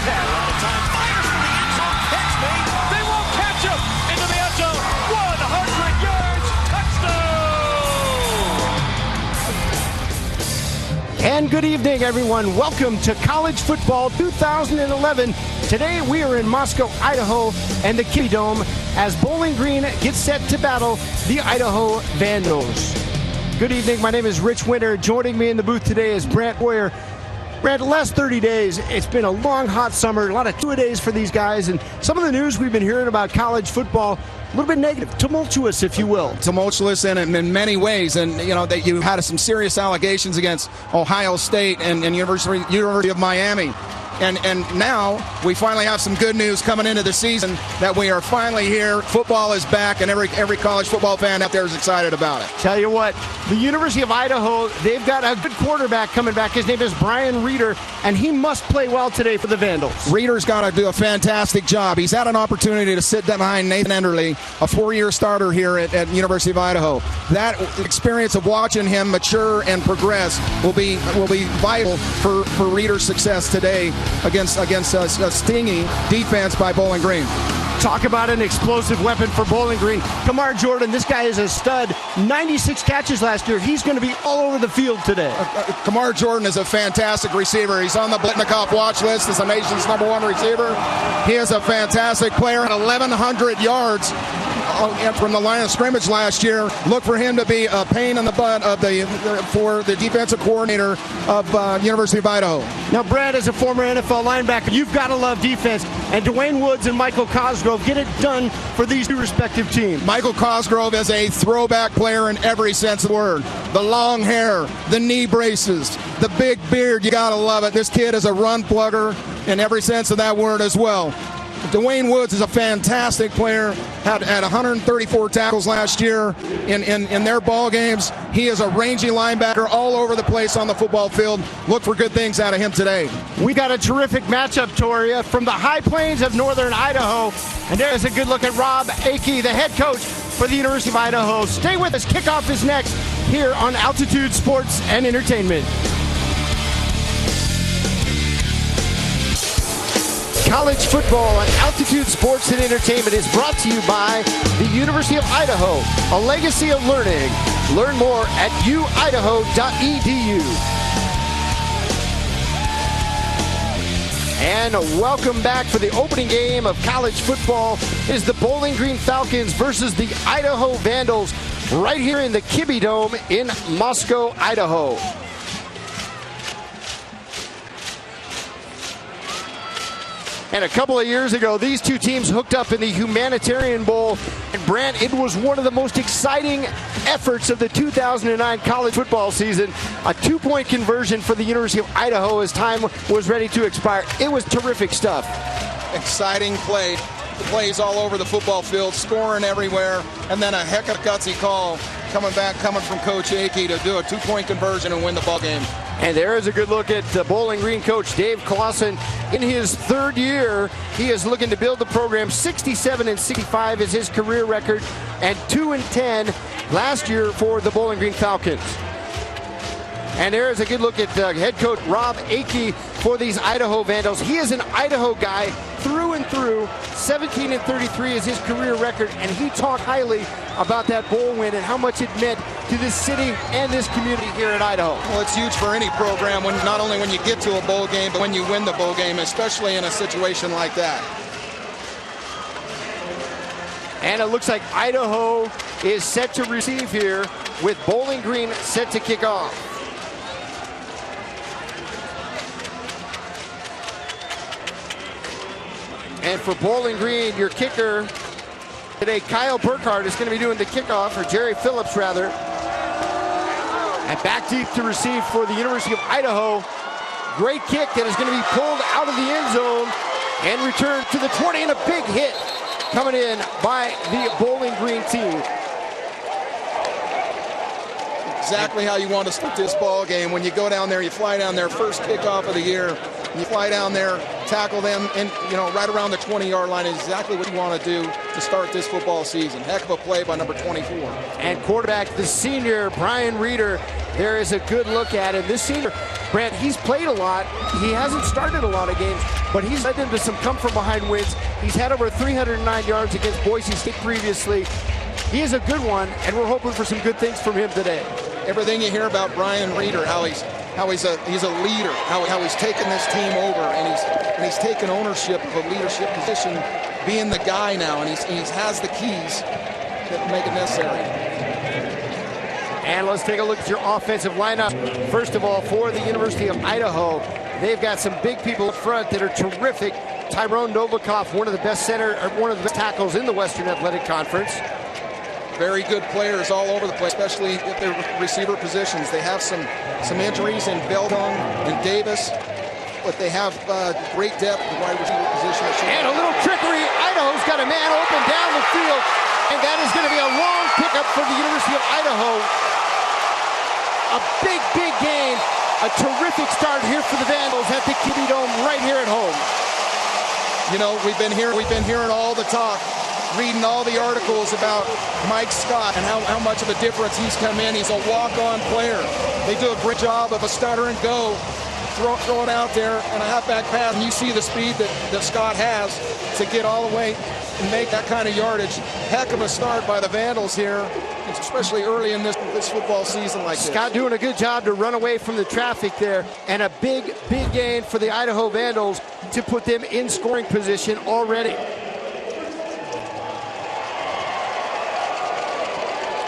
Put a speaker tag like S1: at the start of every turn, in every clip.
S1: Pat out of time. Fires for the end zone. Catch made. They won't catch him. Into the end zone. 100 yards. Touchdown.
S2: And good evening, everyone. Welcome to College Football 2011. Today we are in Moscow, Idaho, and the Kiddie Dome as Bowling Green gets set to battle the Idaho Vandals. Good evening. My name is Rich Winter. Joining me in the booth today is Brant Boyer. Brant, the last 30 days, it's been a long, hot summer, a lot of two-a-days for these guys, and some of the news we've been hearing about college football, a little bit negative, tumultuous, if you will.
S3: Tumultuous in many ways, and you know that you had some serious allegations against Ohio State and University of Miami. And now we finally have some good news coming into the season that we are finally here. Football is back, and every college football fan out there is excited about it.
S2: Tell you what, the University of Idaho, they've got a good quarterback coming back. His name is Brian Reeder, and he must play well today for the Vandals.
S3: Reeder's got to do a fantastic job. He's had an opportunity to sit behind Nathan Enderle, a four-year starter here at University of Idaho. That experience of watching him mature and progress will be vital for Reeder's success today against a stingy defense by Bowling Green.
S2: Talk about an explosive weapon for Bowling Green. Kamar Jordan, this guy is a stud. 96 catches last year. He's going to be all over the field today.
S3: Kamar Jordan is a fantastic receiver. He's on the Blitnikoff watch list as the nation's #1 receiver. He is a fantastic player at 1,100 yards from the line of scrimmage last year. Look for him to be a pain in the butt for the defensive coordinator of University of Idaho.
S2: Now, Brad, as a former NFL linebacker, you've got to love defense. And Dwayne Woods and Michael Cosgrove get it done for these two respective teams.
S3: Michael Cosgrove is a throwback player in every sense of the word. The long hair, the knee braces, the big beard, you got to love it. This kid is a run plugger in every sense of that word as well. Dwayne Woods is a fantastic player, had 134 tackles last year in their ball games. He is a rangy linebacker all over the place on the football field. Look for good things out of him today.
S2: We got a terrific matchup, Toria, from the high plains of northern Idaho. And there's a good look at Rob Akey, the head coach for the University of Idaho. Stay with us. Kickoff is next here on Altitude Sports and Entertainment. College football on Altitude Sports and Entertainment is brought to you by the University of Idaho, a legacy of learning. Learn more at uidaho.edu. And welcome back for the opening game of college football. It is the Bowling Green Falcons versus the Idaho Vandals right here in the Kiddie Dome in Moscow, Idaho. And a couple of years ago, these two teams hooked up in the Humanitarian Bowl. And Brant, it was one of the most exciting efforts of the 2009 college football season. A two-point conversion for the University of Idaho as time was ready to expire. It was terrific stuff.
S3: Exciting play. Plays all over the football field, scoring everywhere, and then a heck of a gutsy call coming from Coach Akey to do a two-point conversion and win the ball game.
S2: And there is a good look at Bowling Green coach Dave Clausen. In his third year, he is looking to build the program. 67-65 is his career record, and 2-10 last year for the Bowling Green Falcons. And there is a good look at head coach Rob Akey for these Idaho Vandals. He is an Idaho guy through and through. 17-33 is his career record, and he talked highly about that bowl win and how much it meant to this city and this community here in Idaho.
S3: Well, it's huge for any program, not only when you get to a bowl game, but when you win the bowl game, especially in a situation like that.
S2: And it looks like Idaho is set to receive here with Bowling Green set to kick off. And for Bowling Green, your kicker today, Kyle Burkhardt, is going to be doing the kickoff, or Jerry Phillips rather. And back deep to receive for the University of Idaho. Great kick that is going to be pulled out of the end zone and returned to the 20, and a big hit coming in by the Bowling Green team.
S3: Exactly how you want to start this ball game. When you go down there, you fly down there, first kickoff of the year. You fly down there, tackle them, and right around the 20-yard line is exactly what you want to do to start this football season. Heck of a play by number 24.
S2: And quarterback, the senior, Brian Reeder, there is a good look at him. This senior, Brant, he's played a lot. He hasn't started a lot of games, but he's led them to some come-from-behind wins. He's had over 309 yards against Boise State previously. He is a good one, and we're hoping for some good things from him today.
S3: Everything you hear about Brian Reeder, how he's a leader, how he's taken this team over, and he's taken ownership of a leadership position, being the guy now, and he has the keys that make it necessary.
S2: And let's take a look at your offensive lineup. First of all, for the University of Idaho, they've got some big people up front that are terrific. Tyrone Novikov, one of the best tackles in the Western Athletic Conference.
S3: Very good players all over the place, especially at their receiver positions. They have some injuries in Beldung and Davis, but they have great depth at the wide receiver position.
S2: And a little trickery. Idaho's got a man open down the field, and that is going to be a long pickup for the University of Idaho. A big gain. A terrific start here for the Vandals at the Kiddie Dome right here at home.
S3: We've been hearing all the talk, reading all the articles about Mike Scott and how much of a difference he's come in. He's a walk-on player. They do a great job of a stutter and go, throw it out there and a halfback pass, and you see the speed that Scott has to get all the way and make that kind of yardage. Heck of a start by the Vandals here, especially early in this football season like this.
S2: Scott doing a good job to run away from the traffic there, and a big gain for the Idaho Vandals to put them in scoring position already.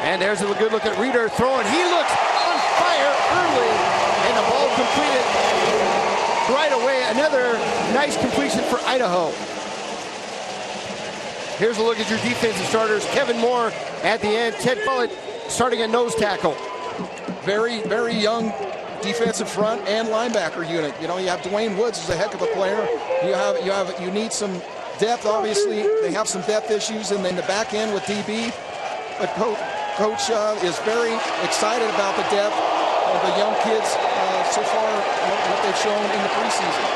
S2: And there's a good look at Reeder throwing. He looks on fire early, and the ball completed right away. Another nice completion for Idaho. Here's a look at your defensive starters. Kevin Moore at the end. Ted Follett starting at nose tackle.
S3: Very young defensive front and linebacker unit. You have Dwayne Woods, who's a heck of a player. You need some depth. Obviously, they have some depth issues, and then the back end with DB. But Coach is very excited about the depth of the young kids so far, what they've shown in the preseason.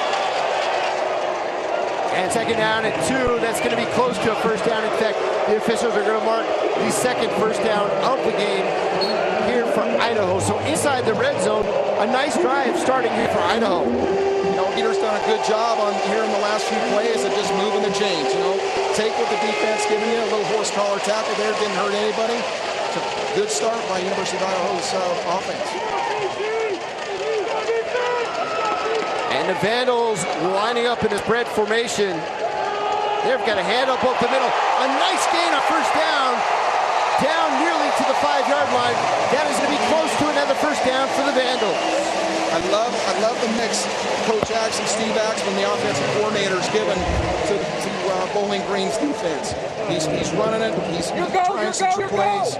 S2: And second down at 2. That's going to be close to a first down. In fact, the officials are going to mark the second first down of the game here for Idaho. So inside the red zone, a nice drive starting here for Idaho.
S3: Reeder's done a good job on here in the last few plays of just moving the chains. Take what the defense giving you. A little horse collar tackle there, didn't hurt anybody. It's a good start by University of Idaho's offense.
S2: And the Vandals lining up in a spread formation. They've got a hand up the middle. A nice gain on first down nearly to the 5-yard line. That is going to be close to another first down for the Vandals.
S3: I love the mix Coach Axon, Steve Axman, the offensive coordinator, is given to Bowling Green's defense. He's running it. He's trying some plays,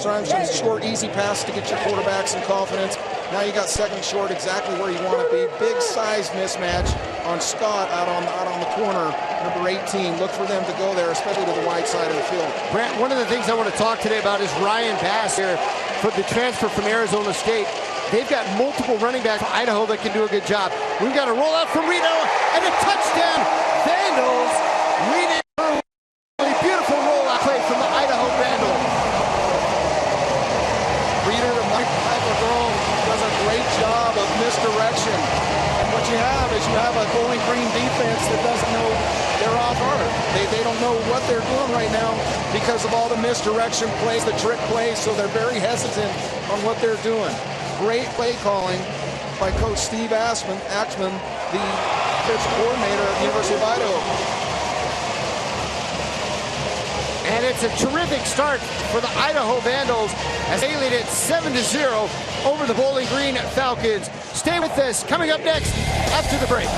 S3: trying some short, easy passes to get your quarterbacks some confidence. Now you got second short exactly where you want to be. Big size mismatch on Scott out on the corner, number 18. Look for them to go there, especially to the wide side of the field.
S2: Brant, one of the things I want to talk today about is Ryan Bass here for the transfer from Arizona State. They've got multiple running backs for Idaho that can do a good job. We've got a rollout from Reno and a touchdown. Vandals lead it. A beautiful rollout play from the Idaho Vandals.
S3: Reeder, Mike Girl, does a great job of misdirection. And what you have is a Bowling Green defense that doesn't know they're off guard. They don't know what they're doing right now because of all the misdirection plays, the trick plays, so they're very hesitant on what they're doing. Great play calling by Coach Steve Axman, the defensive coordinator at the University of Idaho.
S2: And it's a terrific start for the Idaho Vandals as they lead it 7-0 over the Bowling Green Falcons. Stay with us. Coming up next after the break.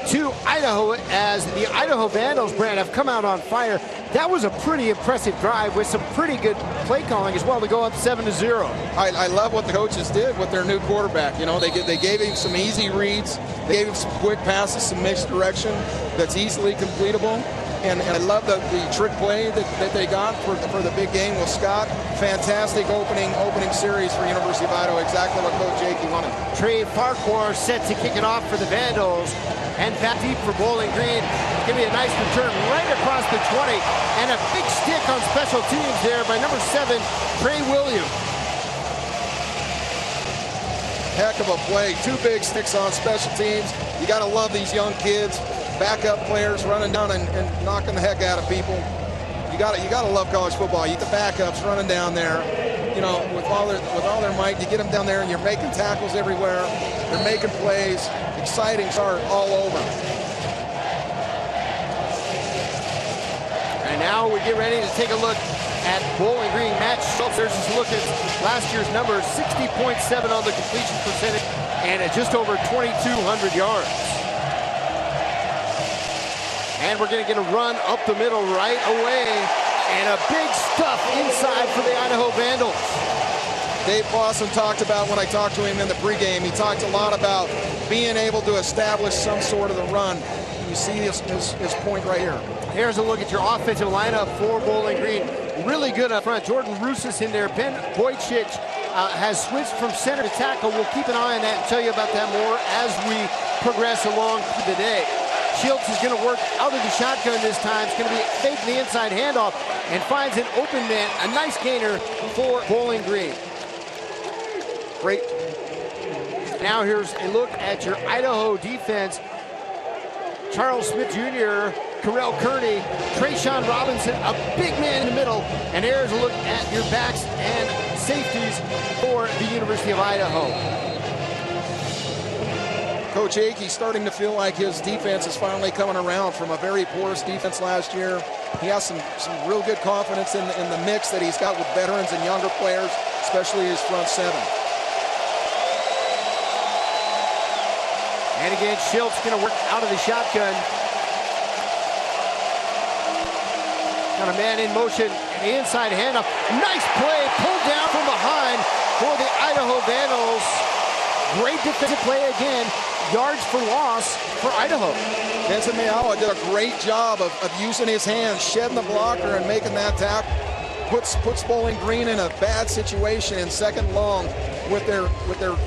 S2: To Idaho, as the Idaho Vandals, Brand, have come out on fire. That was a pretty impressive drive with some pretty good play calling as well to go up 7-0.
S3: I love what the coaches did with their new quarterback. They gave him some easy reads. They gave him some quick passes, some misdirection that's easily completable. And I love the trick play that they got for the big game with Scott. Fantastic opening series for University of Idaho. Exactly what Coach Jakey wanted.
S2: Trey Farquhar set to kick it off for the Vandals. And back deep for Bowling Green. It's going to be a nice return right across the 20. And a big stick on special teams there by number 7, Trey Williams.
S3: Heck of a play. 2 big sticks on special teams. You got to love these young kids. Backup players running down and knocking the heck out of people. You got to love college football. You get the backups running down there, you know, with all their might. You get them down there and you're making tackles everywhere. They're making plays. Exciting start all over.
S2: And now we get ready to take a look at Bowling Green. Matt Schultz. There's just a look at last year's numbers: 60.7 on the completion percentage and at just over 2,200 yards. And we're going to get a run up the middle right away. And a big stuff inside for the Idaho Vandals.
S3: Dave Clawson talked about, when I talked to him in the pregame, he talked a lot about being able to establish some sort of the run. You see his point right here.
S2: Here's a look at your offensive lineup for Bowling Green. Really good up front. Jordan Rusas in there. Ben Boychich has switched from center to tackle. We'll keep an eye on that and tell you about that more as we progress along through the day. Schultz is going to work out of the shotgun this time. It's going to be fake the inside handoff and finds an open man. A nice gainer for Bowling Green. Great. Now here's a look at your Idaho defense. Charles Smith Jr., Carell Kearney, Trayshawn Robinson, a big man in the middle. And here's a look at your backs and safeties for the University of Idaho.
S3: Coach Akey starting to feel like his defense is finally coming around from a very porous defense last year. He has some real good confidence in the mix that he's got with veterans and younger players, especially his front 7.
S2: And again, Schultz going to work out of the shotgun. Got a man in motion, and the inside handoff. Nice play, pulled down from behind for the Idaho Vandals. Great defensive play again. Yards for loss for Idaho.
S3: Vincent Mayala did a great job of using his hands, shedding the blocker and making that tackle. Puts Bowling Green in a bad situation in second long with their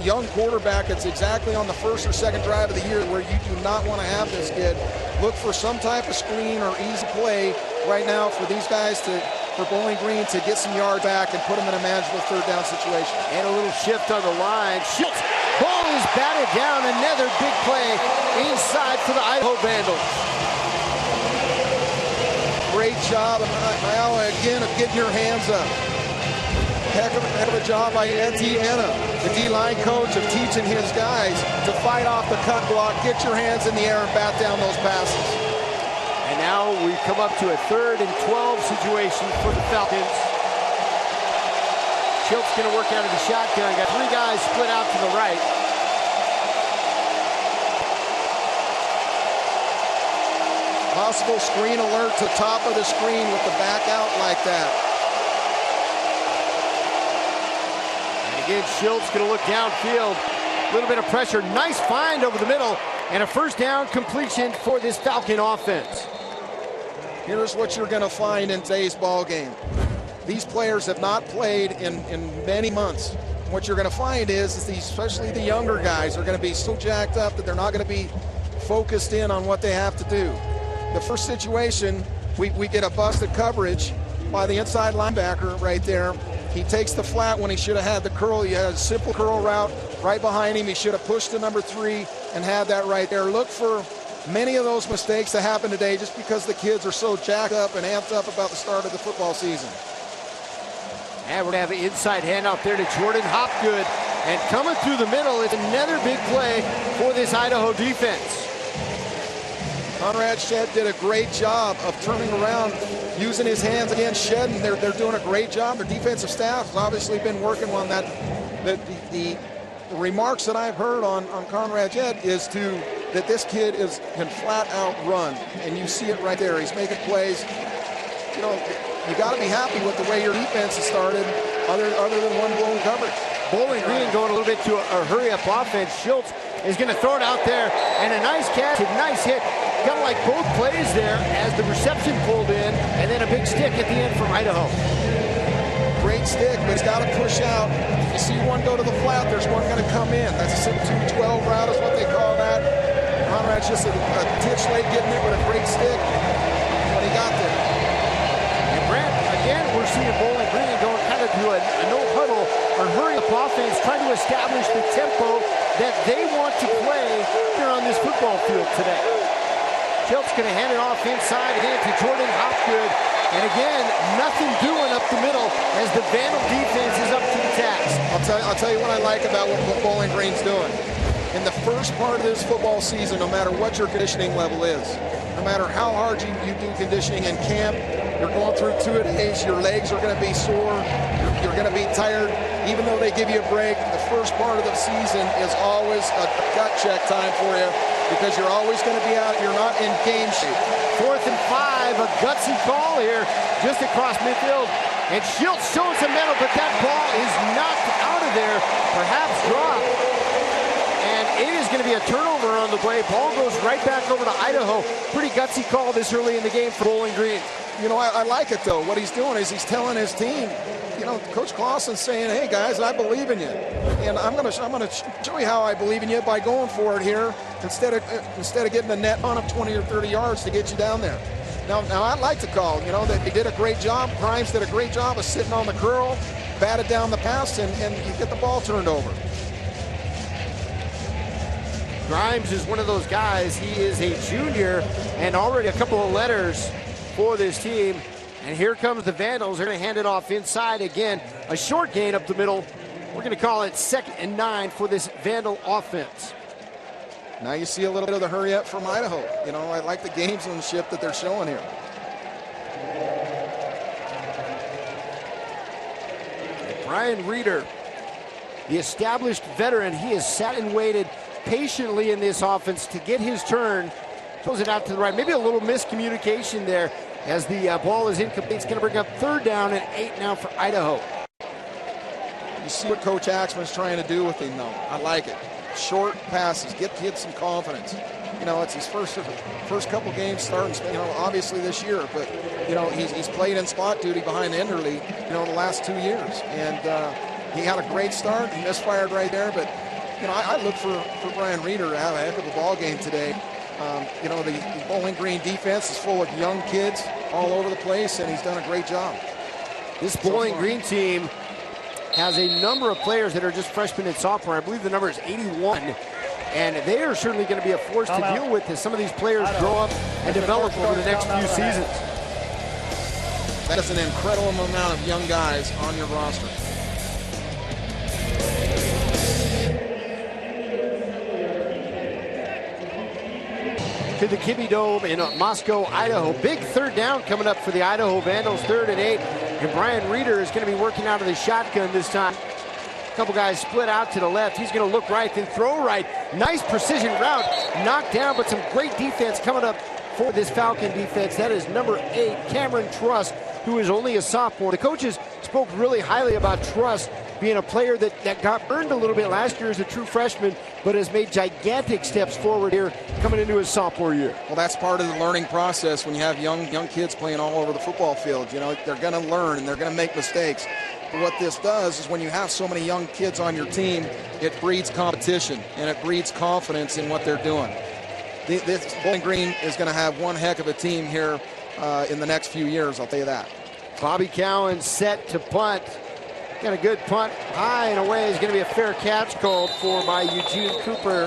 S3: young quarterback. It's exactly on the first or second drive of the year where you do not want to have this kid. Look for some type of screen or easy play right now for these guys for Bowling Green to get some yards back and put them in a manageable third down situation.
S2: And a little shift on the line. Schultz, ball is batted down. Another big play inside for the Idaho Vandals.
S3: Great job, Mayala, again, of getting your hands up. Heck of a job by Etienne, the D-line coach, of teaching his guys to fight off the cut block, get your hands in the air, and bat down those passes.
S2: And now we come up to a 3rd and 12 situation for the Falcons. Schultz going to work out of the shotgun. Got 3 guys split out to the right.
S3: Possible screen alert to top of the screen with the back out like that.
S2: And again, Schultz going to look downfield. A little bit of pressure. Nice find over the middle. And a first down completion for this Falcon offense.
S3: Here's what you're going to find in today's ball game. These players have not played in many months. What you're going to find is these, especially the younger guys, are going to be so jacked up that they're not going to be focused in on what they have to do. The first situation, we get a busted coverage by the inside linebacker right there. He takes the flat when he should have had the curl. He had a simple curl route right behind him. He should have pushed to number 3 and had that right there. Look for many of those mistakes that happen today just because the kids are so jacked up and amped up about the start of the football season.
S2: And we're going to have an inside handoff there to Jordan Hopgood. And coming through the middle is another big play for this Idaho defense.
S3: Conrad Shedd did a great job of turning around, using his hands again. Shedd, and they're doing a great job. Their defensive staff has obviously been working on that. The remarks that I've heard on Conrad Shedd is that this kid can flat out run, and you see it right there. He's making plays. You know, you got to be happy with the way your defense has started, other than one blown coverage.
S2: Bowling Green going a little bit to a hurry-up offense. Schultz is going to throw it out there, and a nice catch, a nice hit. Kind of like both plays there as the reception pulled in, and then a big stick at the end from Idaho.
S3: Great stick, but it's got to push out. If you see one go to the flat, there's one going to come in. That's a 2-12 route is what they call that. Conrad's just a ditch late getting it with a great stick. What he got there.
S2: And Brent, again, we're seeing Bowling Green going kind of to a no huddle or hurry up offense, trying to establish the tempo that they want to play here on this football field today. Schilt's going to hand it off inside again to Jordan Hopgood. And again, nothing doing up the middle as the Vandal defense is up to the task.
S3: I'll tell you what I like about what Bowling Green's doing. In the first part of this football season, no matter what your conditioning level is, no matter how hard you do conditioning in camp, you're going through 2 days, your legs are going to be sore, you're going to be tired. Even though they give you a break, the first part of the season is always a gut check time for you because you're always going to be out, you're not in game shape.
S2: 4th and 5, a gutsy call here just across midfield. And Schilt's showing some mettle, but that ball is knocked out of there, perhaps dropped. And it is going to be a turnover on the play. Ball goes right back over to Idaho. Pretty gutsy call this early in the game for Bowling Green.
S3: You know, I like it, though. What he's doing is he's telling his team, you know, Coach Clausen's saying, hey, guys, I believe in you. And I'm gonna show you how I believe in you by going for it here instead of getting a net on of 20 or 30 yards to get you down there. Now I like the call. You know, that they did a great job. Grimes did a great job of sitting on the curl, batted down the pass, and you get the ball turned over.
S2: Grimes is one of those guys. He is a junior and already a couple of letters for this team. And here comes the Vandals. They're going to hand it off inside again. A short gain up the middle. We're going to call it 2nd and 9 for this Vandal offense.
S3: Now you see a little bit of the hurry up from Idaho. You know, I like the gamesmanship that they're showing here.
S2: Brian Reeder, the established veteran, he has sat and waited patiently in this offense to get his turn. Throws it out to the right. Maybe a little miscommunication there as the ball is incomplete. It's going to bring up 3rd down and 8 now for Idaho.
S3: You see what Coach Axman's trying to do with him, though. I like it. Short passes, get kids some confidence. You know, it's his first couple games starting, you know, obviously this year, but, you know, he's played in spot duty behind Enderle, you know, the last 2 years. And he had a great start. He misfired right there, but, you know, I look for Brian Reeder to have a heck of a ball game today. You know, the Bowling Green defense is full of young kids all over the place, and he's done a great job.
S2: This Bowling Green team has a number of players that are just freshmen and sophomore. I believe the number is 81. And they are certainly going to be a force to deal with as some of these players grow up and develop over the next few seasons.
S3: That is an incredible amount of young guys on your roster.
S2: To the Kibbe Dome in Moscow, Idaho. Big 3rd down coming up for the Idaho Vandals, 3rd and 8. And Brian Reeder is going to be working out of the shotgun this time. A couple guys split out to the left. He's going to look right, then throw right. Nice precision route, knocked down, but some great defense coming up for this Falcon defense. That is number 8, Cameron Truss, who is only a sophomore. The coaches spoke really highly about Truss being a player that got burned a little bit last year as a true freshman, but has made gigantic steps forward here coming into his sophomore year.
S3: Well, that's part of the learning process when you have young kids playing all over the football field. You know, they're going to learn and they're going to make mistakes. But what this does is when you have so many young kids on your team, it breeds competition and it breeds confidence in what they're doing. This Bowling Green is going to have one heck of a team here in the next few years, I'll tell you that.
S2: Bobby Cowan set to punt. Got a good punt high and away. Is going to be a fair catch called for by Eugene Cooper.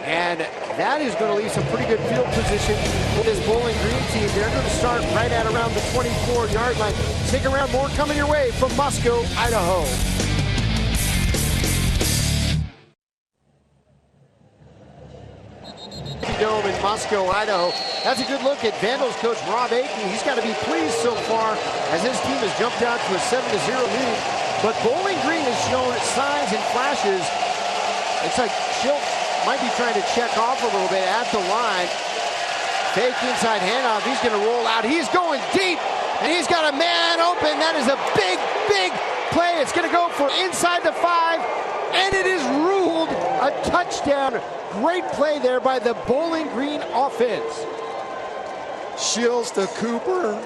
S2: And that is going to leave some pretty good field position for this Bowling Green team. They're going to start right at around the 24-yard line. Stick around, more coming your way from Moscow, Idaho. Dome in Moscow, Idaho. That's a good look at Vandals coach Rob Aiken. He's got to be pleased so far as his team has jumped out to a 7-0 lead. But Bowling Green has shown signs and flashes. It's like Schilt might be trying to check off a little bit at the line. Fake inside handoff. He's going to roll out. He's going deep, and he's got a man open. That is a big, big play. It's going to go for inside the 5, and it is ruled A touchdown. Great play there by the Bowling Green offense.
S3: Shields to Cooper.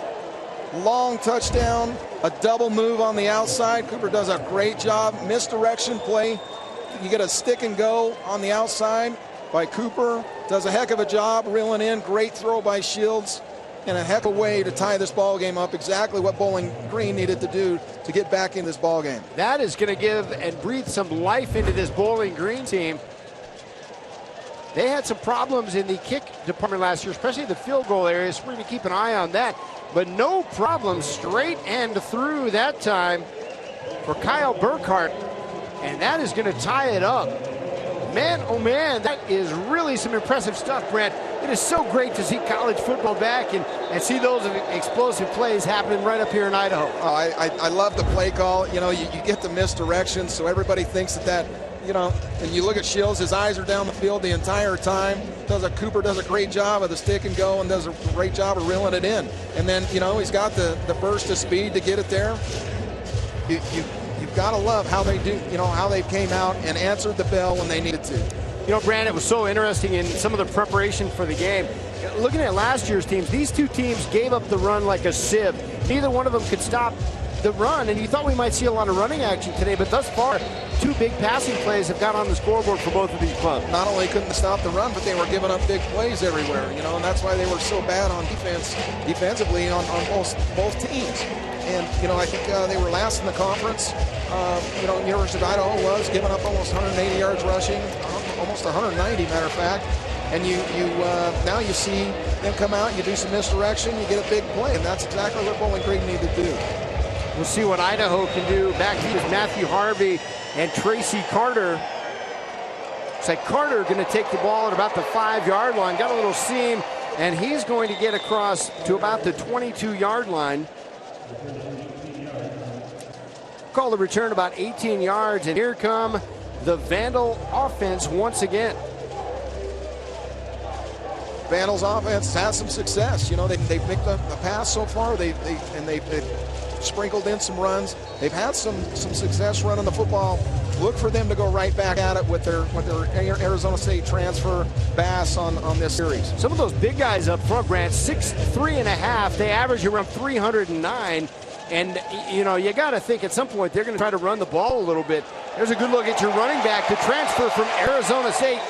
S3: Long touchdown. A double move on the outside. Cooper does a great job. Misdirection play. You get a stick and go on the outside by Cooper. Does a heck of a job reeling in. Great throw by Shields. And a heck of a way to tie this ball game up. Exactly what Bowling Green needed to do to get back in this ball game.
S2: That is going to give and breathe some life into this Bowling Green team. They had some problems in the kick department last year, especially the field goal area, so we're going to keep an eye on that. But no problem, straight and through that time for Kyle Burkhart. And that is going to tie it up. Man, oh man, that is really some impressive stuff, Brent. It is so great to see college football back and see those explosive plays happening right up here in Idaho.
S3: Oh, I love the play call. You know, you get the misdirection, so everybody thinks that, you know, and you look at Shields, his eyes are down the field the entire time. Cooper does a great job of the stick and go and does a great job of reeling it in. And then, you know, he's got the burst of speed to get it there. You've got to love how they do, you know, how they came out and answered the bell when they needed to.
S2: You know, Brand, it was so interesting in some of the preparation for the game. Looking at last year's teams, these two teams gave up the run like a sieve. Neither one of them could stop the run, and you thought we might see a lot of running action today, but thus far, two big passing plays have got on the scoreboard for both of these clubs.
S3: Not only couldn't they stop the run, but they were giving up big plays everywhere, you know, and that's why they were so bad on defensively on both teams. And, you know, I think they were last in the conference. You know, University of Idaho was giving up almost 180 yards rushing, almost 190, matter of fact. And now you see them come out, you do some misdirection, you get a big play, and that's exactly what Bowling Green needed to do.
S2: We'll see what Idaho can do. Back to Matthew Harvey and Tracy Carter. It's like Carter going to take the ball at about the 5-yard line. Got a little seam, and he's going to get across to about the 22-yard line. Call the return about 18 yards, and here come the Vandal offense once again.
S3: Vandals offense has some success. You know, they've picked up the pass so far. They've sprinkled in some runs. They've had some success running the football. Look for them to go right back at it with their Arizona State transfer Bass on this series.
S2: Some of those big guys up front, Grant, 6'3.5". They average around 309. And, you know, you got to think at some point they're going to try to run the ball a little bit. There's a good look at your running back, the transfer from Arizona State.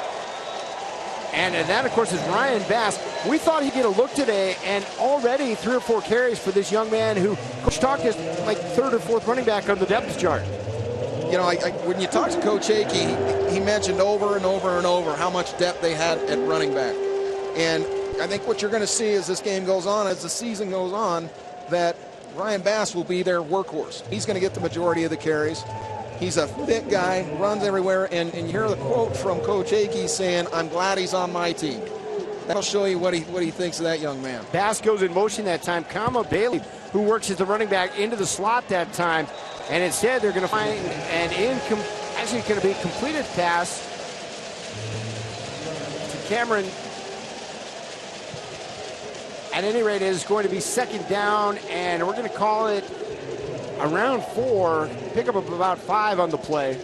S2: And that, of course, is Ryan Bass. We thought he'd get a look today, and already 3 or 4 carries for this young man who Coach talked is like 3rd or 4th running back on the depth chart.
S3: You know, when you talk to Coach Akey, he mentioned over and over and over how much depth they had at running back. And I think what you're going to see as this game goes on, as the season goes on, that Ryan Bass will be their workhorse. He's going to get the majority of the carries. He's a thick guy, runs everywhere, and you hear the quote from Coach Akey saying, "I'm glad he's on my team." That'll show you what he thinks of that young man.
S2: Bass goes in motion that time. Kama Bailey, who works as the running back, into the slot that time. And instead, they're going to find an actually going to be completed pass to Cameron. At any rate, it is going to be 2nd down, and we're going to call it around 4. Pick up about 5 on the play.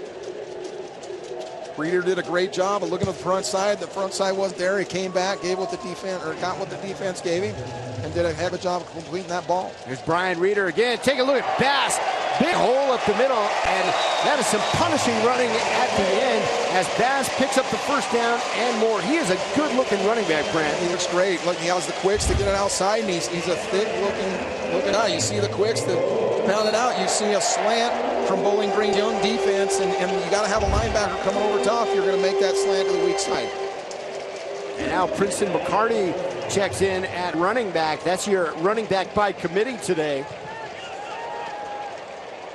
S3: Reeder did a great job of looking at the front side. The front side wasn't there. He came back, got what the defense gave him, and did a heck of a job of completing that ball.
S2: Here's Brian Reeder again. Take a look at Bass. Big hole up the middle, and that is some punishing running at the end as Bass picks up the 1st down and more. He is a good-looking running back, Brant.
S3: He looks great. Look, he has the quicks to get it outside, and he's a thick-looking guy. You see the quicks to pound it out. You see a slant from Bowling Green's young defense, and you got to have a linebacker coming over top if you're going to make that slant to the weak side.
S2: And now Princeton McCarty checks in at running back. That's your running back by committee today.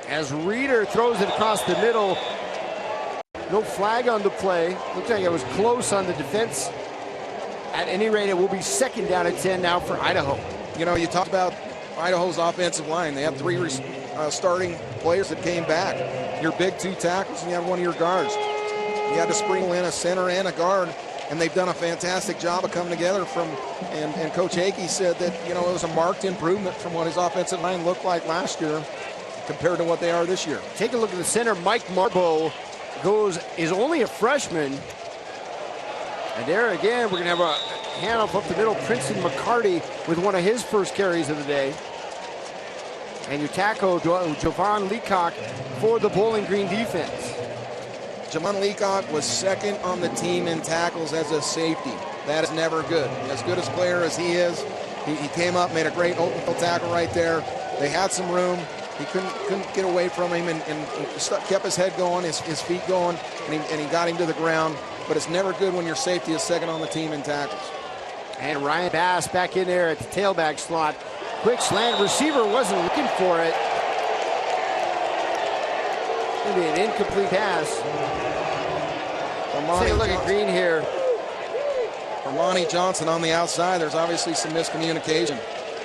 S2: As Reeder throws it across the middle. No flag on the play. Looks like it was close on the defense. At any rate, it will be 2nd down and 10 now for Idaho.
S3: You know, you talked about Idaho's offensive line. They have 3 starting players that came back. Your big 2 tackles, and you have one of your guards. You had to sprinkle in a center and a guard, and they've done a fantastic job of coming together and Coach Akey said that, you know, it was a marked improvement from what his offensive line looked like last year compared to what they are this year.
S2: Take a look at the center, Mike Marbo, is only a freshman. And there again, we're going to have a handoff up the middle. Princeton McCarty with one of his first carries of the day. And you tackle Javon Leacock for the Bowling Green defense.
S3: Javon Leacock was second on the team in tackles as a safety. That is never good. As good a player as he is, he came up, made a great open field tackle right there. They had some room. He couldn't get away from him and kept his head going, his feet going, and he got him to the ground. But it's never good when your safety is second on the team in tackles.
S2: And Ryan Bass back in there at the tailback slot. Quick slant. Receiver wasn't looking for it. Maybe an incomplete pass. Take a look at Green here.
S3: Armani Johnson on the outside. There's obviously some miscommunication.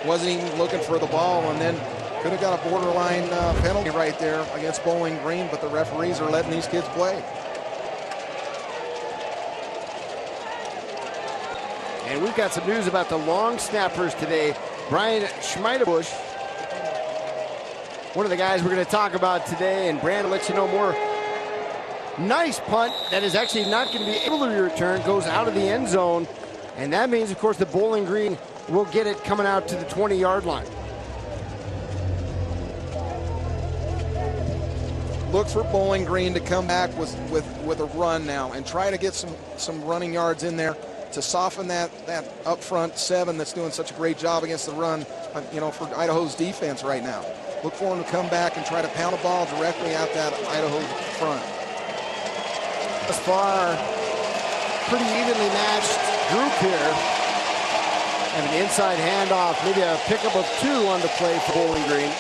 S3: Wasn't even looking for the ball, and then could have got a borderline penalty right there against Bowling Green, but the referees are letting these kids play.
S2: And we've got some news about the long snappers today. Brian Schmeidebusch, one of the guys we're going to talk about today, and Brandon will let you know more. Nice punt that is actually not going to be able to be returned, goes out of the end zone, and that means, of course, that Bowling Green will get it coming out to the 20-yard line.
S3: Look for Bowling Green to come back with a run now and try to get some running yards in there to soften that up front seven that's doing such a great job against the run, for Idaho's defense right now. Look for them to come back and try to pound the ball directly at that Idaho front.
S2: Thus far, pretty evenly matched group here. And an inside handoff, maybe a pickup of 2 on the play for Bowling Green.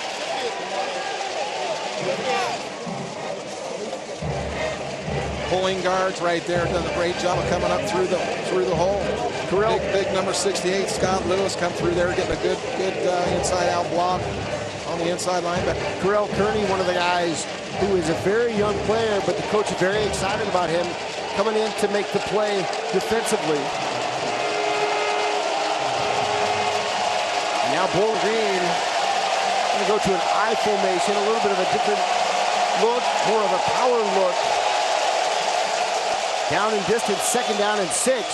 S3: Pulling guards right there, done a great job of coming up through the hole. Big number 68, Scott Lewis, come through there, getting a good inside out block on the inside linebacker.
S2: Correll Kearney, one of the guys who is a very young player, but the coach is very excited about him coming in to make the play defensively. And now Bowling Green going to go to an I formation, a little bit of a different look, more of a power look. Down in distance, 2nd down and 6.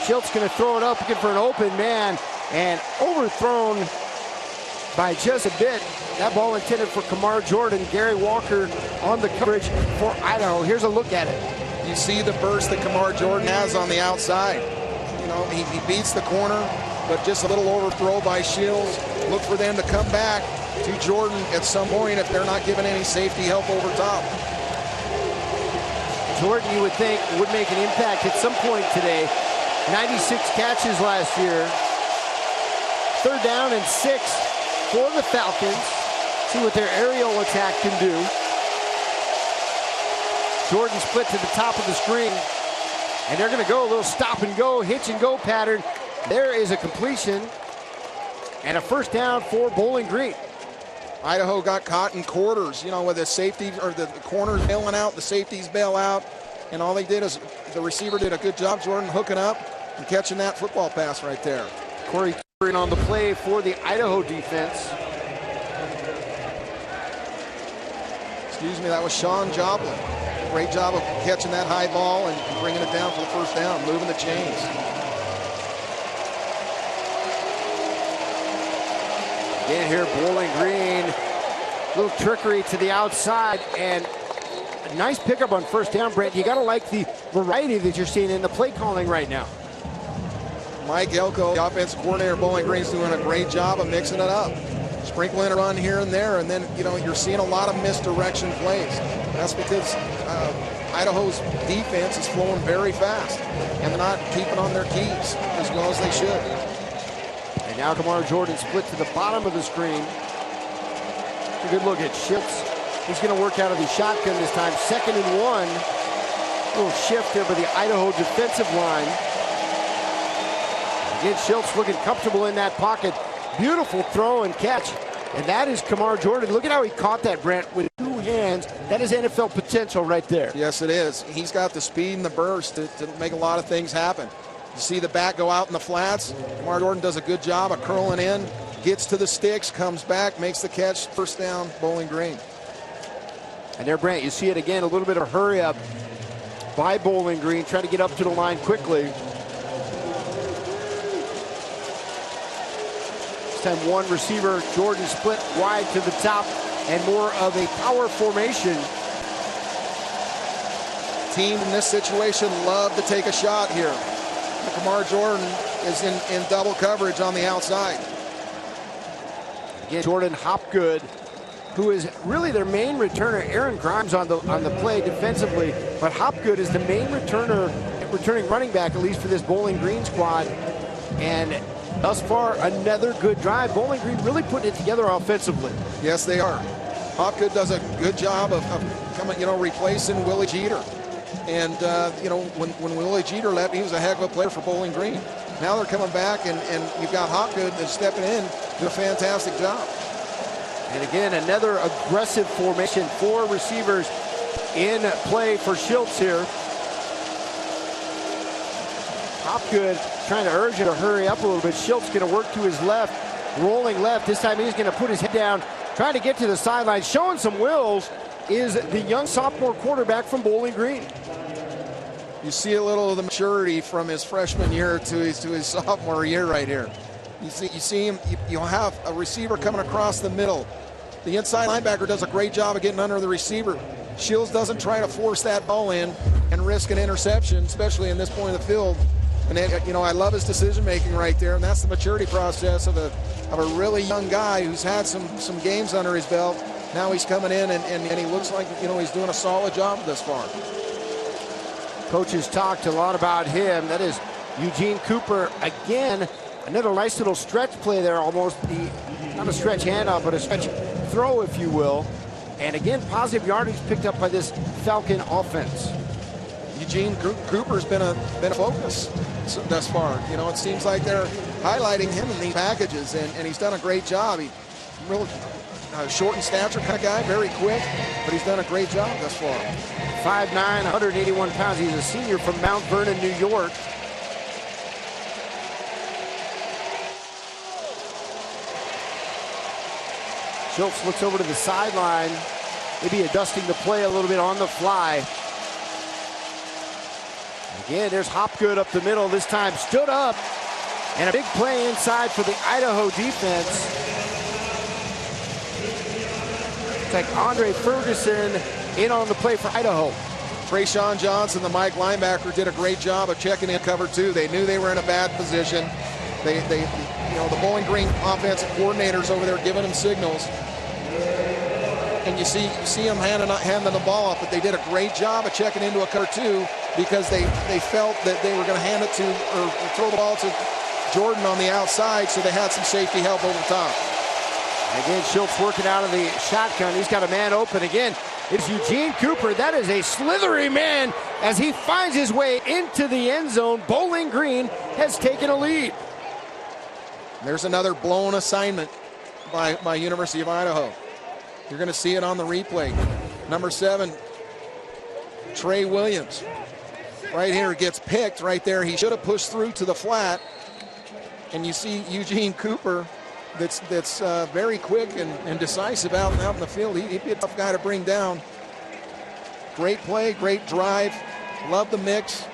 S2: Schiltz going to throw it up, looking for an open man, and overthrown by just a bit. That ball intended for Kamar Jordan. Gary Walker on the coverage for Idaho. Here's a look at it.
S3: You see the burst that Kamar Jordan has on the outside. He beats the corner, but just a little overthrow by Shields. Look for them to come back to Jordan at some point if they're not giving any safety help over top.
S2: Jordan, you would think, would make an impact at some point today. 96 catches last year. 3rd down and 6 for the Falcons. See what their aerial attack can do. Jordan split to the top of the screen. And they're going to go a little stop and go, hitch and go pattern. There is a completion. And a 1st down for Bowling Green.
S3: Idaho got caught in quarters, with the safety or the corners bailing out, the safeties bail out, and all they did is the receiver did a good job, Jordan, hooking up and catching that football pass right there.
S2: Corey on the play for the Idaho defense.
S3: Excuse me, that was Sean Joplin. Great job of catching that high ball and bringing it down for the 1st down, moving the chains.
S2: Again here, Bowling Green, little trickery to the outside, and a nice pickup on 1st down, Brent. You got to like the variety that you're seeing in the play calling right now.
S3: Mike Elko, the offensive coordinator of Bowling Green, is doing a great job of mixing it up. Sprinkling a run here and there, and then, you're seeing a lot of misdirection plays. That's because Idaho's defense is flowing very fast, and they're not keeping on their keys as well as they should.
S2: And now Kamar Jordan split to the bottom of the screen. It's a good look at Schiltz. He's going to work out of the shotgun this time. 2nd and 1. A little shift there by the Idaho defensive line. Again, Schiltz looking comfortable in that pocket. Beautiful throw and catch. And that is Kamar Jordan. Look at how he caught that, Brent, with 2 hands. That is NFL potential right there.
S3: Yes, it is. He's got the speed and the burst to make a lot of things happen. You see the back go out in the flats. Kamar Jordan does a good job of curling in, gets to the sticks, comes back, makes the catch, 1st down, Bowling Green.
S2: And there, Brant, you see it again, a little bit of hurry up by Bowling Green, trying to get up to the line quickly. This time one receiver, Jordan split wide to the top, and more of a power formation.
S3: Team in this situation love to take a shot here. Kamar Jordan is in double coverage on the outside.
S2: Again, Jordan Hopgood, who is really their main returner. Aaron Grimes on the play defensively, but Hopgood is the main returning running back, at least for this Bowling Green squad. And thus far, another good drive. Bowling Green really putting it together offensively.
S3: Yes, they are. Hopgood does a good job of coming, replacing Willie Jeter. And, when Willie Jeter left, he was a heck of a player for Bowling Green. Now they're coming back, and you've got Hopgood that's stepping in, doing a fantastic job.
S2: And again, another aggressive formation. 4 receivers in play for Schultz here. Hopgood trying to urge him to hurry up a little bit. Schultz going to work to his left, rolling left. This time he's going to put his head down, trying to get to the sideline. Showing some wills is the young sophomore quarterback from Bowling Green.
S3: You see a little of the maturity from his freshman year to his sophomore year right here. You see him, you'll have a receiver coming across the middle. The inside linebacker does a great job of getting under the receiver. Shields doesn't try to force that ball in and risk an interception, especially in this point of the field. And I love his decision making right there, and that's the maturity process of a really young guy who's had some games under his belt. Now he's coming in and he looks like he's doing a solid job thus far.
S2: Coaches talked a lot about him. That is Eugene Cooper again. Another nice little stretch play there, almost not a stretch handoff, but a stretch throw, if you will. And again, positive yardage picked up by this Falcon offense.
S3: Eugene Cooper's been a focus thus far. It seems like they're highlighting him in these packages, and he's done a great job. He's really short in stature kind of guy, very quick, but he's done a great job thus far.
S2: 5'9", 181 pounds. He's a senior from Mount Vernon, New York. Schultz looks over to the sideline, maybe adjusting the play a little bit on the fly. Again, there's Hopgood up the middle. This time stood up, and a big play inside for the Idaho defense. It's like Andre Ferguson in on the play for Idaho.
S3: Trayshawn Johnson, the Mike linebacker, did a great job of checking in cover 2. They knew they were in a bad position. The Bowling Green offensive coordinators over there giving them signals. And you see them handing the ball off, but they did a great job of checking into a cover 2 because they felt that they were going to hand it to or throw the ball to Jordan on the outside, so they had some safety help over the top.
S2: Again, Schultz working out of the shotgun. He's got a man open again. It's Eugene Cooper. That is a slithery man as he finds his way into the end zone. Bowling Green has taken a lead.
S3: There's another blown assignment by University of Idaho. You're going to see it on the replay. Number 7, Trey Williams. Right here gets picked right there. He should have pushed through to the flat. And you see Eugene Cooper that's very quick and decisive out in the field. He'd be a tough guy to bring down. Great play, great drive. Love the mix.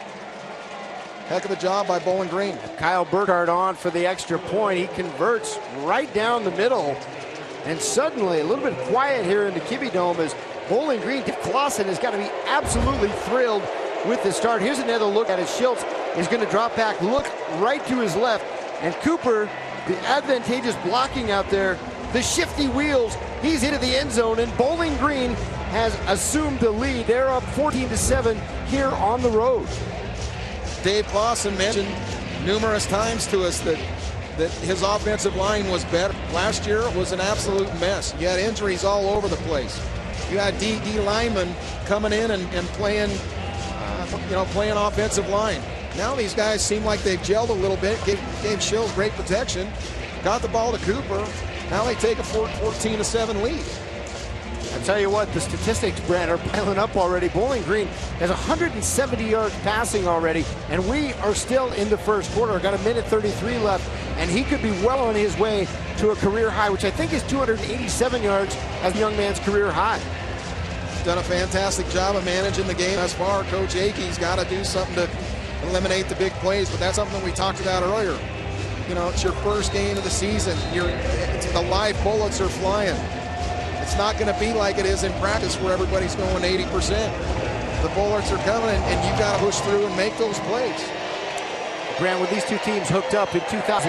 S3: Heck of a job by Bowling Green.
S2: Kyle Burkhardt on for the extra point. He converts right down the middle. And suddenly, a little bit quiet here in the Kibbe Dome as Bowling Green. Clausen has got to be absolutely thrilled with the start. Here's another look at it. Schultz is going to drop back, look right to his left. And Cooper, the advantageous blocking out there, the shifty wheels, he's into the end zone, and Bowling Green has assumed the lead. They're up 14-7 here on the road.
S3: Dave Clausen mentioned numerous times to us that his offensive line was better. Last year it was an absolute mess. You had injuries all over the place. You had D linemen coming in and playing, playing offensive line. Now these guys seem like they've gelled a little bit. Gave Schultz great protection. Got the ball to Cooper. Now they take a 14-7 lead.
S2: I tell you what, the statistics, Brent, are piling up already. Bowling Green has 170 yards passing already, and we are still in the first quarter. Got 1:33 left, and he could be well on his way to a career high, which I think is 287 yards as the young man's career high.
S3: done a fantastic job of managing the game thus far. Coach Akey's got to do something to eliminate the big plays, but that's something we talked about earlier. You know, it's your first game of the season. The live bullets are flying. It's not going to be like it is in practice where everybody's going 80%. The bullets are coming, and you've got to push through and make those plays.
S2: Grant, when these two teams hooked up in 2009,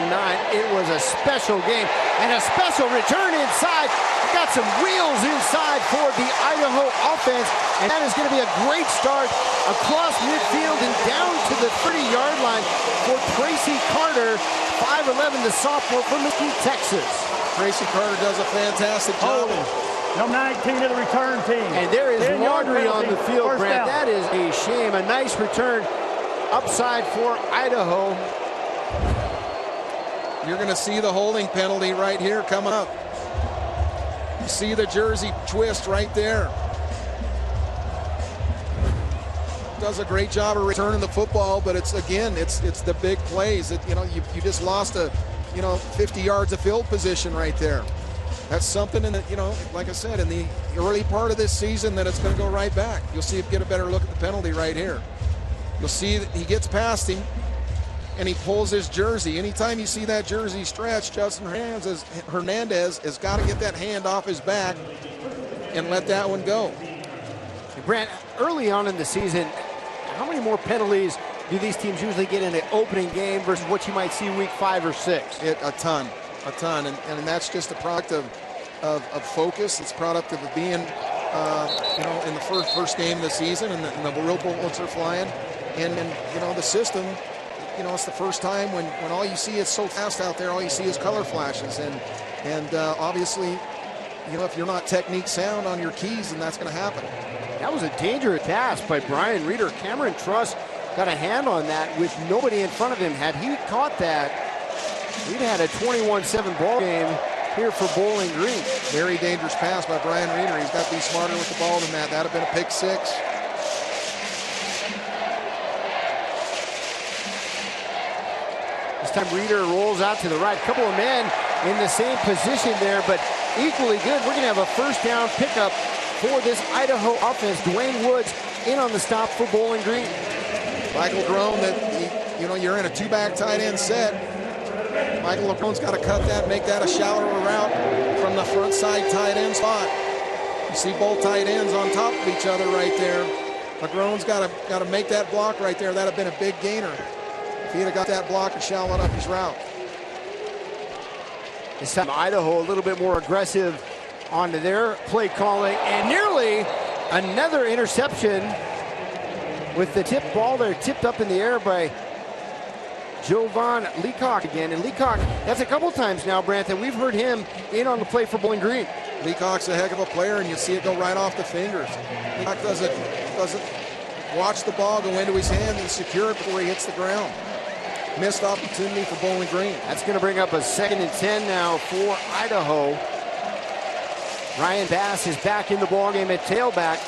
S2: it was a special game and a special return inside. Got some wheels inside for the Idaho offense, and that is going to be a great start across midfield and down to the 30-yard line for Tracy Carter, 5'11", the sophomore from Mesquite, Texas.
S3: Tracy Carter does a fantastic job.
S4: Number 19 of the return team.
S2: And there is laundry on the field, Grant. That is a shame. A nice return upside for Idaho.
S3: You're going to see the holding penalty right here coming up. You see the jersey twist right there. Does a great job of returning the football, but it's the big plays. You just lost 50 yards of field position right there. That's something in the, like I said, in the early part of this season that it's going to go right back. You'll see him get a better look at the penalty right here. You'll see that he gets past him and he pulls his jersey. Anytime you see that jersey stretch, Justin Hernandez has got to get that hand off his back and let that one go.
S2: Brant, early on in the season, how many more penalties do these teams usually get in the opening game versus what you might see week 5 or 6?
S3: A ton. And that's just a product of focus. It's a product of being, in the first game of the season, and the real bullets are flying. And the system, it's the first time when all you see is so fast out there, all you see is color flashes. And obviously, if you're not technique sound on your keys, then that's going to happen.
S2: That was a dangerous pass by Brian Reeder. Cameron Truss got a hand on that with nobody in front of him. Had he caught that, we'd had a 21-7 ball game here for Bowling Green.
S3: Very dangerous pass by Brian Reeder. He's got to be smarter with the ball than that. That'd have been a pick 6.
S2: This time Reeder rolls out to the right. A couple of men in the same position there, but equally good. We're going to have a first down pickup for this Idaho offense. Dwayne Woods in on the stop for Bowling Green.
S3: Michael Grown, you're in a 2-back tight end set. Michael LeBron's got to cut that, make that a shallower route from the front side tight end spot. You see both tight ends on top of each other right there. LeBron's got to make that block right there. That'd have been a big gainer if he'd have got that block and shallowed up his route.
S2: This time Idaho a little bit more aggressive onto their play calling, and nearly another interception with the tip ball there tipped up in the air by Jovan Leacock again. And Leacock, that's a couple times now, Brant, that we've heard him in on the play for Bowling Green.
S3: Leacock's a heck of a player, and you see it go right off the fingers. Leacock doesn't watch the ball go into his hand and secure it before he hits the ground. Missed opportunity for Bowling Green.
S2: That's going to bring up a 2nd and 10 now for Idaho. Ryan Bass is back in the ballgame at tailback.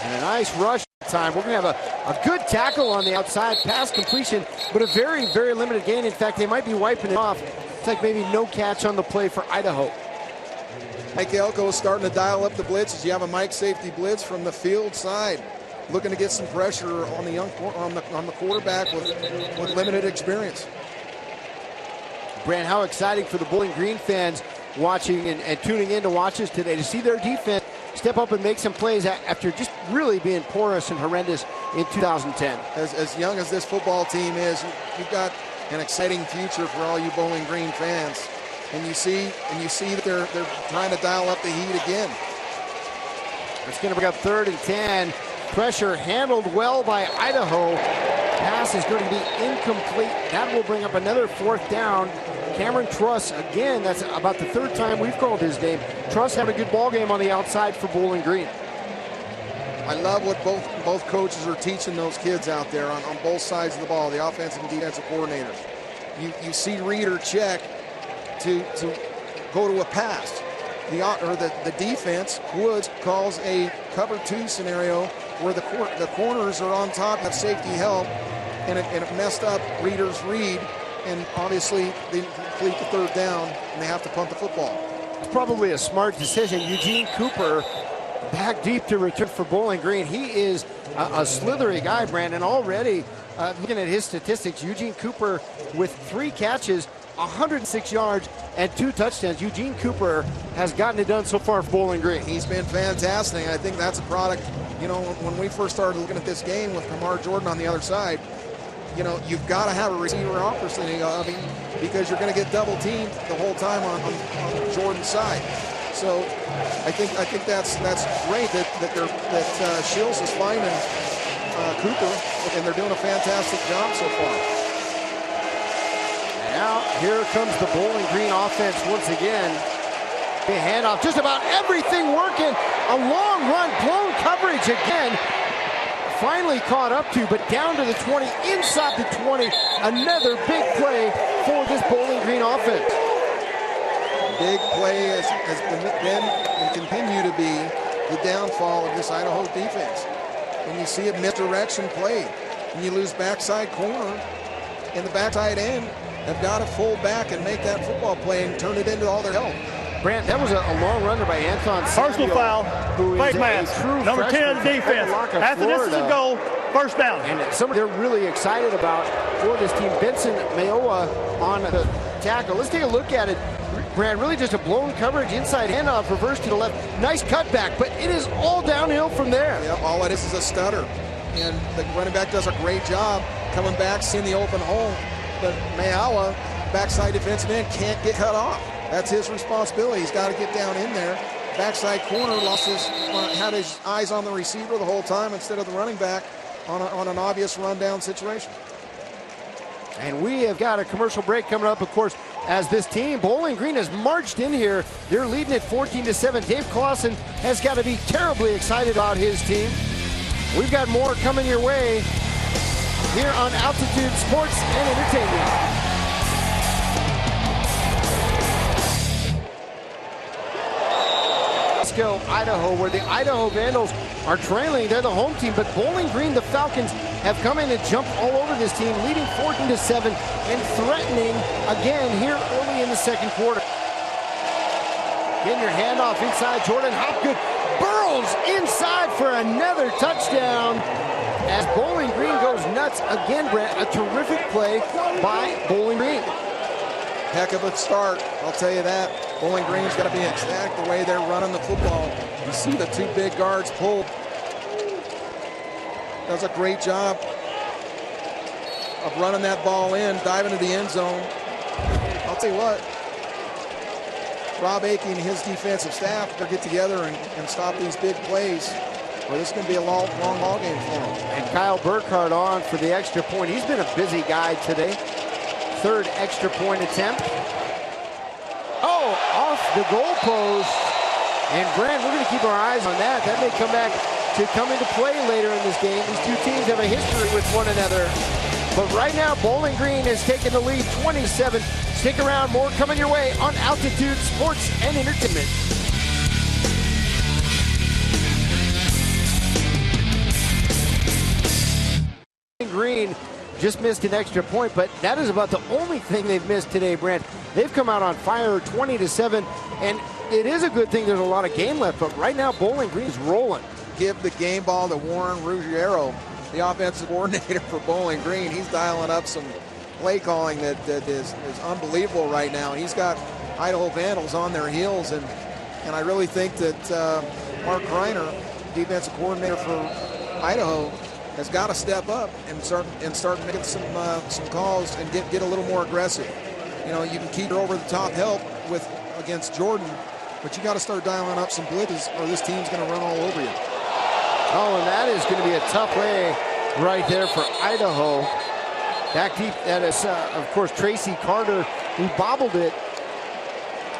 S2: And a nice rush time. We're going to have a good tackle on the outside, pass completion, but a very, very limited gain. In fact, they might be wiping it off. It's like maybe no catch on the play for Idaho.
S3: Mike Elko is starting to dial up the blitzes. You have a Mike safety blitz from the field side, looking to get some pressure on the quarterback with limited experience.
S2: Brant, how exciting for the Bowling Green fans watching and tuning in to watch us today to see their defense step up and make some plays after just really being porous and horrendous in 2010.
S3: As young as this football team is, you've got an exciting future for all you Bowling Green fans. And you see that they're trying to dial up the heat again.
S2: It's going to bring up 3rd and 10. Pressure handled well by Idaho. Pass is going to be incomplete. That will bring up another 4th down. Cameron Truss, again, that's about the 3rd time we've called his name. Truss having a good ball game on the outside for Bowling Green.
S3: I love what both coaches are teaching those kids out there on both sides of the ball, the offensive and defensive coordinators. You see Reeder check to go to a pass. The defense, Woods, calls a cover 2 scenario where the corners are on top, have safety help, and it messed up Reeder's read, and obviously they complete the 3rd down, and they have to punt the football.
S2: It's probably a smart decision. Eugene Cooper back deep to return for Bowling Green. He is a slithery guy, Brandon. Already looking at his statistics, Eugene Cooper with 3 catches, 106 yards, and 2 touchdowns. Eugene Cooper has gotten it done so far for Bowling Green.
S3: He's been fantastic. I think that's a product, you know, when we first started looking at this game with Kamar Jordan on the other side, you know, you've got to have a receiver opposite of him because you're going to get double teamed the whole time on Jordan's side. So I think that's great that Shields is finding Cooper, and they're doing a fantastic job so far.
S2: Now here comes the Bowling Green offense once again. A handoff, just about everything working. A long run, blown coverage again. Finally caught up to, but down to the 20, inside the 20. Another big play for this Bowling Green offense.
S3: Big play has been and continue to be the downfall of this Idaho defense. When you see a misdirection play, when you lose backside corner, and the backside end have got to fold back and make that football play and turn it into all their help.
S2: Brant, that was a long runner by Anton
S4: Personal foul, fake mask, number 10 of the defense. After this is a goal, first down.
S2: And something they're really excited about for this team, Benson Mayowa on the tackle. Let's take a look at it. Brant, really just a blown coverage, inside handoff, reverse to the left. Nice cutback, but it is all downhill from there.
S3: Yep, all it is a stutter. And the running back does a great job coming back, seeing the open hole. But Mayowa, backside defensive end, can't get cut off. That's his responsibility. He's got to get down in there. Backside corner had his eyes on the receiver the whole time instead of the running back on an obvious rundown situation.
S2: And we have got a commercial break coming up, of course, as this team, Bowling Green, has marched in here. They're leading at 14-7. Dave Clausen has got to be terribly excited about his team. We've got more coming your way here on Altitude Sports and Entertainment. Idaho, where the Idaho Vandals are trailing. They're the home team, but Bowling Green, the Falcons, have come in and jumped all over this team, leading 14-7 and threatening again here early in the second quarter. Getting your handoff inside, Jordan Hopgood burrows inside for another touchdown as Bowling Green goes nuts again, Brent. A terrific play by Bowling Green.
S3: Heck of a start, I'll tell you that. Bowling Green's got to be ecstatic the way they're running the football. You see the 2 big guards pulled. Does a great job of running that ball in, diving into the end zone. I'll tell you what, Rob Akey and his defensive staff, they'll get together and stop these big plays. Well, this is going to be a long ball game for them.
S2: And Kyle Burkhardt on for the extra point. He's been a busy guy today. 3rd extra point attempt. Oh, off the goalpost. And Brand, we're going to keep our eyes on that. That may come into play later in this game. These two teams have a history with one another. But right now, Bowling Green has taken the lead, 27. Stick around, more coming your way on Altitude Sports and Entertainment. Green just missed an extra point, but that is about the only thing they've missed today, Brent. They've come out on fire, 20-7, and it is a good thing there's a lot of game left, but right now Bowling Green is rolling.
S3: Give the game ball to Warren Ruggiero, the offensive coordinator for Bowling Green. He's dialing up some play calling that is unbelievable right now. He's got Idaho Vandals on their heels, and I really think that Mark Reiner, defensive coordinator for Idaho, has got to step up and start making some calls and get a little more aggressive. You know, you can keep your over-the-top help against Jordan, but you got to start dialing up some blitzes, or this team's going to run all over you.
S2: Oh, and that is going to be a tough play right there for Idaho. Back deep, that is, of course, Tracy Carter, who bobbled it.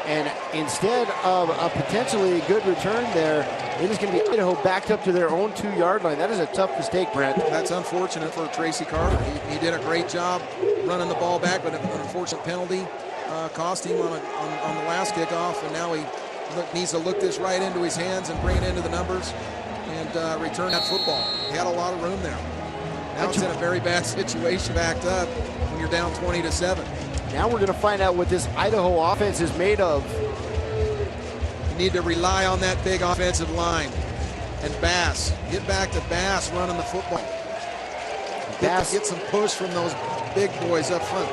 S2: And instead of a potentially good return there, it is going to be Idaho backed up to their own 2-yard line. That is a tough mistake, Brent.
S3: That's unfortunate for Tracy Carter. He did a great job running the ball back, but an unfortunate penalty cost him on the last kickoff, and now he needs to look this right into his hands and bring it into the numbers and return that football. He had a lot of room there. Now it's in a very bad situation, backed up when you're down 20-7.
S2: Now we're going to find out what this Idaho offense is made of.
S3: You need to rely on that big offensive line. And Bass, get back to Bass running the football. Bass get some push from those big boys up front.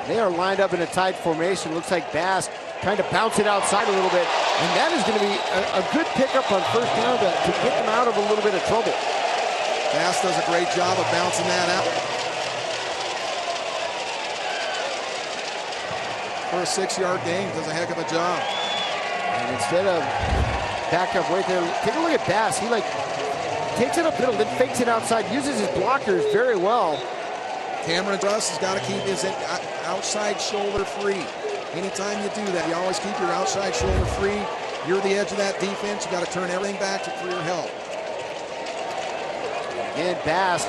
S2: They are lined up in a tight formation. Looks like Bass trying to bounce it outside a little bit. And that is going to be a good pickup on first down to get them out of a little bit of trouble.
S3: Bass does a great job of bouncing that out. For a 6-yard gain, does a heck of a job.
S2: And instead of back up right there, take a look at Bass. He takes it up middle, then fakes it outside, uses his blockers very well.
S3: Cameron Russ has got to keep his outside shoulder free. Anytime you do that, you always keep your outside shoulder free. You're the edge of that defense. You got to turn everything back for your help.
S2: Again, Bass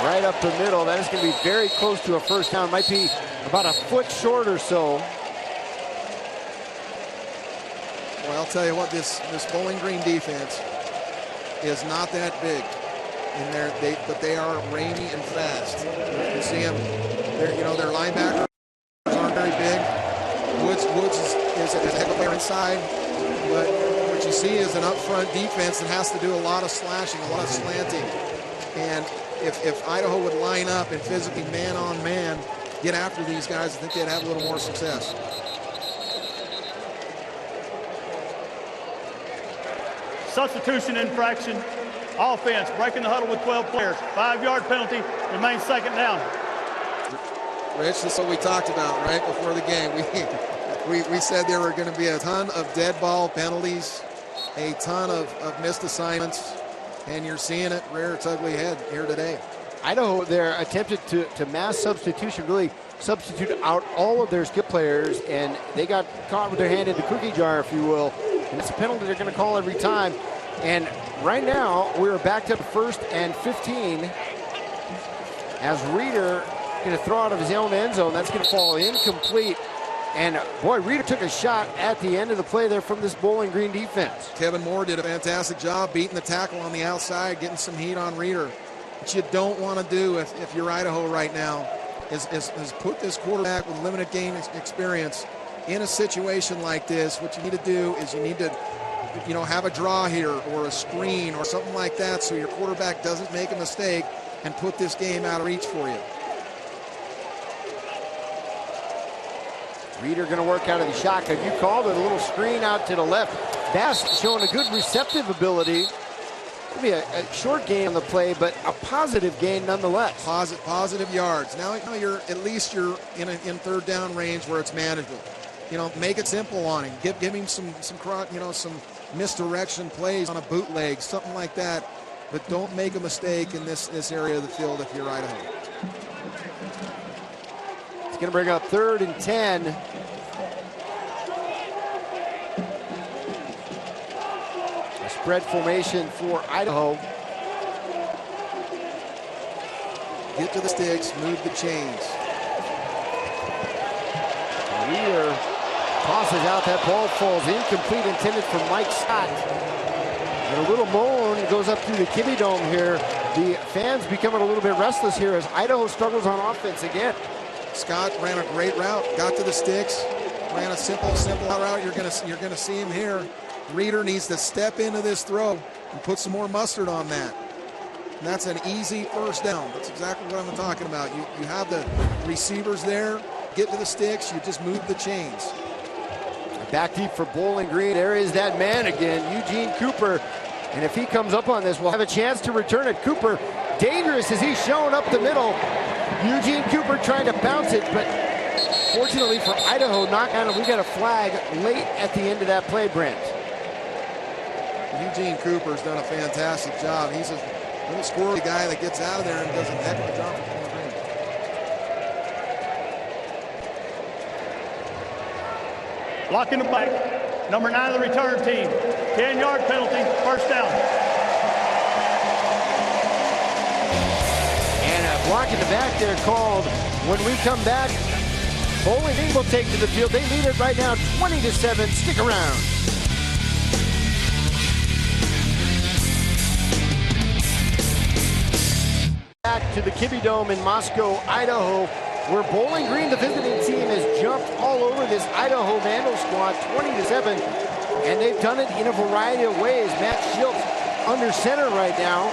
S2: right up the middle. That is going to be very close to a first down. Might be about a foot short or so.
S3: Well, I'll tell you what, this Bowling Green defense is not that big. But they are rangy and fast. You see them, their linebackers aren't very big. Woods is a heck of a player inside, but what you see is an up-front defense that has to do a lot of slashing, a lot of slanting. And if Idaho would line up and physically man-on-man get after these guys, I think they'd have a little more success.
S4: Substitution infraction. Offense, breaking the huddle with 12 players. 5-yard penalty, remains second down.
S3: Rich, this is what we talked about right before the game. We said there were going to be a ton of dead ball penalties, a ton of missed assignments, and you're seeing it rear its ugly head here today.
S2: Idaho there attempted to mass substitution, really substitute out all of their skill players, and they got caught with their hand in the cookie jar, if you will. And it's a penalty they're going to call every time. And right now, we're backed up 1st and 15 as Reeder going to throw out of his own end zone. That's going to fall incomplete. And boy, Reeder took a shot at the end of the play there from this Bowling Green defense.
S3: Kevin Moore did a fantastic job beating the tackle on the outside, getting some heat on Reeder. What you don't want to do if you're Idaho right now is put this quarterback with limited game experience in a situation like this. What you need to do is you need to have a draw here or a screen or something like that so your quarterback doesn't make a mistake and put this game out of reach for you.
S2: Reeder going to work out of the shotgun. You called it, a little screen out to the left. Bass showing a good receptive ability. It'll be a short gain on the play, but a positive gain nonetheless.
S3: Positive yards. Now you're in third down range where it's manageable. Make it simple on him. Give him some misdirection plays on a bootleg, something like that. But don't make a mistake in this area of the field if you're Idaho.
S2: It's going to bring up 3rd and 10. A spread formation for Idaho.
S3: Get to the sticks, move the chains.
S2: Reeder tosses out, that ball falls incomplete, intended for Mike Scott. And a little moan goes up through the Kibbe Dome here. The fans becoming a little bit restless here as Idaho struggles on offense again.
S3: Scott ran a great route, got to the sticks, ran a simple route. You're gonna see him here. Reeder needs to step into this throw and put some more mustard on that. And that's an easy first down. That's exactly what I'm talking about. You have the receivers there, get to the sticks, you just move the chains.
S2: Back deep for Bowling Green. There is that man again, Eugene Cooper. And if he comes up on this, we'll have a chance to return it. Cooper, dangerous as he's showing up the middle. Eugene Cooper trying to bounce it, but fortunately for Idaho, knock on it. We got a flag late at the end of that play, Brent.
S3: Eugene Cooper's done a fantastic job. He's a little squirrely guy that gets out of there and does a heck of a job for Bowling Green.
S4: Blocking the back, number 9 of the return team. 10-yard penalty, first down.
S2: And blocking the back there called. When we come back, Bowling Green will take to the field. They lead it right now 20-7. Stick around. Back to the Kibbe Dome in Moscow, Idaho, where Bowling Green, the visiting team, has jumped all over this Idaho Vandals squad, 20-7. And they've done it in a variety of ways. Matt Schiltz under center right now.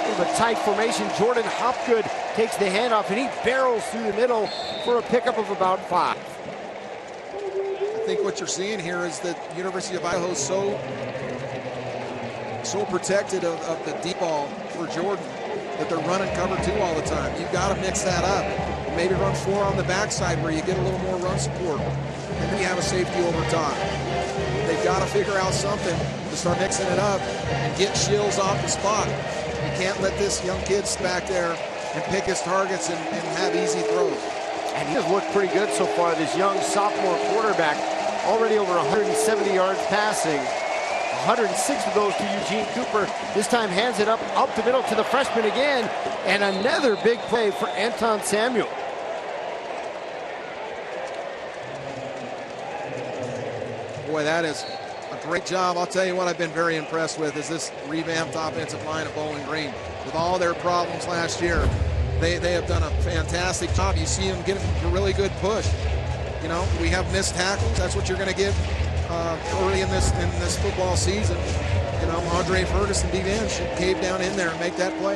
S2: In a tight formation, Jordan Hopgood takes the handoff, and he barrels through the middle for a pickup of about 5.
S3: I think what you're seeing here is that University of Idaho is so protected of the deep ball for Jordan that they're running cover 2 all the time. You've got to mix that up. Maybe run 4 on the backside where you get a little more run support, and then you have a safety over top. They've got to figure out something to start mixing it up and get Shills off the spot. You can't let this young kid sit back there and pick his targets and have easy throws.
S2: And he has looked pretty good so far, this young sophomore quarterback. Already over 170 yards passing. 106 of those to Eugene Cooper. This time hands it up the middle to the freshman again. And another big play for Anton Samuel.
S3: Boy, that is a great job. I'll tell you what I've been very impressed with is this revamped offensive line of Bowling Green. With all their problems last year, they have done a fantastic job. You see them get a really good push. You know, we have missed tackles. That's what you're going to get early in this football season. You know, Andre Ferguson, D-Van should cave down in there and make that play.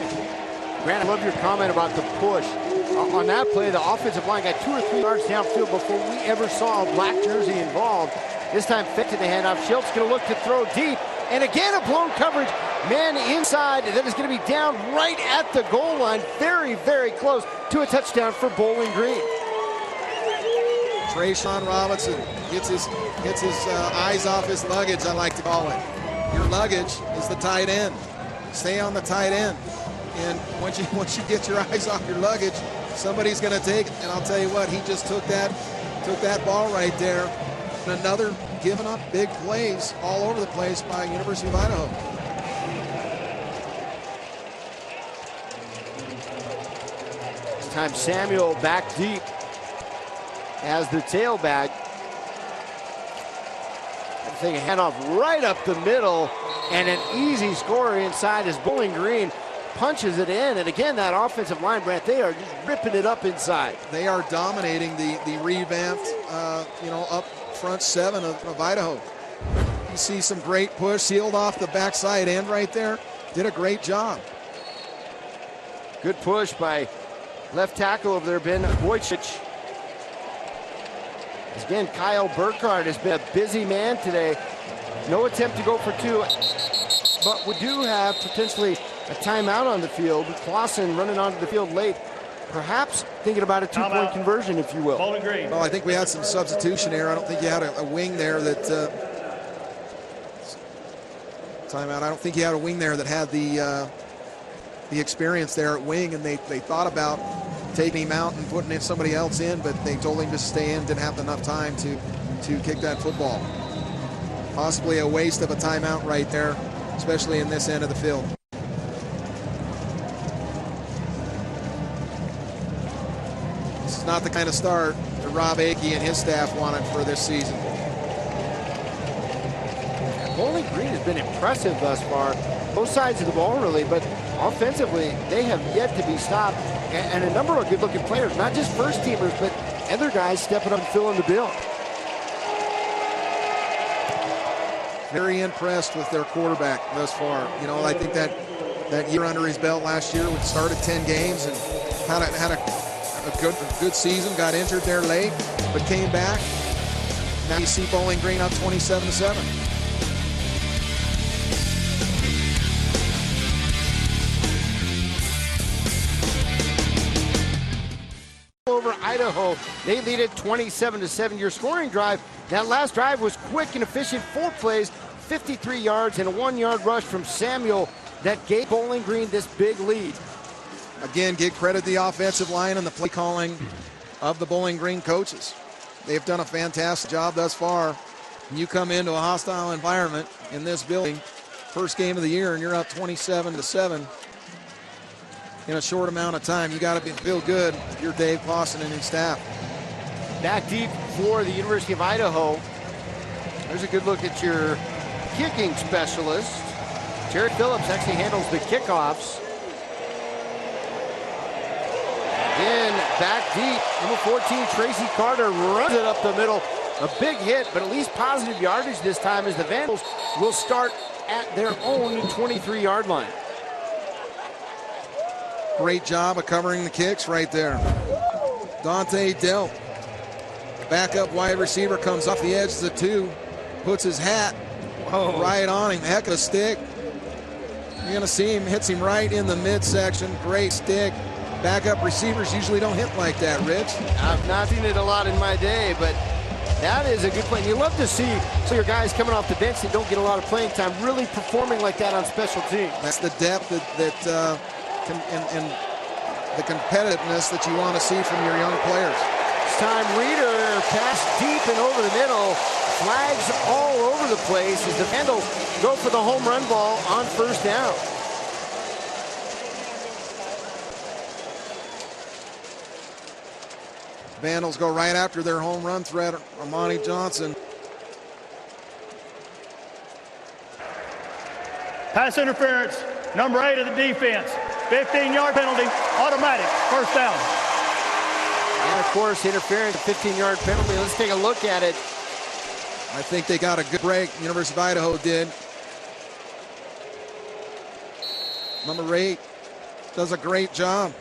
S2: Grant, I love your comment about the push. On that play, the offensive line got 2 or 3 yards downfield before we ever saw a black jersey involved. This time fit to the handoff. Schiltz going to look to throw deep. And again, a blown coverage. Man inside that is going to be down right at the goal line. Very, very close to a touchdown for Bowling Green.
S3: Trayshawn Robinson gets his eyes off his luggage, I like to call it. Your luggage is the tight end. Stay on the tight end. And once you get your eyes off your luggage, somebody's going to take it. And I'll tell you what, he just took that ball right there. And another giving up big plays all over the place by University of Idaho.
S2: This time Samuel back deep as the tailback. I think a handoff right up the middle, and an easy score inside as Bowling Green punches it in. And again, that offensive line, Brant, they are just ripping it up inside.
S3: They are dominating the revamped, up front 7 of Idaho. You see some great push, sealed off the backside end right there. Did a great job.
S2: Good push by left tackle over there, Ben Wojcik. Again, Kyle Burkhardt has been a busy man today. No attempt to go for 2, but we do have potentially a timeout on the field. Clausen running onto the field late. Perhaps thinking about a 2-point conversion, if you will.
S4: Bowling Green.
S3: Well, I think we had some substitution here. I don't think you had a wing there that timeout. I don't think you had a wing there that had the experience there at wing, and they thought about taking him out and putting somebody else in, but they told him to stay in. Didn't have enough time to kick that football. Possibly a waste of a timeout right there, especially in this end of the field. This is not the kind of start that Rob Akey and his staff wanted for this season.
S2: Bowling Green has been impressive thus far. Both sides of the ball, really, but offensively, they have yet to be stopped. And a number of good-looking players, not just first-teamers, but other guys stepping up and filling the bill.
S3: Very impressed with their quarterback thus far. You know, I think that year under his belt last year, when started 10 games and had a good season, got injured there late, but came back. Now you see Bowling Green up 27-7.
S2: Over Idaho, they lead it 27-7. Your scoring drive, that last drive was quick and efficient. 4 plays, 53 yards, and a 1-yard rush from Samuel that gave Bowling Green this big lead.
S3: Again, give credit to the offensive line and the play calling of the Bowling Green coaches. They've done a fantastic job thus far. When you come into a hostile environment in this building, first game of the year, and you're up 27-7 in a short amount of time, you got to feel good if you're Dave Clausen and his staff.
S2: Back deep for the University of Idaho. There's a good look at your kicking specialist. Jared Phillips actually handles the kickoffs. Again, back deep, number 14, Tracy Carter runs it up the middle A big hit, but at least positive yardage this time as the Vandals will start at their own 23-yard line.
S3: Great job of covering the kicks right there. Dante Dell, backup wide receiver, comes off the edge of the 2, puts his hat right on him. Heck of a stick. You're going to see him, hits him right in the midsection. Great stick. Backup receivers usually don't hit like that, Rich.
S2: I've not seen it a lot in my day, but that is a good play. And you love to see your guys coming off the bench that don't get a lot of playing time really performing like that on special teams.
S3: That's the depth and the competitiveness that you want to see from your young players.
S2: This time Reeder pass deep and over the middle. Flags all over the place as the Vandals go for the home run ball on first down.
S3: Vandals go right after their home run threat, Armani Johnson.
S4: Pass interference, number 8 of the defense. 15-yard penalty, automatic, first down.
S2: And of course, interference, 15-yard penalty. Let's take a look at it.
S3: I think they got a good break. University of Idaho did. Number 8 does a great job.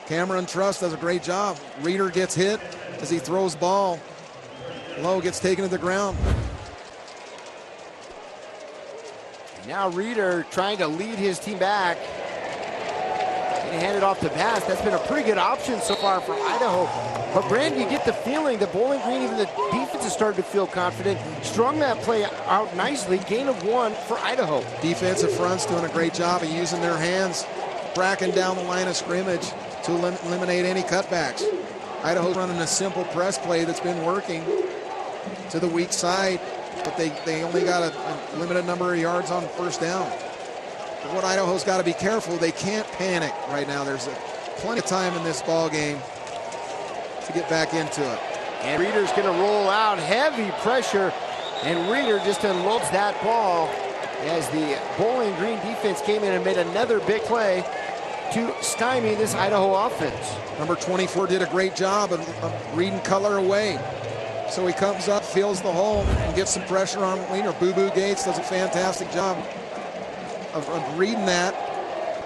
S3: Cameron Truss does a great job. Reeder gets hit as he throws ball. Lowe gets taken to the ground.
S2: Now Reeder trying to lead his team back. And hand it off to Bass. That's been a pretty good option so far for Idaho. But Brand, you get the feeling that Bowling Green, even the defense has started to feel confident. Strung that play out nicely. Gain of 1 for Idaho.
S3: Defensive front's doing a great job of using their hands, bracking down the line of scrimmage to eliminate any cutbacks. Idaho's running a simple press play that's been working to the weak side, but they only got a limited number of yards on first down. But what Idaho's got to be careful, they can't panic right now. There's plenty of time in this ball game to get back into it.
S2: And Reeder's going to roll out, heavy pressure, and Reeder just unloads that ball as the Bowling Green defense came in and made another big play to stymie this Idaho offense.
S3: Number 24 did a great job of reading color away. So he comes up, feels the hole, and gets some pressure on Reeder. Boo Boo Gates does a fantastic job of reading that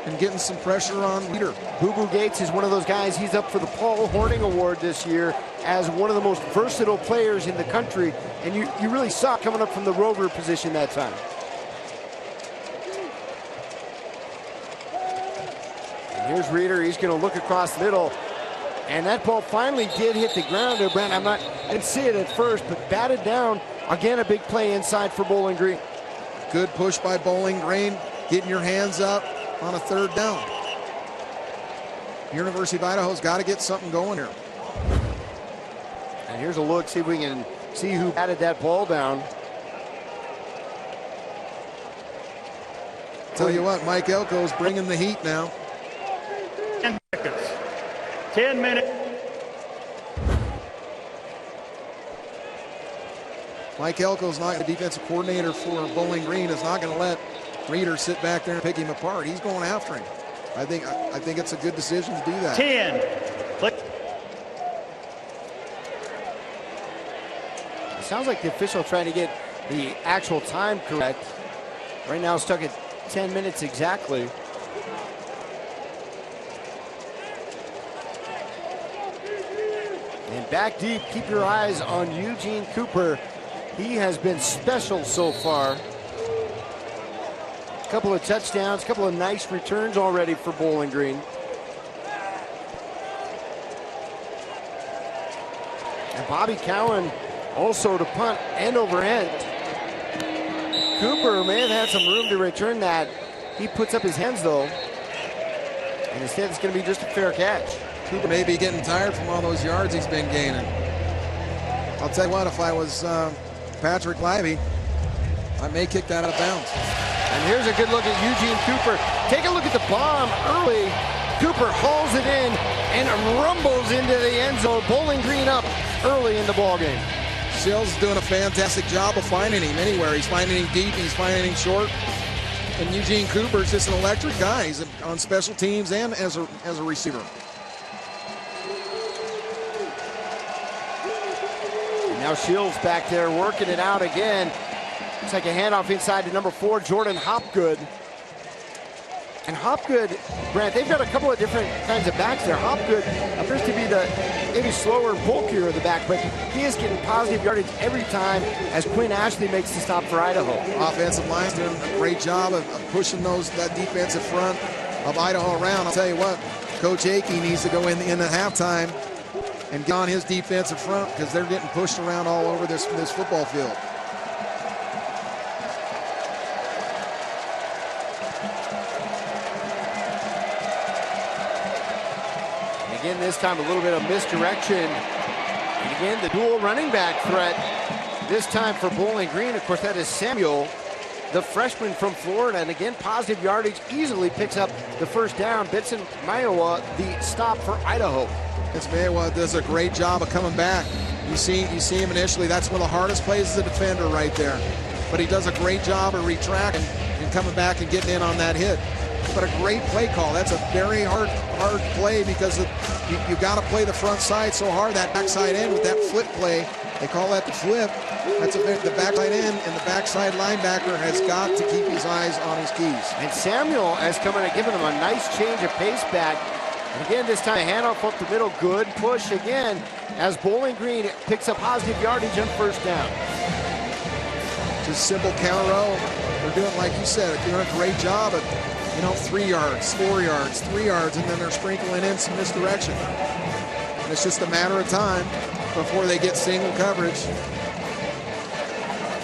S3: and getting some pressure on Reeder.
S2: Boo Boo Gates is one of those guys. He's up for the Paul Horning Award this year as one of the most versatile players in the country. And you really saw it coming up from the rover position that time. Here's Reeder. He's going to look across the middle. And that ball finally did hit the ground there, Brent. I didn't see it at first, but batted down. Again, a big play inside for Bowling Green.
S3: Good push by Bowling Green, getting your hands up on a third down. University of Idaho's got to get something going here.
S2: And here's a look, see if we can see who batted that ball down.
S3: Tell you what, Mike Elko's bringing the heat now.
S4: 10 seconds. 10 minutes.
S3: Mike Elko's not the defensive coordinator for Bowling Green, is not going to let Reeder sit back there and pick him apart. He's going after him. I think it's a good decision to do that.
S4: 10.
S2: It sounds like the official trying to get the actual time correct. Right now stuck at 10 minutes exactly. And back deep, keep your eyes on Eugene Cooper. He has been special so far. A couple of touchdowns, a couple of nice returns already for Bowling Green. And Bobby Cowan also to punt and overhead. Cooper may have had some room to return that. He puts up his hands though. And instead it's going to be just a fair catch.
S3: Cooper may be getting tired from all those yards he's been gaining. I'll tell you what, if I was Patrick Lively, I may kick that out of bounds.
S2: And here's a good look at Eugene Cooper. Take a look at the bomb early. Cooper hauls it in and rumbles into the end zone. Bowling Green up early in the ballgame.
S3: Sills is doing a fantastic job of finding him anywhere. He's finding him deep, he's finding him short. And Eugene Cooper's just an electric guy. He's on special teams and as a receiver.
S2: Now Shields back there working it out again. Looks like a handoff inside to number 4, Jordan Hopgood. And Hopgood, Grant, they've got a couple of different kinds of backs there. Hopgood appears to be the maybe slower and bulkier of the back, but he is getting positive yardage every time as Quinn Ashley makes the stop for Idaho.
S3: Offensive line's doing a great job of pushing that defensive front of Idaho around. I'll tell you what, Coach Akey needs to go in at halftime and get on his defensive front because they're getting pushed around all over this football field.
S2: Again, this time a little bit of misdirection. And again, the dual running back threat. This time for Bowling Green. Of course, that is Samuel, the freshman from Florida. And again, positive yardage, easily picks up the first down. Benson Mayowa, the stop for Idaho.
S3: This Mayowa does a great job of coming back. You see him initially. That's one of the hardest plays as a defender right there. But he does a great job of retracting and coming back and getting in on that hit. But a great play call. That's a very hard play because you got to play the front side so hard. That backside end with that flip play, they call that the flip. That's the backside end, and the backside linebacker has got to keep his eyes on his keys.
S2: And Samuel has come in and given him a nice change of pace back. And again, this time a handoff up the middle. Good push again as Bowling Green picks up positive yardage on first down.
S3: Just simple counter row. They're doing, like you said, they're doing a great job of 3 yards, 4 yards, 3 yards, and then they're sprinkling in some misdirection. And it's just a matter of time before they get single coverage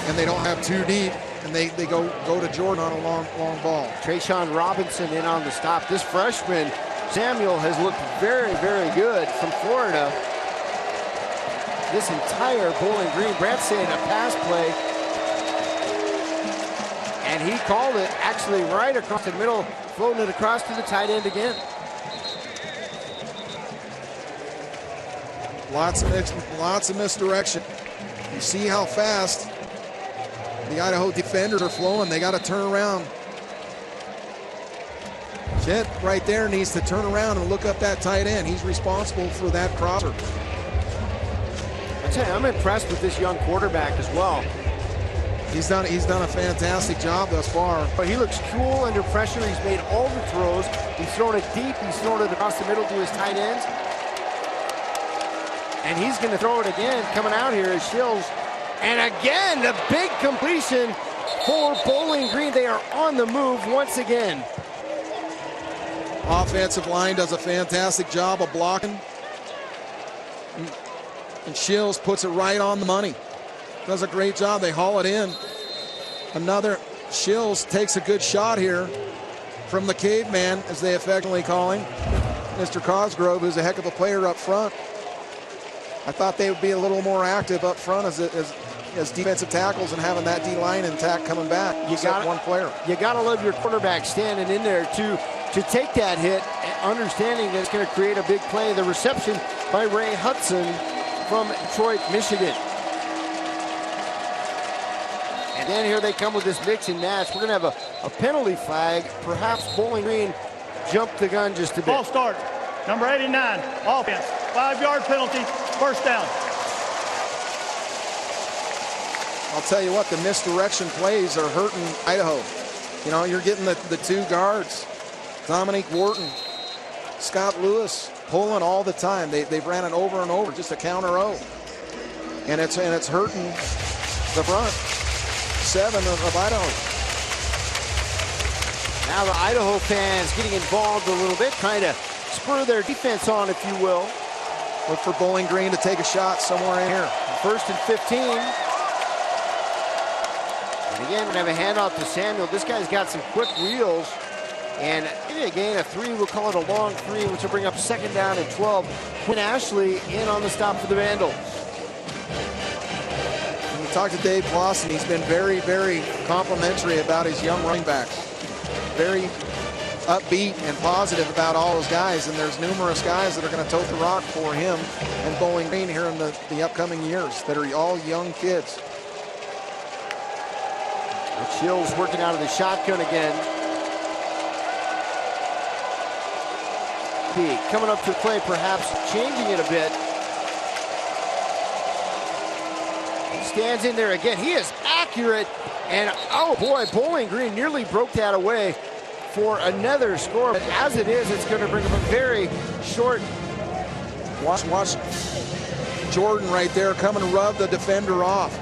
S3: and they don't have too deep, and they go to Jordan on a long ball.
S2: Trayshawn Robinson in on the stop. This freshman, Samuel, has looked very, very good from Florida. This entire Bowling Green, Brant's saying a pass play. And he called it actually right across the middle, floating it across to the tight end again.
S3: Lots of misdirection. You see how fast the Idaho defenders are flowing. They got to turn around. Jet right there needs to turn around and look up that tight end. He's responsible for that crosser.
S2: I tell you, I'm impressed with this young quarterback as well.
S3: He's done a fantastic job thus far.
S2: But he looks cool under pressure. He's made all the throws. He's thrown it deep. He's thrown it across the middle to his tight ends. And he's going to throw it again. Coming out here is Shields. And again, the big completion for Bowling Green. They are on the move once again.
S3: Offensive line does a fantastic job of blocking. And Shields puts it right on the money. Does a great job. They haul it in. Another Shields takes a good shot here from the caveman, as they affectionately call him, Mr. Cosgrove, who's a heck of a player up front. I thought they would be a little more active up front as defensive tackles and having that D-line intact coming back. You got one player.
S2: You got to love your quarterback standing in there to take that hit, understanding that it's going to create a big play. The reception by Ray Hudson from Detroit, Michigan. And then here they come with this mix and match. We're going to have a penalty flag. Perhaps Bowling Green jumped the gun just a bit.
S4: Ball start. Number 89, offense. 5-yard penalty, first down.
S3: I'll tell you what, the misdirection plays are hurting Idaho. You're getting the 2 guards, Dominique Wharton, Scott Lewis, pulling all the time. They've ran it over and over, just a counter row. And it's hurting the front 7 of Idaho.
S2: Now the Idaho fans getting involved a little bit, trying to spur their defense on, if you will.
S3: Look for Bowling Green to take a shot somewhere in here.
S2: 1st and 15. And again, we're going to have a handoff to Samuel. This guy's got some quick wheels. And maybe a gain of 3. We'll call it a long 3, which will bring up 2nd down and 12. Quinn Ashley in on the stop for the Vandals.
S3: When you talk to Dave Clausen, he's been very, very complimentary about his young running backs. Very upbeat and positive about all those guys, and there's numerous guys that are going to tote the rock for him and Bowling Green here in the upcoming years that are all young kids.
S2: Shields working out of the shotgun again. Coming up to play, perhaps changing it a bit. Stands in there again. He is accurate. And, oh boy, Bowling Green nearly broke that away for another score. But as it is, it's going to bring up a very short.
S3: Watch Jordan right there come and rub the defender off.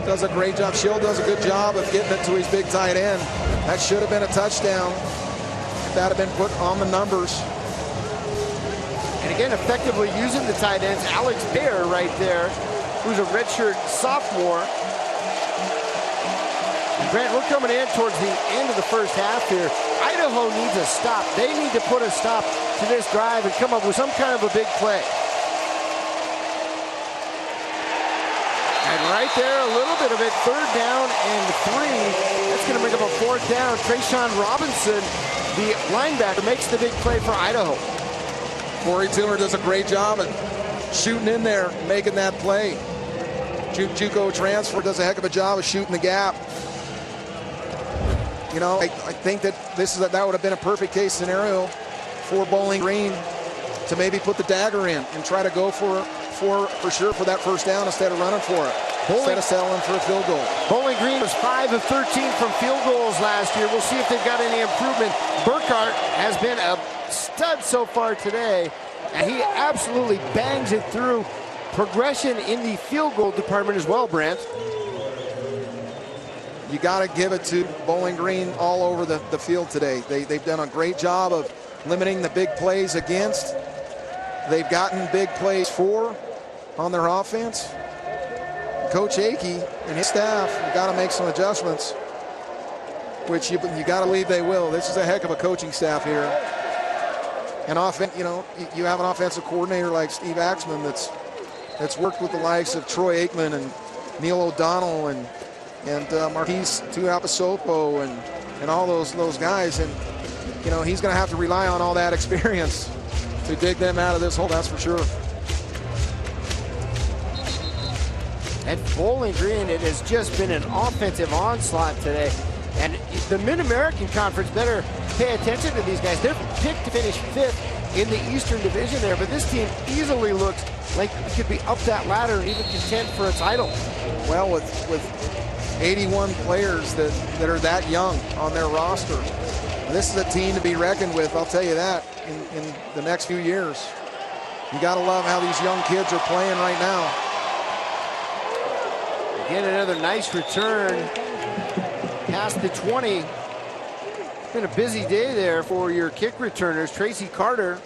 S3: Does a great job. Schill does a good job of getting it to his big tight end. That should have been a touchdown. If that had been put on the numbers.
S2: And again, effectively using the tight ends. Alex Baer right there, who's a redshirt sophomore. And Grant, we're coming in towards the end of the first half here. Idaho needs a stop. They need to put a stop to this drive and come up with some kind of a big play. And right there, a little bit of it, 3rd down and 3. That's going to bring up a 4th down. Trayshawn Robinson, the linebacker, makes the big play for Idaho.
S3: Corey Toomer does a great job of shooting in there, making that play. JUCO transfer does a heck of a job of shooting the gap. You know, I think that that would have been a perfect case scenario for Bowling Green to maybe put the dagger in and try to go for sure for that 1st down instead of running for it. Instead of settling for a field goal.
S2: Bowling Green was 5 of 13 from field goals last year. We'll see if they've got any improvement. Burkhart has been a stud so far today, and he absolutely bangs it through. Progression in the field goal department as well, Brant.
S3: You got to give it to Bowling Green all over the field today. They've done a great job of limiting the big plays against. They've gotten big plays for on their offense. Coach Akey and his staff have got to make some adjustments, which you got to believe they will. This is a heck of a coaching staff here. And you know, you have an offensive coordinator like Steve Axman that's worked with the likes of Troy Aikman and Neil O'Donnell and Marquise Tuiapasopo and all those guys. And, you know, he's going to have to rely on all that experience to dig them out of this hole, that's for sure.
S2: At Bowling Green, it has just been an offensive onslaught today. And the Mid-American Conference better pay attention to these guys. They're picked to finish 5th in the Eastern Division there, but this team easily looks like it could be up that ladder and even contend for a title.
S3: Well, with 81 players that are that young on their roster, this is a team to be reckoned with, I'll tell you that, in the next few years. You got to love how these young kids are playing right now.
S2: Again, another nice return past the 20. It's been a busy day there for your kick returners. Tracy Carter.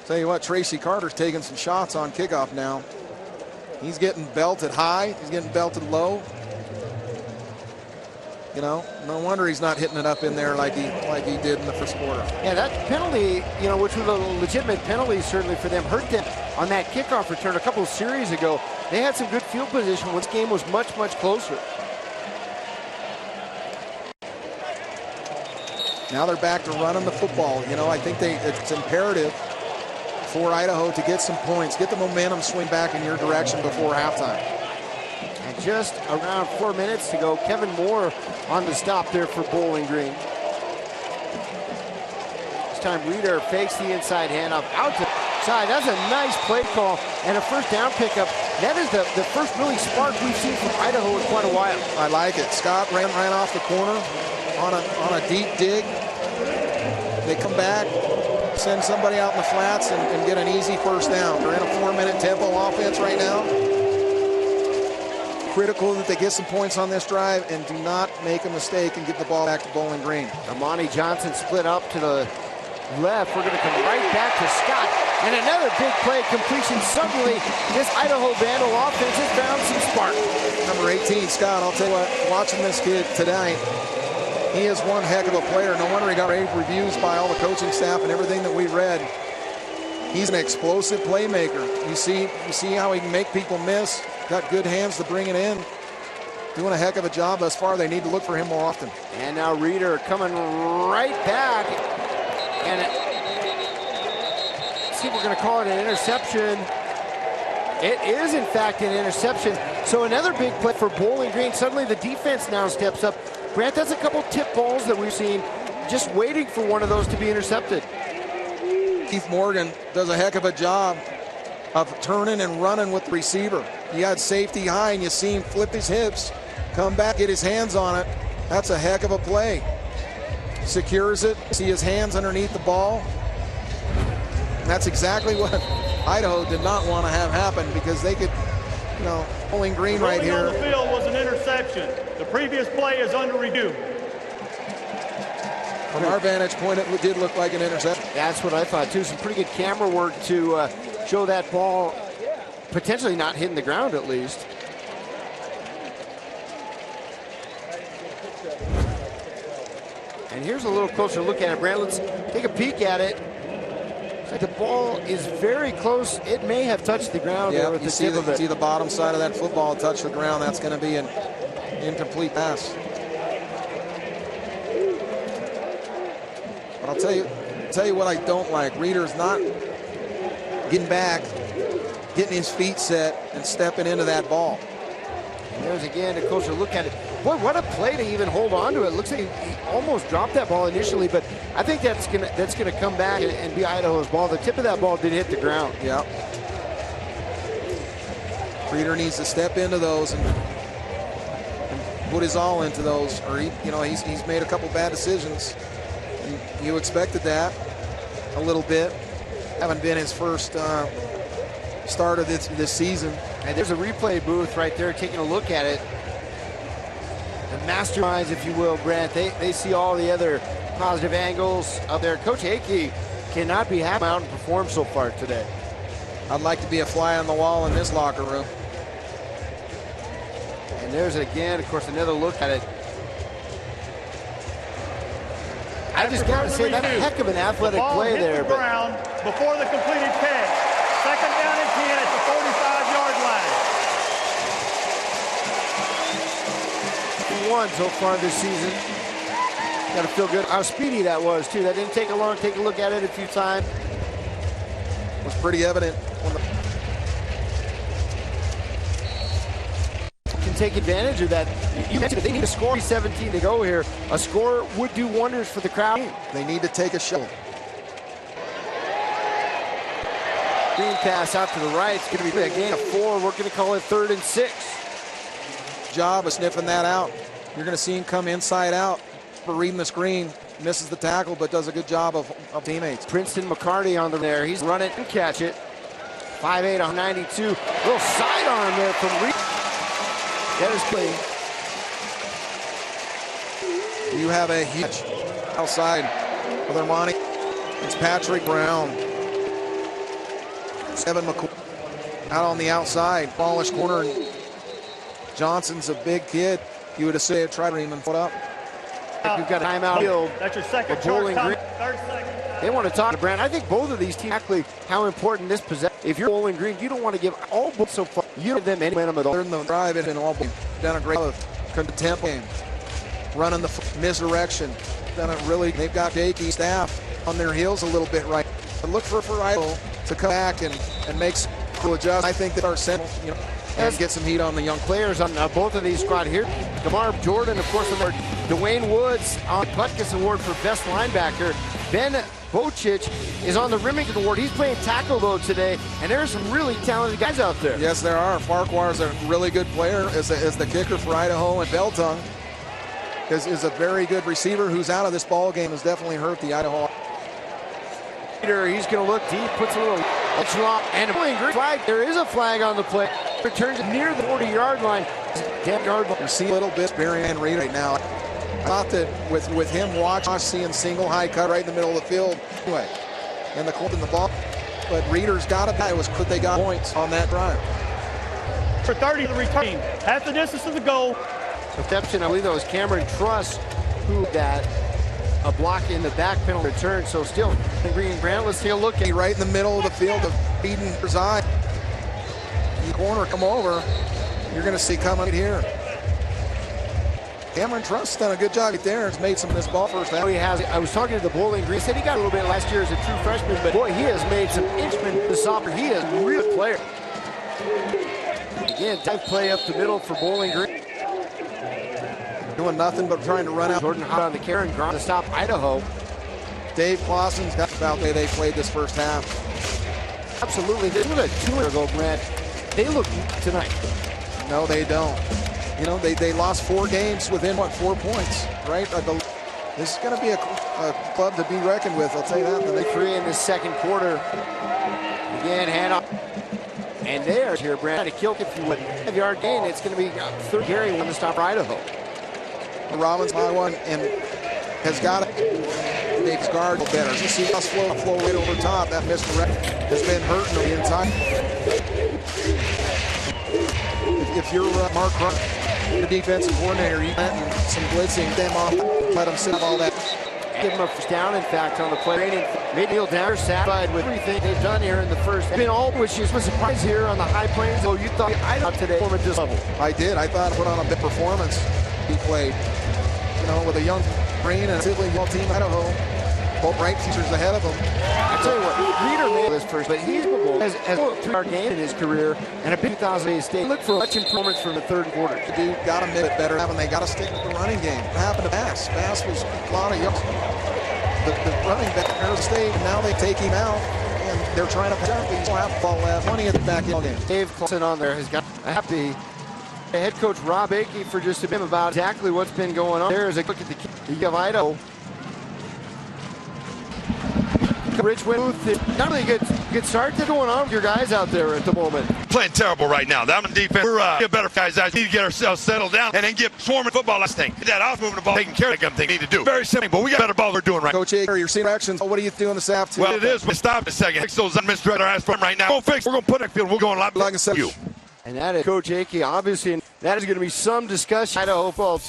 S3: Tell you what, Tracy Carter's taking some shots on kickoff now. He's getting belted high. He's getting belted low. You know, no wonder he's not hitting it up in there like he did in the first quarter.
S2: Yeah, that penalty, you know, which was a legitimate penalty certainly for them, hurt them on that kickoff return a couple of series ago. They had some good field position when this game was much, much closer.
S3: Now they're back to running the football. You know, I think it's imperative for Idaho to get some points, get the momentum swing back in your direction before halftime.
S2: And just around 4 minutes to go, Kevin Moore on the stop there for Bowling Green. This time Reeder fakes the inside handoff out to side. That's a nice play call and a 1st down pickup. That is the first really spark we've seen from Idaho in quite a while.
S3: I like it. Scott ran off the corner on a deep dig. They come back, send somebody out in the flats and get an easy 1st down. They're in a 4-minute tempo offense right now. Critical that they get some points on this drive and do not make a mistake and give the ball back to Bowling Green.
S2: Amani Johnson split up to the left. We're going to come right back to Scott. And another big play completion. Suddenly, this Idaho Vandal offense has found some spark.
S3: Number 18, Scott, I'll tell you what, watching this kid tonight, he is one heck of a player. No wonder he got rave reviews by all the coaching staff and everything that we read. He's an explosive playmaker. You see how he can make people miss. Got good hands to bring it in. Doing a heck of a job thus far. They need to look for him more often.
S2: And now Reeder coming right back. And see if we're going to call it an interception. It is, in fact, an interception. So another big play for Bowling Green. Suddenly the defense now steps up. Grant, that's a couple tip balls that we've seen, just waiting for one of those to be intercepted.
S3: Keith Morgan does a heck of a job of turning and running with the receiver. You had safety high and you see him flip his hips, come back, get his hands on it. That's a heck of a play. Secures it, see his hands underneath the ball. And that's exactly what Idaho did not want to have happen, because they could, Bowling Green right here.
S4: On the field was an interception. The previous play is under review.
S3: From our vantage point, it did look like an interception.
S2: That's what I thought too. Some pretty good camera work to show that ball potentially not hitting the ground at least. And here's a little closer look at it, Brand. Let's take a peek at it. It's like the ball is very close. It may have touched the ground there with the tip of it.
S3: See the bottom side of that football touch the ground. That's going to be an incomplete pass. But I'll tell you what I don't like. Reeder's not getting back, getting his feet set, and stepping into that ball.
S2: And there's again a closer look at it. Boy, what a play to even hold on to it. Looks like he almost dropped that ball initially, but I think that's gonna come back and be Idaho's ball. The tip of that ball did hit the ground.
S3: Yeah. Reeder needs to step into those and put his all into those, or he's made a couple bad decisions. And you expected that a little bit. Haven't been his first start of this season.
S2: And there's a replay booth right there taking a look at it. The masterminds, if you will, Brent, they see all the other positive angles up there. Coach Hickey cannot be happy out and perform so far today.
S3: I'd like to be a fly on the wall in this locker room.
S2: And there's again, of course, another look at it. I just got to say, that's a heck of an athletic play there.
S4: The ground before the completed catch. Second down and 10 at the 45-yard line.
S2: One so far this season. Got to feel good. How speedy that was too. That didn't take a long. Take a look at it a few times.
S3: It was pretty evident.
S2: Can take advantage of that. You mentioned they need to score 17 to go here. A score would do wonders for the crowd.
S3: They need to take a shot.
S2: Green pass out to the right. It's going to be a gain of 4. We're going to call it 3rd and 6.
S3: Job of sniffing that out. You're going to see him come inside out for reading the screen. Misses the tackle, but does a good job of teammates.
S2: Princeton McCarty on there. He's run it and catch it. 5'8" on 92. Little sidearm there from Reed. That is play.
S3: You have a huge outside with Armani. It's Patrick Brown. Evan McCoy out on the outside. Ballish corner. Johnson's a big kid. You would have said try to even put up.
S2: You've got a timeout field.
S4: That's your second
S2: Bowling Green.
S4: 3rd second.
S2: They want to talk to Brand. I think both of these teams exactly how important this possession. If you're Bowling Green, you don't want to give all balls so far. You don't give them any momentum at all.
S3: They're in the drive and all done a great job of tempo game. Running the misdirection. Done it really. They've got Jakey staff on their heels a little bit right. But look for Idaho to come back and make some cool adjustments. I think that our center, and get some heat on the young
S2: players on both of these squad here. Kamar Jordan, of course, award. Dwayne Woods on Butkus Award for best linebacker. Ben Bocic is on the Remington Award. He's playing tackle though today, and there's some really talented guys out there.
S3: Yes, there are. Farquhar is a really good player as the kicker for Idaho, and Beltung is a very good receiver who's out of this ball game. Has definitely hurt the Idaho.
S2: He's going to look deep, puts a little drop, and a flag. There is a flag on the play. Returns it near the 40-yard line. 10-yard line.
S3: You see a little bit Barry Reed right now. I thought that with him watching, seeing single high cut right in the middle of the field, anyway, and the clip in the ball. But Reeder's got it. It was they got points on that drive.
S4: For 30 to return, half the distance to the goal.
S2: Reception, I believe that was Cameron Truss who that. A block in the back penalty return, so still Green Grant. Let's take a look at
S3: right in the middle of the field of Eden Preside. Corner come over. You're going to see coming here. Cameron Truss done a good job right there. Has made some of this ball first half.
S2: He has. I was talking to the Bowling Green. He said he got a little bit last year as a true freshman, but boy, he has made some inchman to soccer. He is a real player. Again, dive play up the middle for Bowling Green.
S3: Doing nothing but trying to run out.
S2: Jordan Hot on the Karen Grant to stop Idaho.
S3: Dave Clausen's got about the way they played this first half.
S2: Absolutely. This was a 2 years ago, Brent. They look tonight.
S3: No, they don't. You know, they lost 4 games within, 4 points, right? This is going to be a club to be reckoned with, I'll tell you that.
S2: They 3 in the second quarter. Again, handoff. And there, here, Brent, to kill if you would. 5-yard gain, it's going to be third carry when to stop Idaho.
S3: Rollins by one and has got it. Dave's guard better. You see us flow right over top. That misdirect has been hurting the inside. If you're Mark Rupp, the defensive coordinator, you let some blitzing them off, let them sit all that.
S2: Give him a first down, in fact, on the play. Made Neil down, satisfied with everything they've done here in the first. It's been all, which is a surprise here on the high plains. Oh, you thought Idaho today perform at this level?
S3: I did. I thought put on a big performance. He played, you know, with a young Green and a young team Idaho. Both right features ahead of him.
S2: I tell you what, Reeder made this first, but he's has 3-yard gain in his career and a big 2008 state. Look for much improvements from the third quarter.
S3: The dude got a minute better, and they got to stick with the running game. What happened to Bass? Bass was a lot of young. The running back at Arizona State, and now they take him out, and they're trying to pass out. He's going to have the ball left. 20 at the back end game.
S2: Dave Clausen on there has got happy. Head coach Rob Akey for just a bit about exactly what's been going on. There's a look at the key of Idaho. Rich Booth, not really good start to going on with your guys out there at the moment.
S5: Playing terrible right now. That on defense, we're get better guys. I need to get ourselves settled down and then get swarming football. Last thing, get that off moving the ball, taking care of them. Need to do very simple, but we got better ball we're doing right.
S3: Coach Aker, you're seeing actions. What are you doing this afternoon?
S5: Well, it is. We stop a second. Fix those misdirect our ass from right now. Go fix. We're gonna put it field. We're going live.
S3: Like I said,
S2: and that is Coach Akey. Obviously, and that is going to be some discussion. Idaho football.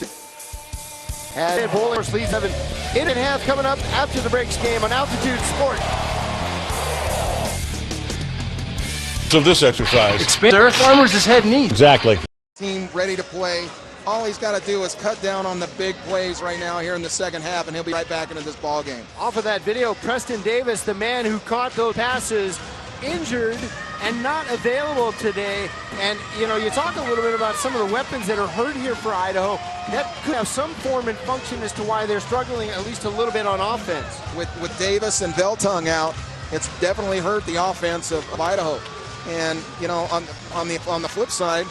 S2: And Bowling leads 7 8.5 coming up after the breaks game on Altitude Sport.
S6: Of this exercise.
S7: Expand Earth Farmers is head knee.
S6: Exactly.
S3: Team ready to play. All he's got to do is cut down on the big plays right now here in the second half, and he'll be right back into this ball game.
S2: Off of that video, Preston Davis, the man who caught those passes, injured and not available today. And, you know, you talk a little bit about some of the weapons that are hurt here for Idaho. That could have some form and function as to why they're struggling at least a little bit on offense.
S3: With Davis and Veltung out, it's definitely hurt the offense of Idaho. And, you know, on the flip side,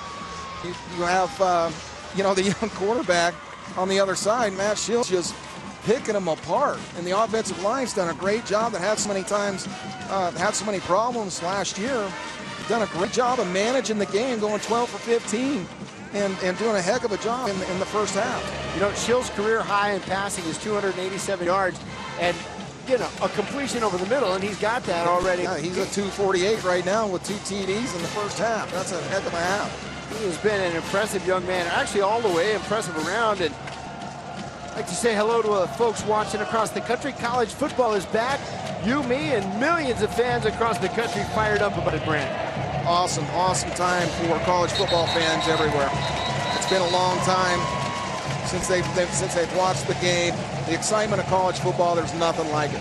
S3: you have, you know, the young quarterback on the other side, Matt Shields, just picking them apart. And the offensive line's done a great job that had so many times, had so many problems last year. Done a great job of managing the game, going 12 for 15, and doing a heck of a job in the first half.
S2: You know, Shields' career high in passing is 287 yards. And you know, a completion over the middle, and he's got that already.
S3: Yeah, he's at 248 right now with 2 TDs in the first half. That's a heck of a half.
S2: He has been an impressive young man, actually all the way impressive around. And I'd like to say hello to the folks watching across the country. College football is back. You, me, and millions of fans across the country fired up about it, Brent.
S3: Awesome time for college football fans everywhere. It's been a long time since they've watched the game. The excitement of college football, there's nothing like it.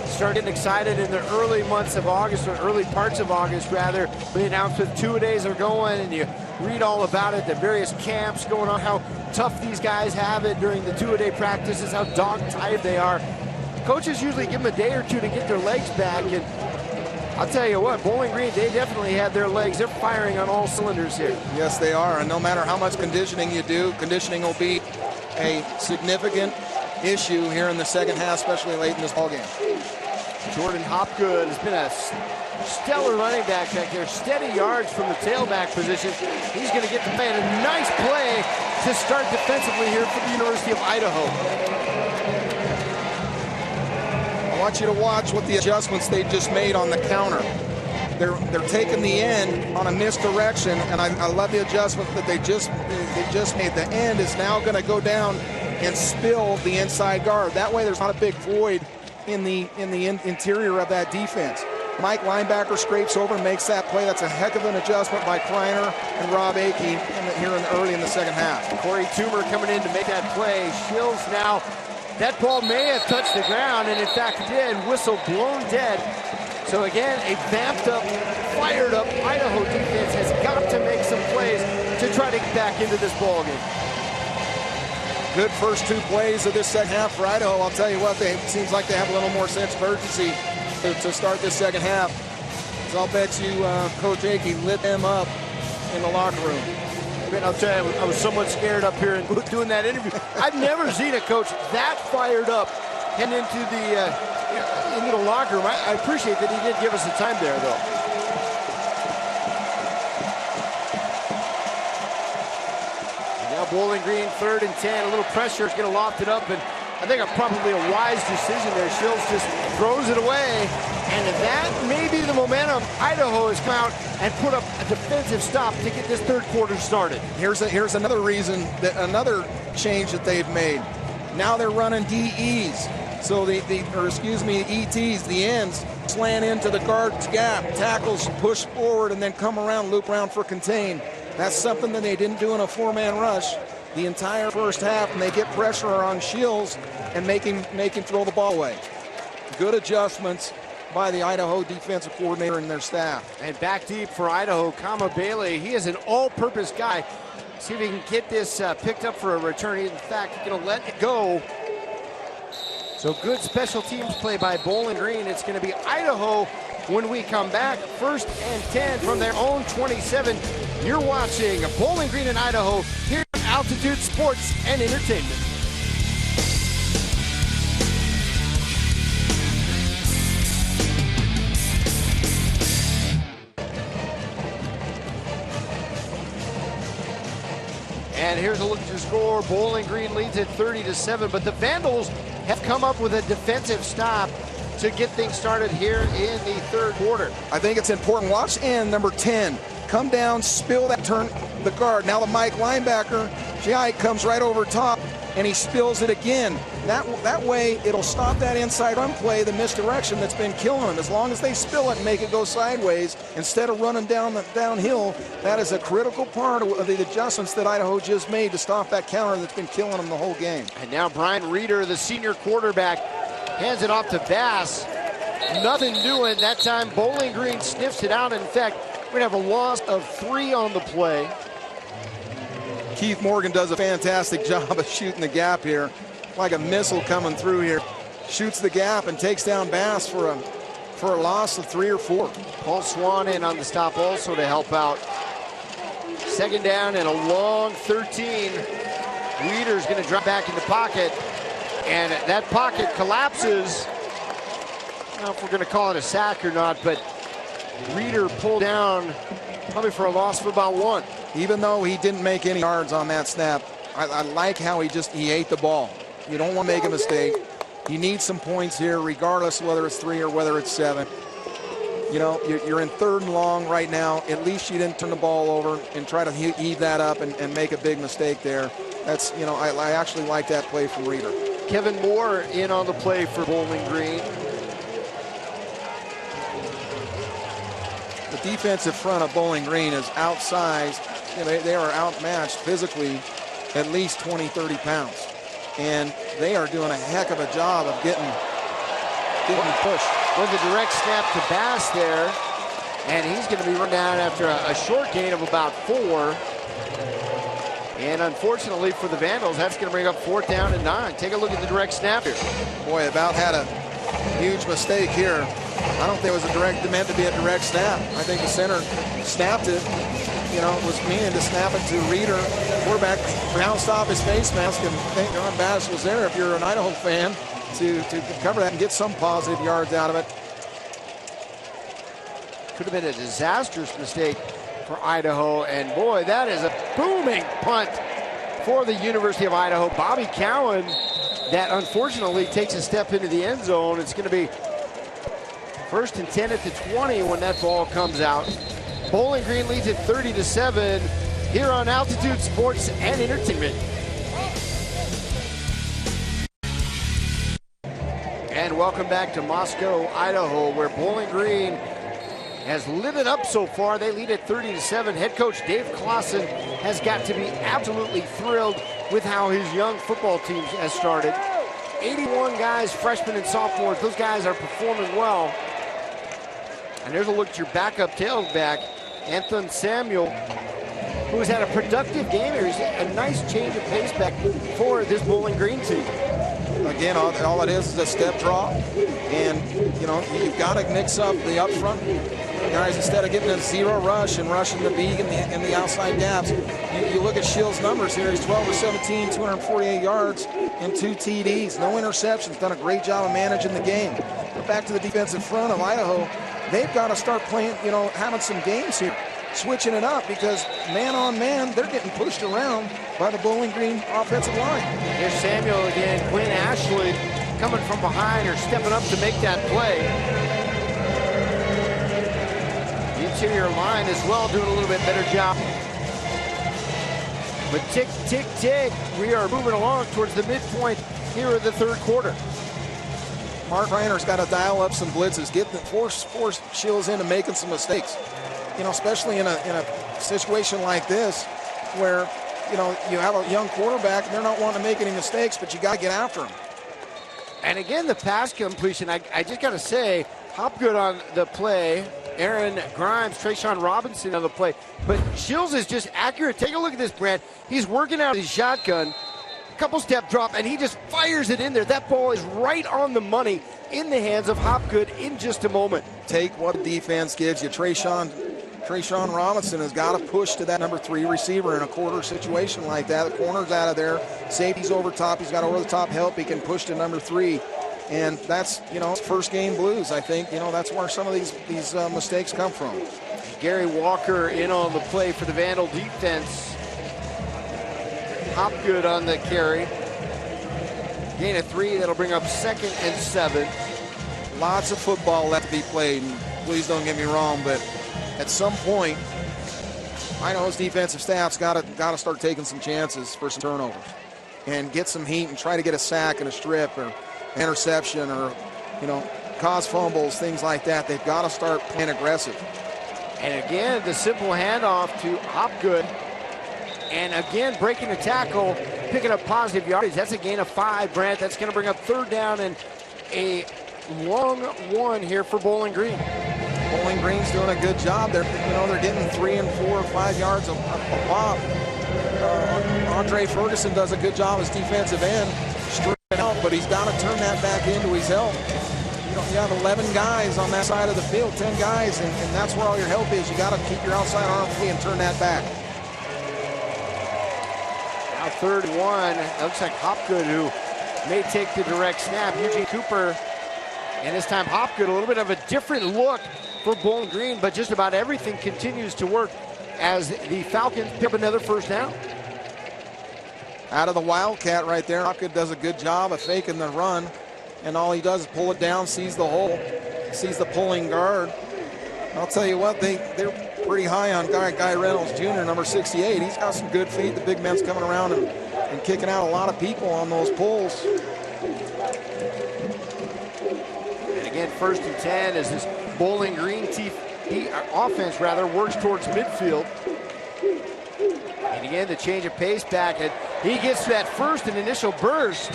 S2: Start getting excited in the early months of August, or early parts of August, rather. The announcement 2-a-days are going, and you read all about it, the various camps going on, how tough these guys have it during the 2-a-day practices, how dog-tired they are. Coaches usually give them a day or two to get their legs back, and I'll tell you what, Bowling Green, they definitely have their legs. They're firing on all cylinders here.
S3: Yes, they are, and no matter how much conditioning you do, conditioning will be a significant issue here in the second half, especially late in this ballgame.
S2: Jordan Hopgood has been a stellar running back there. Steady yards from the tailback position. He's going to get to play, and a nice play to start defensively here for the University of Idaho.
S3: I want you to watch what the adjustments they just made on the counter. They're taking the end on a misdirection, and I love the adjustment that they just made. The end is now going to go down and spill the inside guard. That way there's not a big void in the interior of that defense. Mike linebacker scrapes over and makes that play. That's a heck of an adjustment by Kreiner and Rob Akey early in the second half.
S2: Corey Toomer coming in to make that play. Shields now, that ball may have touched the ground, and in fact did. Whistle blown dead. So again, a vamped up, fired up Idaho defense has got to make some plays to try to get back into this ballgame.
S3: Good first 2 plays of this second half for Idaho. I'll tell you what, it seems like they have a little more sense of urgency to start this second half. So I'll bet you Coach Akey lit them up in the locker room.
S2: I'll tell you, I was somewhat scared up here and doing that interview. I've never seen a coach that fired up heading into the locker room. I appreciate that he did give us the time there, though. And now Bowling Green, 3rd and 10. A little pressure is going to loft it up, and I think probably a wise decision there. Shields just throws it away, and that may be the momentum. Idaho has come out and put up a defensive stop to get this 3rd quarter started.
S3: Here's another reason, another change that they've made. Now they're running DEs. So ETs, the ends, slant into the guard's gap, tackles push forward and then come around, loop around for contain. That's something that they didn't do in a 4-man rush the entire first half, and they get pressure on Shields and make him throw the ball away. Good adjustments by the Idaho defensive coordinator and their staff.
S2: And back deep for Idaho, Kama Bailey. He is an all-purpose guy. See if he can get this picked up for a return. In fact, he's going to let it go. So good special teams play by Bowling Green. It's going to be Idaho when we come back. 1st and 10 from their own 27. You're watching Bowling Green in Idaho here on Altitude Sports and Entertainment. And here's a look at your score. Bowling Green leads at 30-7, but the Vandals have come up with a defensive stop to get things started here in the 3rd quarter.
S3: I think it's important. Watch end number 10. Come down, spill that, turn the guard. Now the Mike linebacker, G.I. comes right over top, and he spills it again. That way, it'll stop that inside run play, the misdirection that's been killing them. As long as they spill it and make it go sideways, instead of running downhill, that is a critical part of the adjustments that Idaho just made to stop that counter that's been killing them the whole game.
S2: And now Brian Reeder, the senior quarterback, hands it off to Bass. Nothing doing. That time, Bowling Green sniffs it out. In fact, we're going to have a loss of 3 on the play.
S3: Keith Morgan does a fantastic job of shooting the gap here. Like a missile coming through here. Shoots the gap and takes down Bass for a loss of 3 or 4.
S2: Paul Swan in on the stop also to help out. 2nd down and a long 13. Reeder's going to drop back in the pocket. And that pocket collapses. I don't know if we're going to call it a sack or not, but Reeder pulled down probably for a loss of about 1.
S3: Even though he didn't make any yards on that snap, I like how he ate the ball. You don't want to make a mistake. You need some points here, regardless of whether it's 3 or whether it's 7. You know, you're in 3rd and long right now. At least you didn't turn the ball over and try to heave that up and make a big mistake there. That's, you know, I actually like that play from Reeder.
S2: Kevin Moore in on the play for Bowling Green.
S3: The defensive front of Bowling Green is outsized. You know, they are outmatched physically at least 20, 30 pounds. And they are doing a heck of a job of getting pushed.
S2: With a direct snap to Bass there. And he's going to be run down after a short gain of about 4. And unfortunately for the Vandals, that's going to bring up 4th down and 9. Take a look at the direct snap here.
S3: Boy, about had a huge mistake here. I don't think it was meant to be a direct snap. I think the center snapped it. You know, it was meaning to snap it to Reeder. Quarterback bounced off his face mask, and thank God Bass was there, if you're an Idaho fan, to cover that and get some positive yards out of it.
S2: Could have been a disastrous mistake for Idaho, and boy, that is a booming punt for the University of Idaho. Bobby Cowan, that unfortunately takes a step into the end zone. It's going to be 1st and 10 at the 20 when that ball comes out. Bowling Green leads at 30-7 here on Altitude Sports and Entertainment. And welcome back to Moscow, Idaho, where Bowling Green has lit it up so far. They lead at 30-7. Head coach Dave Clausen has got to be absolutely thrilled with how his young football team has started. 81 guys, freshmen and sophomores. Those guys are performing well. And there's a look at your backup tailback, Anthony Samuel, who has had a productive game here. He's a nice change of pace back for this Bowling Green team.
S3: Again, all it is a step draw, and you know, you've got to mix up the up front Guys, instead of getting a zero rush and rushing the B and the outside gaps, you look at Shill's numbers here. He's 12 of 17, 248 yards, and 2 TDs. No interceptions. Done a great job of managing the game. But back to the defensive front of Idaho. They've got to start playing, having some games here. Switching it up because man on man, they're getting pushed around by the Bowling Green offensive line.
S2: Here's Samuel again. Quinn Ashwood coming from behind or stepping up to make that play. The interior line as well doing a little bit better job. But tick, tick, tick. We are moving along towards the midpoint here of the third quarter.
S3: Mark Reiner's got to dial up some blitzes, force Shills into making some mistakes. Especially in a situation like this where, you have a young quarterback and they're not wanting to make any mistakes, but you got to get after them.
S2: And again, the pass completion, I just got to say, Hopgood on the play, Aaron Grimes, Trayshawn Robinson on the play. But Shills is just accurate. Take a look at this, Brant. He's working out his shotgun, couple step drop, and he just fires it in there. That ball is right on the money in the hands of Hopgood in just a moment.
S3: Take what the defense gives you. Trayshawn Robinson has got to push to that number 3 receiver in a quarter situation like that. The corner's out of there. Safety's over top. He's got over-the-top help. He can push to number 3. And that's, first game blues, I think. That's where some of these mistakes come from.
S2: Gary Walker in on the play for the Vandal defense. Hopgood on the carry. Gain of 3. That'll bring up 2nd and 7.
S3: Lots of football left to be played. And please don't get me wrong, but at some point, Idaho's defensive staff's got to start taking some chances for some turnovers and get some heat and try to get a sack and a strip or interception or, cause fumbles, things like that. They've got to start playing aggressive.
S2: And again, the simple handoff to Hopgood. And again, breaking the tackle, picking up positive yardage. That's a gain of 5, Brant. That's going to bring up 3rd down and a long one here for Bowling Green.
S3: Bowling Green's doing a good job. They're getting 3 and 4 or 5 yards a pop. Andre Ferguson does a good job as defensive end, straight out, but he's got to turn that back into his help. You have 11 guys on that side of the field, 10 guys, and that's where all your help is. You got to keep your outside arm free and turn that back.
S2: Now 3rd and 1. It looks like Hopgood, who may take the direct snap. Eugene Cooper, and this time Hopgood, a little bit of a different look for Bowling Green, but just about everything continues to work as the Falcons pick up another 1st down.
S3: Out of the Wildcat right there, Hopgood does a good job of faking the run, and all he does is pull it down, sees the hole, sees the pulling guard. I'll tell you what, they're pretty high on Guy Reynolds Jr., number 68. He's got some good feet. The big man's coming around and kicking out a lot of people on those pulls.
S2: And again, 1st and 10 as this Bowling Green offense works towards midfield. And again, the change of pace back, and he gets to that first and initial burst,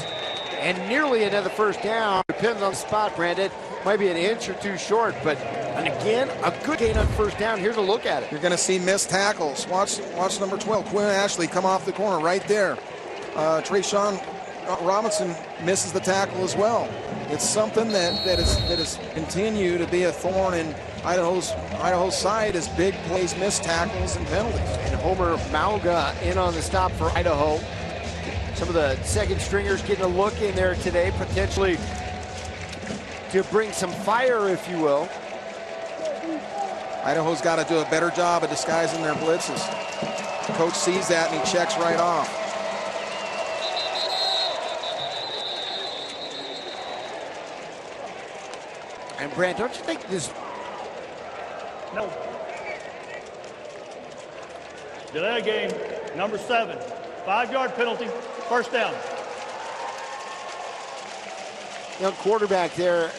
S2: and nearly another 1st down. Depends on the spot, Brandon. Might be an inch or 2 short, but and again, a good gain on 1st down. Here's a look at it.
S3: You're going to see missed tackles. Watch number 12, Quinn Ashley, come off the corner right there. Trayshawn Robinson misses the tackle as well. It's something that is continue to be a thorn in Idaho's side as big plays, missed tackles, and penalties.
S2: And Homer Mauga in on the stop for Idaho. Some of the 2nd stringers getting a look in there today, potentially to bring some fire, if you will.
S3: Idaho's got to do a better job of disguising their blitzes. The coach sees that and he checks right off.
S2: And Brant, don't you think this?
S4: No. Delay game, number 7. 5-yard penalty, 1st down.
S2: Young quarterback there,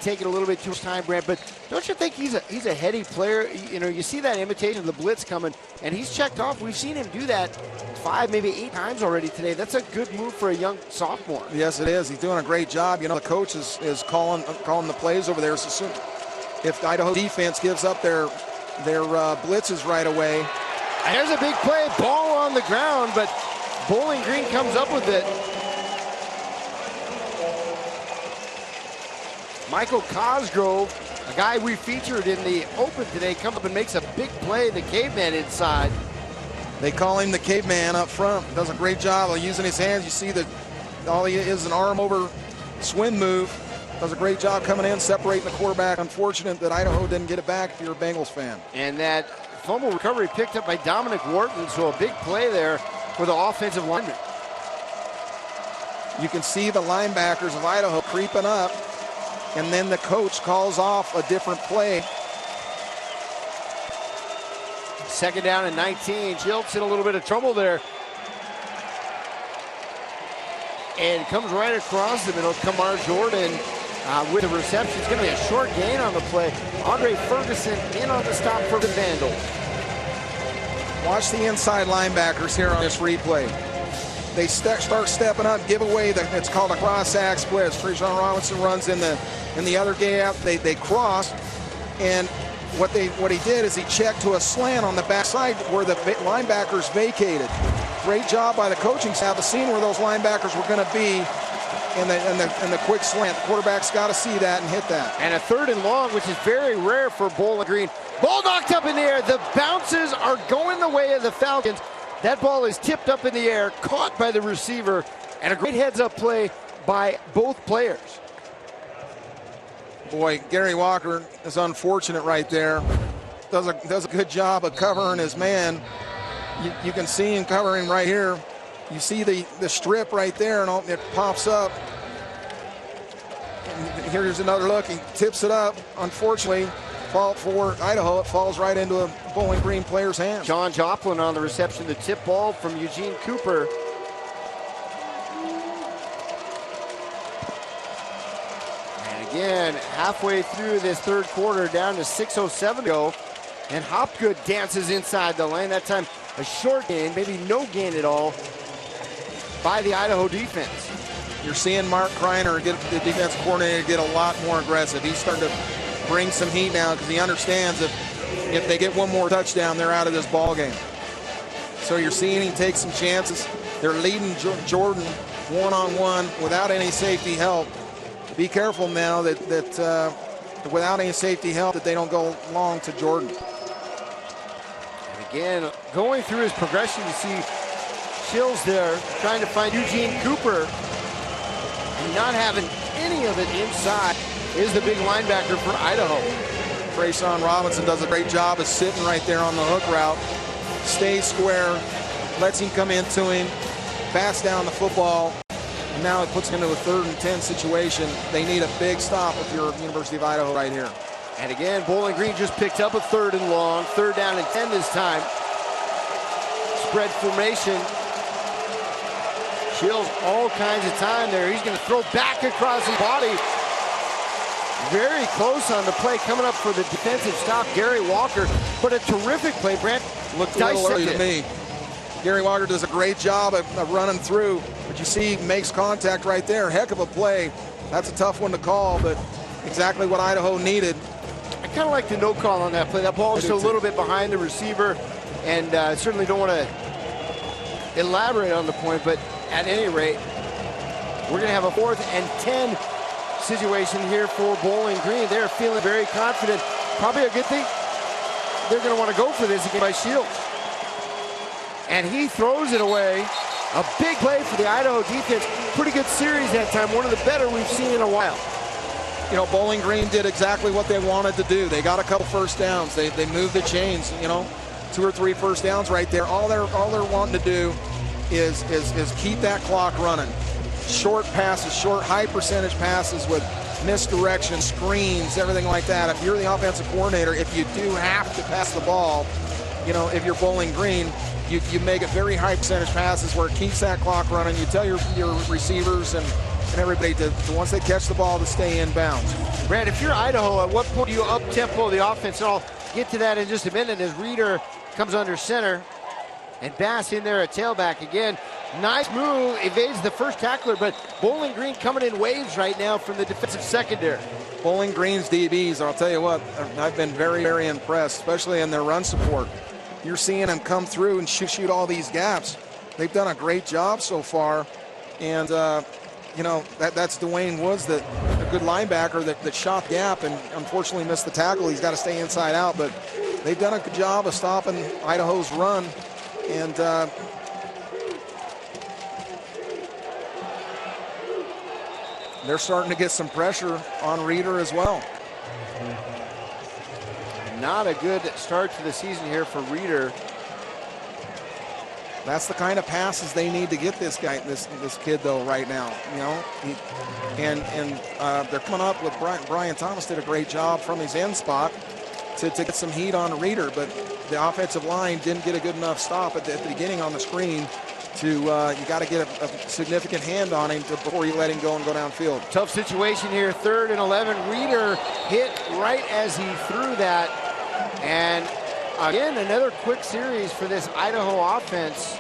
S2: taking a little bit too much time, Brant, but don't you think he's a heady player? You see that imitation of the blitz coming, and he's checked off. We've seen him do that 5, maybe 8 times already today. That's a good move for a young sophomore.
S3: Yes, it is. He's doing a great job. The coach is calling the plays over there. So if the Idaho defense gives up their blitzes right away.
S2: And there's a big play, ball on the ground, but Bowling Green comes up with it. Michael Cosgrove A guy we featured in the Open today comes up and makes a big play, the caveman inside.
S3: They call him the caveman up front. Does a great job of using his hands. You see that all he is an arm over swim move. Does a great job coming in, separating the quarterback. Unfortunate that Idaho didn't get it back if you're a Bengals fan.
S2: And that fumble recovery picked up by Dominic Wharton, so a big play there for the offensive lineman.
S3: You can see the linebackers of Idaho creeping up, and then the coach calls off a different play.
S2: Second down and 19. Schiltz in a little bit of trouble there. And comes right across the middle. Kamar Jordan with the reception. It's going to be a short gain on the play. Andre Ferguson in on the stop for the Vandals.
S3: Watch the inside linebackers here on this replay. They start stepping up, give away it's called a cross-sack split. Tre'Shawn Robinson runs in the other gap. They cross, and what he did is he checked to a slant on the backside where the linebackers vacated. Great job by the coaching staff of seeing where those linebackers were going to be in the quick slant. The quarterback's got to see that and hit that.
S2: And a third and long, which is very rare for Bowling Green. Ball knocked up in the air. The bounces are going the way of the Falcons. That ball is tipped up in the air, caught by the receiver, and a great heads-up play by both players.
S3: Boy, Gary Walker is unfortunate right there. Does a good job of covering his man. You can see him covering right here. You see the strip right there, and it pops up. And here's another look. He tips it up. Unfortunately, for Idaho, it falls right into a Bowling Green player's hands.
S2: John Joplin on the reception. The tip ball from Eugene Cooper. And again, halfway through this third quarter, down to 6:07 to go. And Hopgood dances inside the lane. That time, a short gain, maybe no gain at all by the Idaho defense.
S3: You're seeing Mark Kreiner, the defense coordinator, get a lot more aggressive. He's starting to bring some heat now because he understands if they get one more touchdown, they're out of this ball game. So you're seeing him take some chances. They're leading Jordan one-on-one without any safety help. Be careful now that without any safety help that they don't go long to Jordan.
S2: And again, going through his progression, you see Shills there trying to find Eugene Cooper, and not having any of it inside is the big linebacker for Idaho.
S3: Tre'Shawn Robinson does a great job of sitting right there on the hook route. Stays square, lets him come into him, bats down the football, and now it puts him into a 3rd and 10 situation. They need a big stop if you're University of Idaho right here.
S2: And again, Bowling Green just picked up a 3rd and long, 3rd down and 10 this time. Spread formation. Shills all kinds of time there. He's going to throw back across his body. Very close on the play, coming up for the defensive stop, Gary Walker. But a terrific play. Brent looked
S3: a little early to me. Gary Walker does a great job of running through, but you see he makes contact right there. Heck of a play. That's a tough one to call, but exactly what Idaho needed.
S2: I kind of like the no call on that play. That ball is still a little bit behind the receiver, and certainly don't want to elaborate on the point, but at any rate, we're going to have a 4th and 10 situation here for Bowling Green. They're feeling very confident. Probably a good thing. They're going to want to go for this again by Shields. And he throws it away. A big play for the Idaho defense. Pretty good series that time. One of the better we've seen in a while.
S3: You know, Bowling Green did exactly what they wanted to do. They got a couple first downs. They moved the chains, 2 or 3 first downs right there. All they're wanting to do is keep that clock running. Short passes, high percentage passes with misdirection, screens, everything like that. If you're the offensive coordinator, if you do have to pass the ball, if you're Bowling Green, you make it very high percentage passes where it keeps that clock running. You tell your receivers and everybody to once they catch the ball to stay in bounds.
S2: Brad, if you're Idaho, at what point do you up-tempo the offense? And I'll get to that in just a minute as Reeder comes under center. And Bass in there at tailback again. Nice move, evades the first tackler, but Bowling Green coming in waves right now from the defensive secondary.
S3: Bowling Green's DBs, I'll tell you what, I've been very, very impressed, especially in their run support. You're seeing them come through and shoot all these gaps. They've done a great job so far, and that's Dwayne Woods, a good linebacker that shot the gap and unfortunately missed the tackle. He's got to stay inside out, but they've done a good job of stopping Idaho's run. And they're starting to get some pressure on Reeder as well.
S2: Not a good start to the season here for Reeder.
S3: That's the kind of passes they need to get this kid though right now. And they're coming up with Brian Thomas did a great job from his end spot to get some heat on Reeder, but the offensive line didn't get a good enough stop at the beginning on the screen. You got to get a significant hand on him before you let him go and go downfield.
S2: Tough situation here, 3rd and 11. Reeder hit right as he threw that. And again, another quick series for this Idaho offense,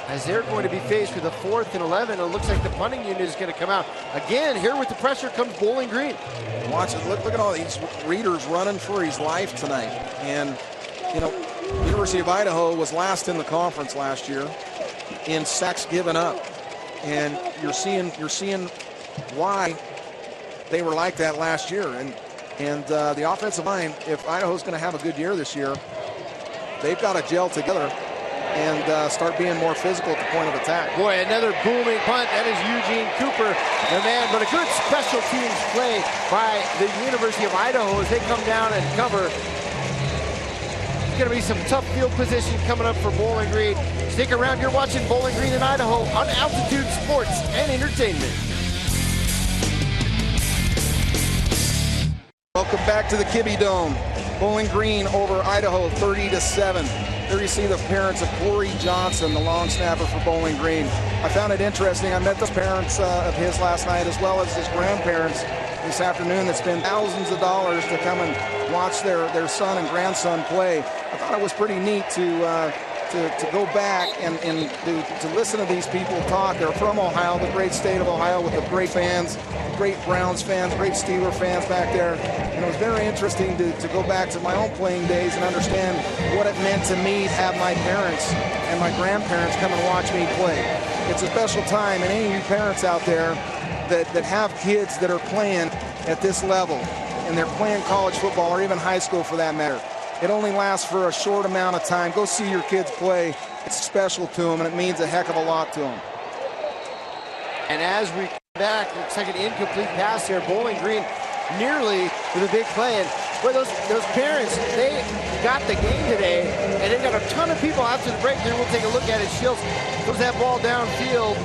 S2: as they're going to be faced with a 4th and 11. It looks like the punting unit is going to come out. Again, here with the pressure comes Bowling Green.
S3: Watch it. Look at all these Reeders running for his life tonight. And, University of Idaho was last in the conference last year in sacks given up. And you're seeing why they were like that last year. And the offensive line, if Idaho's going to have a good year this year, they've got to gel together and start being more physical at the point of attack.
S2: Boy, another booming punt. That is Eugene Cooper, the man. But a good special teams play by the University of Idaho as they come down and cover. It's going to be some tough field position coming up for Bowling Green. Stick around. You're watching Bowling Green in Idaho on Altitude Sports and Entertainment.
S3: Welcome back to the Kibbe Dome. Bowling Green over Idaho 30-7. There you see the parents of Corey Johnson, the long snapper for Bowling Green. I found it interesting. I met the parents of his last night, as well as his grandparents this afternoon that spend thousands of dollars to come and watch their son and grandson play. I thought it was pretty neat to go back and to listen to these people talk. They're from Ohio, the great state of Ohio, with the great fans, great Browns fans, great Steeler fans back there. And it was very interesting to go back to my own playing days and understand what it meant to me to have my parents and my grandparents come and watch me play. It's a special time, and any of you parents out there that have kids that are playing at this level, and they're playing college football or even high school for that matter, it only lasts for a short amount of time. Go see your kids play. It's special to them, and it means a heck of a lot to them.
S2: And as we come back, looks like an incomplete pass here. Bowling Green nearly with a big play. And boy, those parents, they got the game today, and they got a ton of people after the break. Then we'll take a look at it. Shields throws that ball downfield.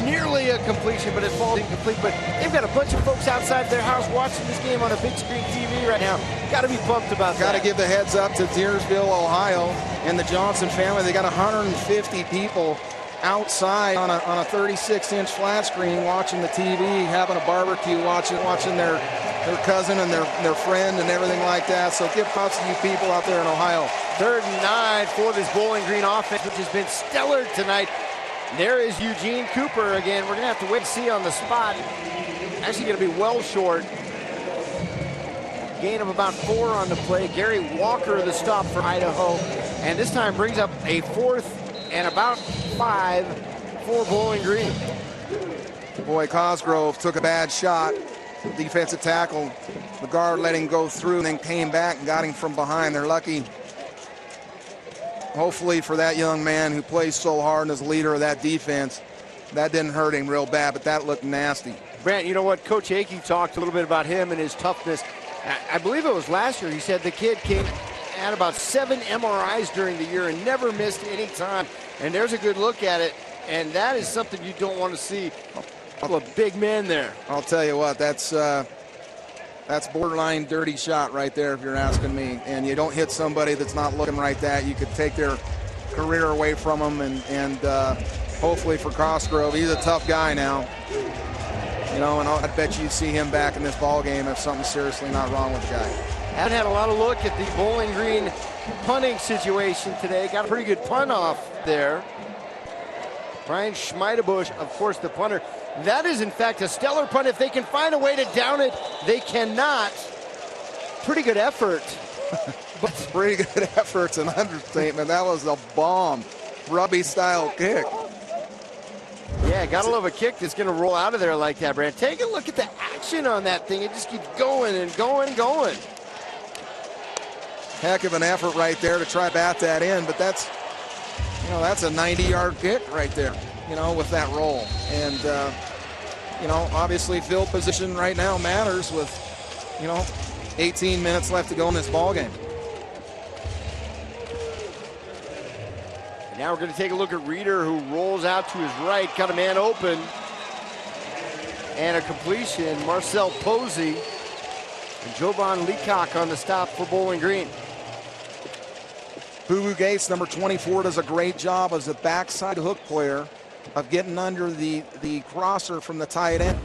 S2: Nearly a completion, but it falls incomplete. But they've got a bunch of folks outside their house watching this game on a big screen TV right now. Got to be pumped about that.
S3: Got to give the heads up to Deersville, Ohio, and the Johnson family. They got 150 people outside on a 36-inch flat screen watching the TV, having a barbecue, watching their cousin and their friend and everything like that. So give props to you people out there in Ohio.
S2: 3rd and 9 for this Bowling Green offense, which has been stellar tonight. There is Eugene Cooper again. We're going to have to wait and see on the spot. Actually going to be well short. Gain of about 4 on the play. Gary Walker, the stop for Idaho. And this time brings up a 4th and about 5 for Bowling Green.
S3: Boy, Cosgrove took a bad shot. Defensive tackle. The guard let him go through and then came back and got him from behind. They're lucky. Hopefully for that young man who plays so hard and is leader of that defense, that didn't hurt him real bad, but that looked nasty.
S2: Brant, you know what? Coach Akey talked a little bit about him and his toughness. I believe it was last year. He said the kid had about 7 MRIs during the year and never missed any time. And there's a good look at it. And that is something you don't want to see. A couple of big men there.
S3: I'll tell you what, that's borderline dirty shot right there, if you're asking me. And you don't hit somebody that's not looking right that. You could take their career away from them. And hopefully for Cosgrove, he's a tough guy now. You know, and I bet you'd see him back in this ball game if something's seriously not wrong with the guy.
S2: Haven't had a lot of look at the Bowling Green punting situation today. Got a pretty good punt off there. Brian Schmeidebusch, of course, the punter. That is, in fact, a stellar punt. If they can find a way to down it, they cannot. Pretty good effort.
S3: But pretty good effort's an understatement. That was a bomb, rugby-style kick.
S2: Yeah, gotta love a kick that's gonna roll out of there like that, Brand. Take a look at the action on that thing. It just keeps going and going and going.
S3: Heck of an effort right there to try to bat that in, but that's, you know, that's a 90-yard kick right there, you know, with that roll. And, you know, obviously field position right now matters with, you know, 18 minutes left to go in this ball game.
S2: And now we're going to take a look at Reeder, who rolls out to his right, cut a man open. And a completion, Marcel Posey. And Jovan Leacock on the stop for Bowling Green.
S3: Boo Boo Gates, number 24, does a great job as a backside hook player of getting under the crosser from the tight end.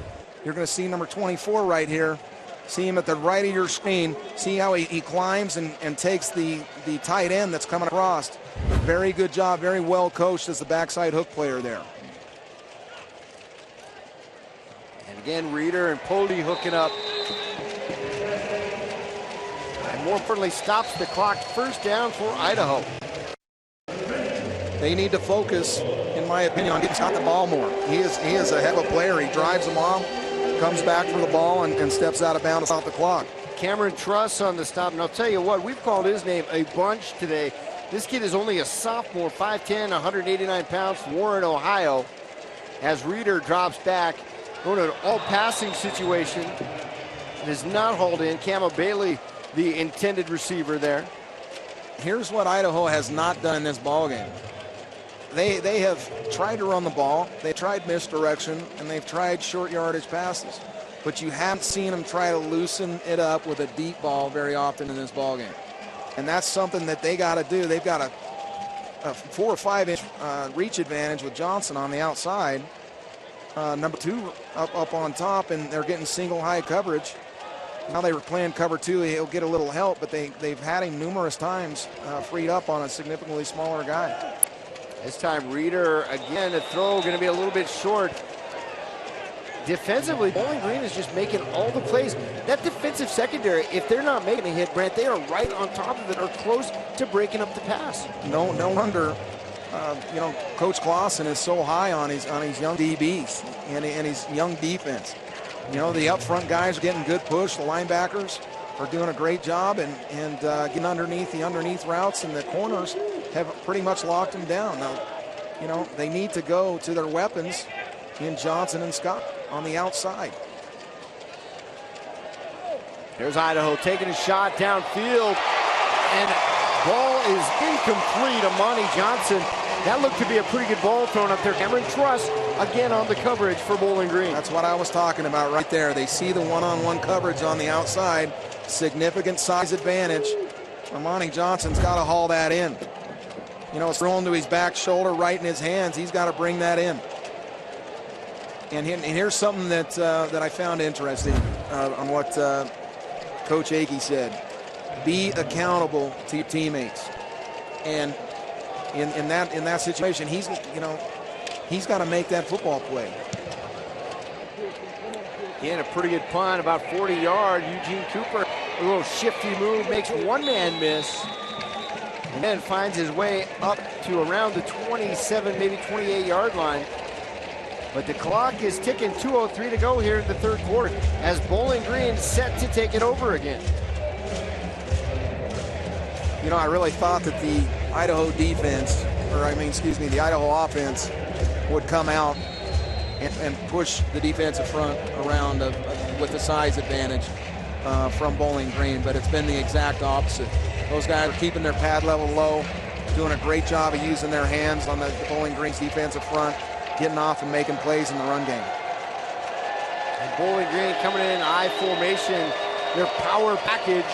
S3: You're going to see number 24 right here. See him at the right of your screen. See how he climbs and takes the tight end that's coming across. Very good job, very well coached as the backside hook player there.
S2: And again, Reeder and Posey hooking up. And more importantly, stops the clock. First down for Idaho.
S3: They need to focus, in my opinion, on getting shot the ball more. He is a heck of a player. He drives them off, comes back for the ball, and steps out of bounds off the clock.
S2: Cameron Truss on the stop. And I'll tell you what, we've called his name a bunch today. This kid is only a sophomore, 5'10", 189 pounds, from Warren, Ohio. As Reeder drops back, going to an all-passing situation. It is not hauled in. Camo Bailey, the intended receiver there.
S3: Here's what Idaho has not done in this ball game. They have tried to run the ball, they tried misdirection, and they've tried short yardage passes. But you haven't seen them try to loosen it up with a deep ball very often in this ball game. And that's something that they got to do. They've got a 4 or 5 inch reach advantage with Johnson on the outside. Number 2 up on top, and they're getting single high coverage. Now they were playing cover 2, he'll get a little help, but they've had him numerous times freed up on a significantly smaller guy.
S2: This time Reeder, again, a throw going to be a little bit short. Defensively, Bowling Green is just making all the plays. That defensive secondary, if they're not making a hit, Brent, they are right on top of it or close to breaking up the pass.
S3: No wonder, you know, Coach Clausen is so high on his young DBs and his young defense. You know, the up front guys are getting good push. The linebackers are doing a great job and getting underneath the underneath routes, and the corners have pretty much locked them down. Now, you know, they need to go to their weapons in Johnson and Scott on the outside.
S2: There's Idaho taking a shot downfield, and ball is incomplete. Amani Johnson, that looked to be a pretty good ball thrown up there. Cameron Truss again on the coverage for Bowling Green.
S3: That's what I was talking about right there. They see the one-on-one coverage on the outside, significant size advantage. Amani Johnson's got to haul that in. You know, it's thrown to his back shoulder, right in his hands. He's got to bring that in. And here's something that I found interesting on what Coach Akey said. Be accountable to your teammates. And in that situation, he's got to make that football play.
S2: Again, a pretty good punt, about 40 yards. Eugene Cooper, a little shifty move, makes one man miss. And then finds his way up to around the 27, maybe 28-yard line. But the clock is ticking, 2:03 to go here in the third quarter as Bowling Green set to take it over again.
S3: You know, I really thought that the Idaho defense, the Idaho offense would come out and push the defensive front around with the size advantage from Bowling Green, but it's been the exact opposite. Those guys are keeping their pad level low, doing a great job of using their hands on the Bowling Green's defensive front, getting off and making plays in the run game.
S2: And Bowling Green coming in I formation, their power package.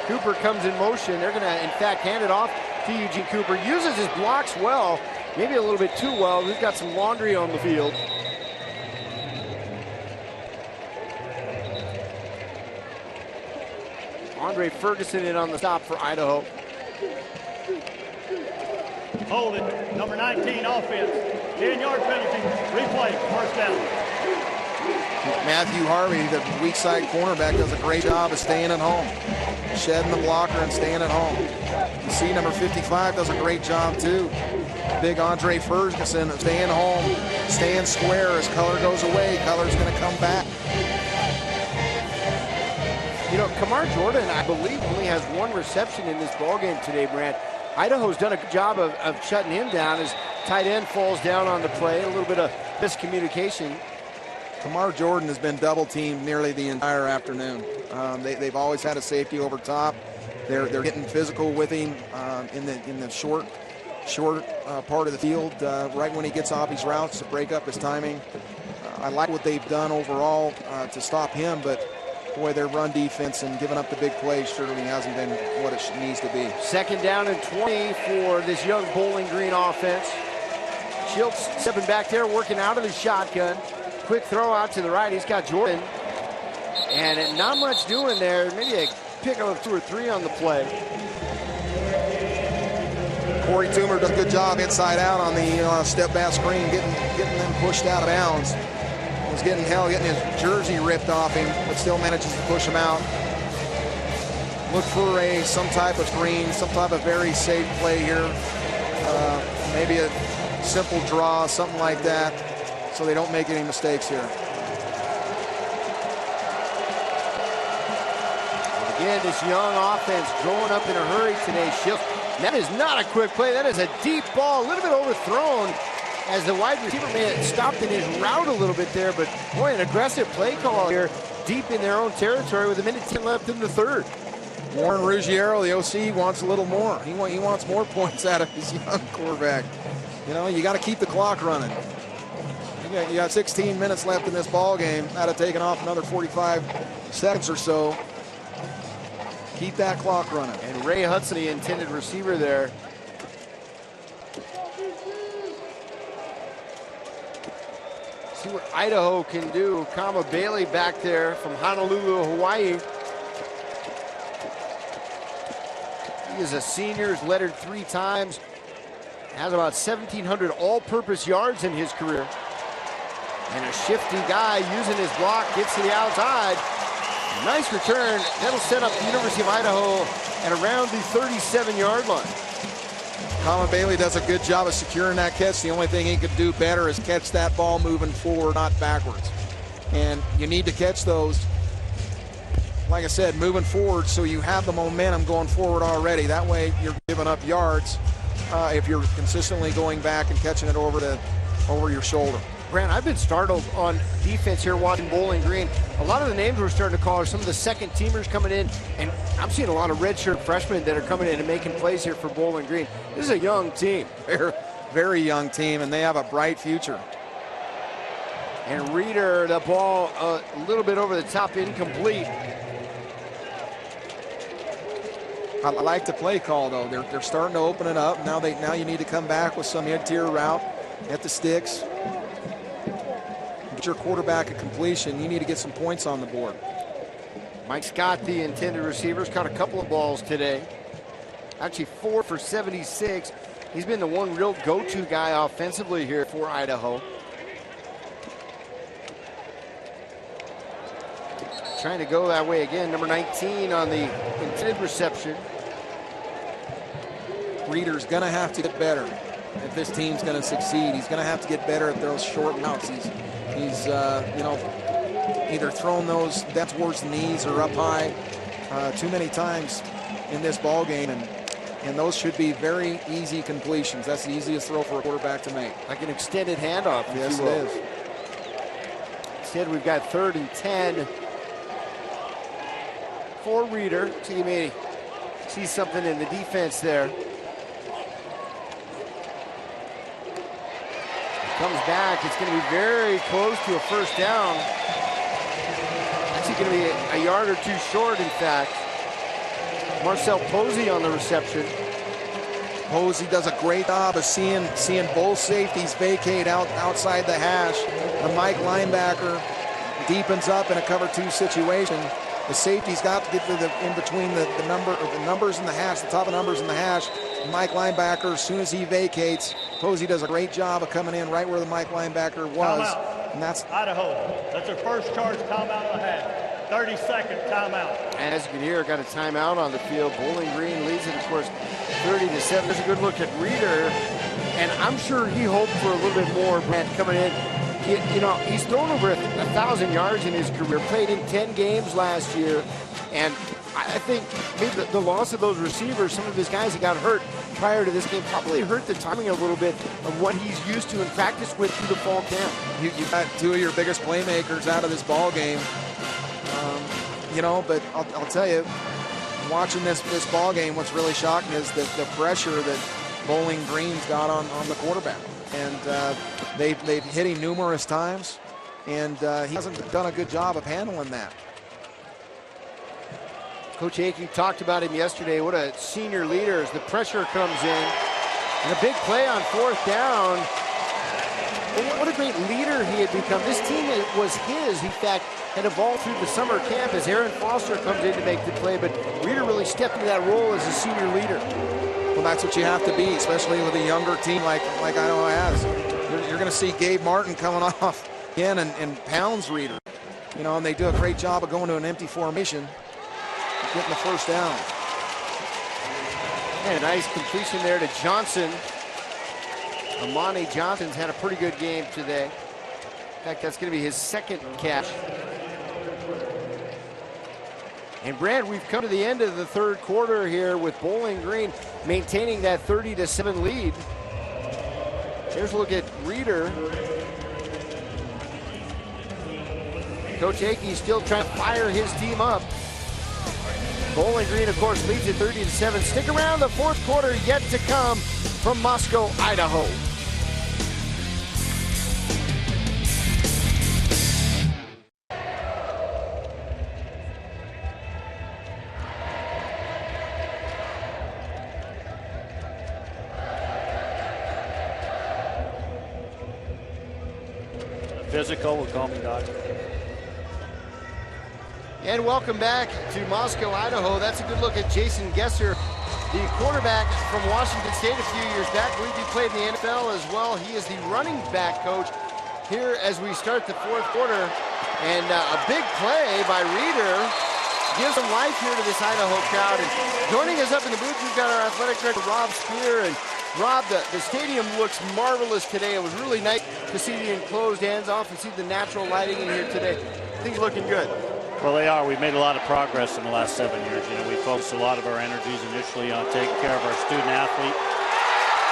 S2: Cooper comes in motion. They're going to, in fact, hand it off to Eugene Cooper. Uses his blocks well, maybe a little bit too well. We've got some laundry on the field. Andre Ferguson in on the stop for Idaho.
S4: Hold it, number 19 offense. 10-yard penalty, replay, first down.
S3: Matthew Harvey, the weak side cornerback, does a great job of staying at home. shedding the blocker and staying at home. You see number 55 does a great job too. Big Andre Ferguson staying home, staying square. As color goes away, color's going to come back.
S2: You know, Kamar Jordan, I believe, only has one reception in this ballgame today, Brant. Idaho's done a good job of shutting him down as tight end falls down on the play. A little bit of miscommunication.
S3: Kamar Jordan has been double teamed nearly the entire afternoon. They've always had a safety over top. They're getting physical with him in the short part of the field, right when he gets off his routes to break up his timing. I like what they've done overall to stop him, but boy, their run defense and giving up the big plays certainly hasn't been what it needs to be.
S2: Second down and 20 for this young Bowling Green offense. Schultz stepping back there, working out of the shotgun. Quick throw out to the right. He's got Jordan. And not much doing there. Maybe a pickup of 2 or 3 on the play.
S3: Corey Toomer does a good job inside out on the step back screen, getting them pushed out of bounds. Was getting his jersey ripped off him, but still manages to push him out. Look for some type of screen, some type of very safe play here. Maybe a simple draw, something like that, so they don't make any mistakes here.
S2: Again, this young offense growing up in a hurry today. That is not a quick play. That is a deep ball, a little bit overthrown as the wide receiver may have stopped in his route a little bit there, but boy, an aggressive play call here deep in their own territory with 1:10 left in the third.
S3: Warren Ruggiero, the OC, wants a little more. He wants more points out of his young quarterback. You know, you got to keep the clock running. You got 16 minutes left in this ball game. That'd have taken off another 45 seconds or so. Keep that clock running.
S2: And Ray Hudson, the intended receiver there. See what Idaho can do. Kama Bailey back there from Honolulu, Hawaii. He is a senior, has lettered 3 times. Has about 1,700 all-purpose yards in his career. And a shifty guy using his block, gets to the outside. Nice return. That'll set up the University of Idaho at around the 37-yard line.
S3: Colin Bailey does a good job of securing that catch. The only thing he could do better is catch that ball moving forward, not backwards. And you need to catch those, like I said, moving forward so you have the momentum going forward already. That way you're giving up yards if you're consistently going back and catching it over your shoulder.
S2: Brant, I've been startled on defense here watching Bowling Green. A lot of the names we're starting to call are some of the second teamers coming in, and I'm seeing a lot of redshirt freshmen that are coming in and making plays here for Bowling Green. This is a young team.
S3: They're a very young team, and they have a bright future.
S2: And Reeder, the ball a little bit over the top, incomplete.
S3: I like the play call, though. They're starting to open it up. Now you need to come back with some interior route at the sticks. Get your quarterback a completion. You need to get some points on the board.
S2: Mike Scott, the intended receivers, caught a couple of balls today. Actually 4 for 76. He's been the one real go-to guy offensively here for Idaho. Trying to go that way again. Number 19 on the intended reception.
S3: Reeder's going to have to get better if this team's going to succeed. He's going to have to get better at those short routes. He's either thrown those down towards the knees or up high too many times in this ball game, and those should be very easy completions. That's the easiest throw for a quarterback to make.
S2: Like an extended handoff.
S3: Yes, it is.
S2: Instead, we've got 3rd and 10 for Reeder. So you may see something in the defense there. Comes back. It's going to be very close to a first down. Actually going to be a yard or 2 short, in fact. Marcel Posey on the reception.
S3: Posey does a great job of seeing both safeties vacate outside the hash. The Mike linebacker deepens up in a cover 2 situation. The safety's got to get to in between the numbers in the hash, the top of numbers in the hash. The Mike linebacker, as soon as he vacates, Posey does a great job of coming in right where the Mike linebacker was.
S4: Timeout.
S3: And that's
S4: Idaho. That's their first charge timeout of the half. 30-second timeout.
S2: And as you can hear, got a timeout on the field. Bowling Green leads it, of course, 30-7. There's a good look at Reeder, and I'm sure he hoped for a little bit more. Brent coming in, he's thrown over 1,000 yards in his career, played in 10 games last year, and I think maybe the loss of those receivers, some of his guys that got hurt prior to this game, probably hurt the timing a little bit of what he's used to and practiced with through the fall camp.
S3: You got two of your biggest playmakers out of this ball game. But I'll tell you, watching this ball game, what's really shocking is the pressure that Bowling Green's got on the quarterback. And they've hit him numerous times, and he hasn't done a good job of handling that.
S2: Coach Akey talked about him yesterday. What a senior leader as the pressure comes in. And a big play on 4th down. And what a great leader he had become. This team was his, in fact, had evolved through the summer camp as Aaron Foster comes in to make the play. But Reeder really stepped into that role as a senior leader.
S3: Well, that's what you have to be, especially with a younger team like Idaho has. You're going to see Gabe Martin coming off again and pounds Reeder. And they do a great job of going to an empty formation, getting the 1st down.
S2: And a nice completion there to Johnson. Amani Johnson's had a pretty good game today. In fact, that's going to be his 2nd catch. And Brad, we've come to the end of the 3rd quarter here with Bowling Green maintaining that 30-7 lead. Here's a look at Reeder. Coach Akey still trying to fire his team up. Bowling Green, of course, leads at 30-7. Stick around, the 4th quarter yet to come from Moscow, Idaho.
S4: Physical will call me doctor.
S2: And welcome back to Moscow, Idaho. That's a good look at Jason Gesser, the quarterback from Washington State a few years back. I believe he played in the NFL as well. He is the running back coach here as we start the 4th quarter. And a big play by Reeder gives some life here to this Idaho crowd. And joining us up in the booth, we've got our athletic director, Rob Spear. And Rob, the stadium looks marvelous today. It was really nice to see the enclosed hands off and see the natural lighting in here today. Things looking good.
S4: Well, they are. We've made a lot of progress in the last 7 years. We focused a lot of our energies initially on taking care of our student athlete.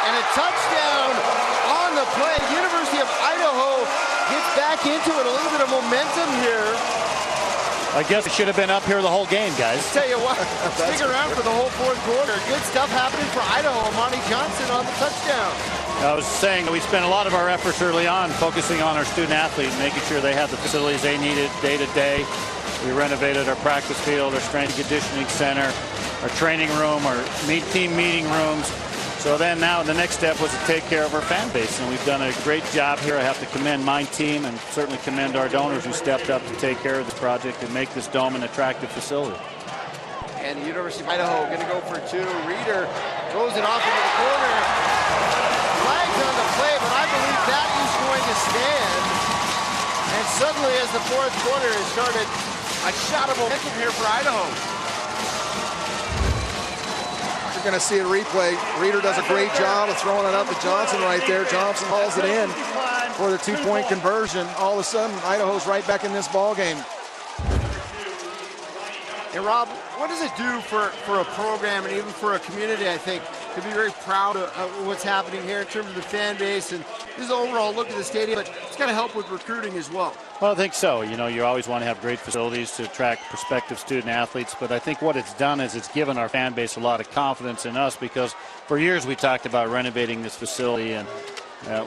S2: And a touchdown on the play. University of Idaho gets back into it. A little bit of momentum here.
S4: I guess it should have been up here the whole game, guys.
S2: Tell you what, stick around for the whole 4th quarter. Good stuff happening for Idaho. Amani Johnson on the touchdown.
S4: I was saying we spent a lot of our efforts early on focusing on our student athletes, making sure they have the facilities they needed day to day. We renovated our practice field, our strength and conditioning center, our training room, our team meeting rooms. So then now the next step was to take care of our fan base, and we've done a great job here. I have to commend my team and certainly commend our donors who stepped up to take care of this project and make this dome an attractive facility.
S2: And the University of Idaho going to go for 2. Reeder throws it off into the corner. Flags on the play, but I believe that is going to stand. And suddenly, as the 4th quarter has started, a shot of momentum here for Idaho.
S3: You're going to see a replay. Reeder does a great job of throwing it up to Johnson right there. Johnson hauls it in for the 2-point conversion. All of a sudden, Idaho's right back in this ball game.
S2: And Rob, what does it do for a program and even for a community, I think, to be very proud of what's happening here in terms of the fan base and this overall look at the stadium, but it's got to help with recruiting as well.
S4: Well, I think so. You always want to have great facilities to attract prospective student athletes, but I think what it's done is it's given our fan base a lot of confidence in us, because for years we talked about renovating this facility and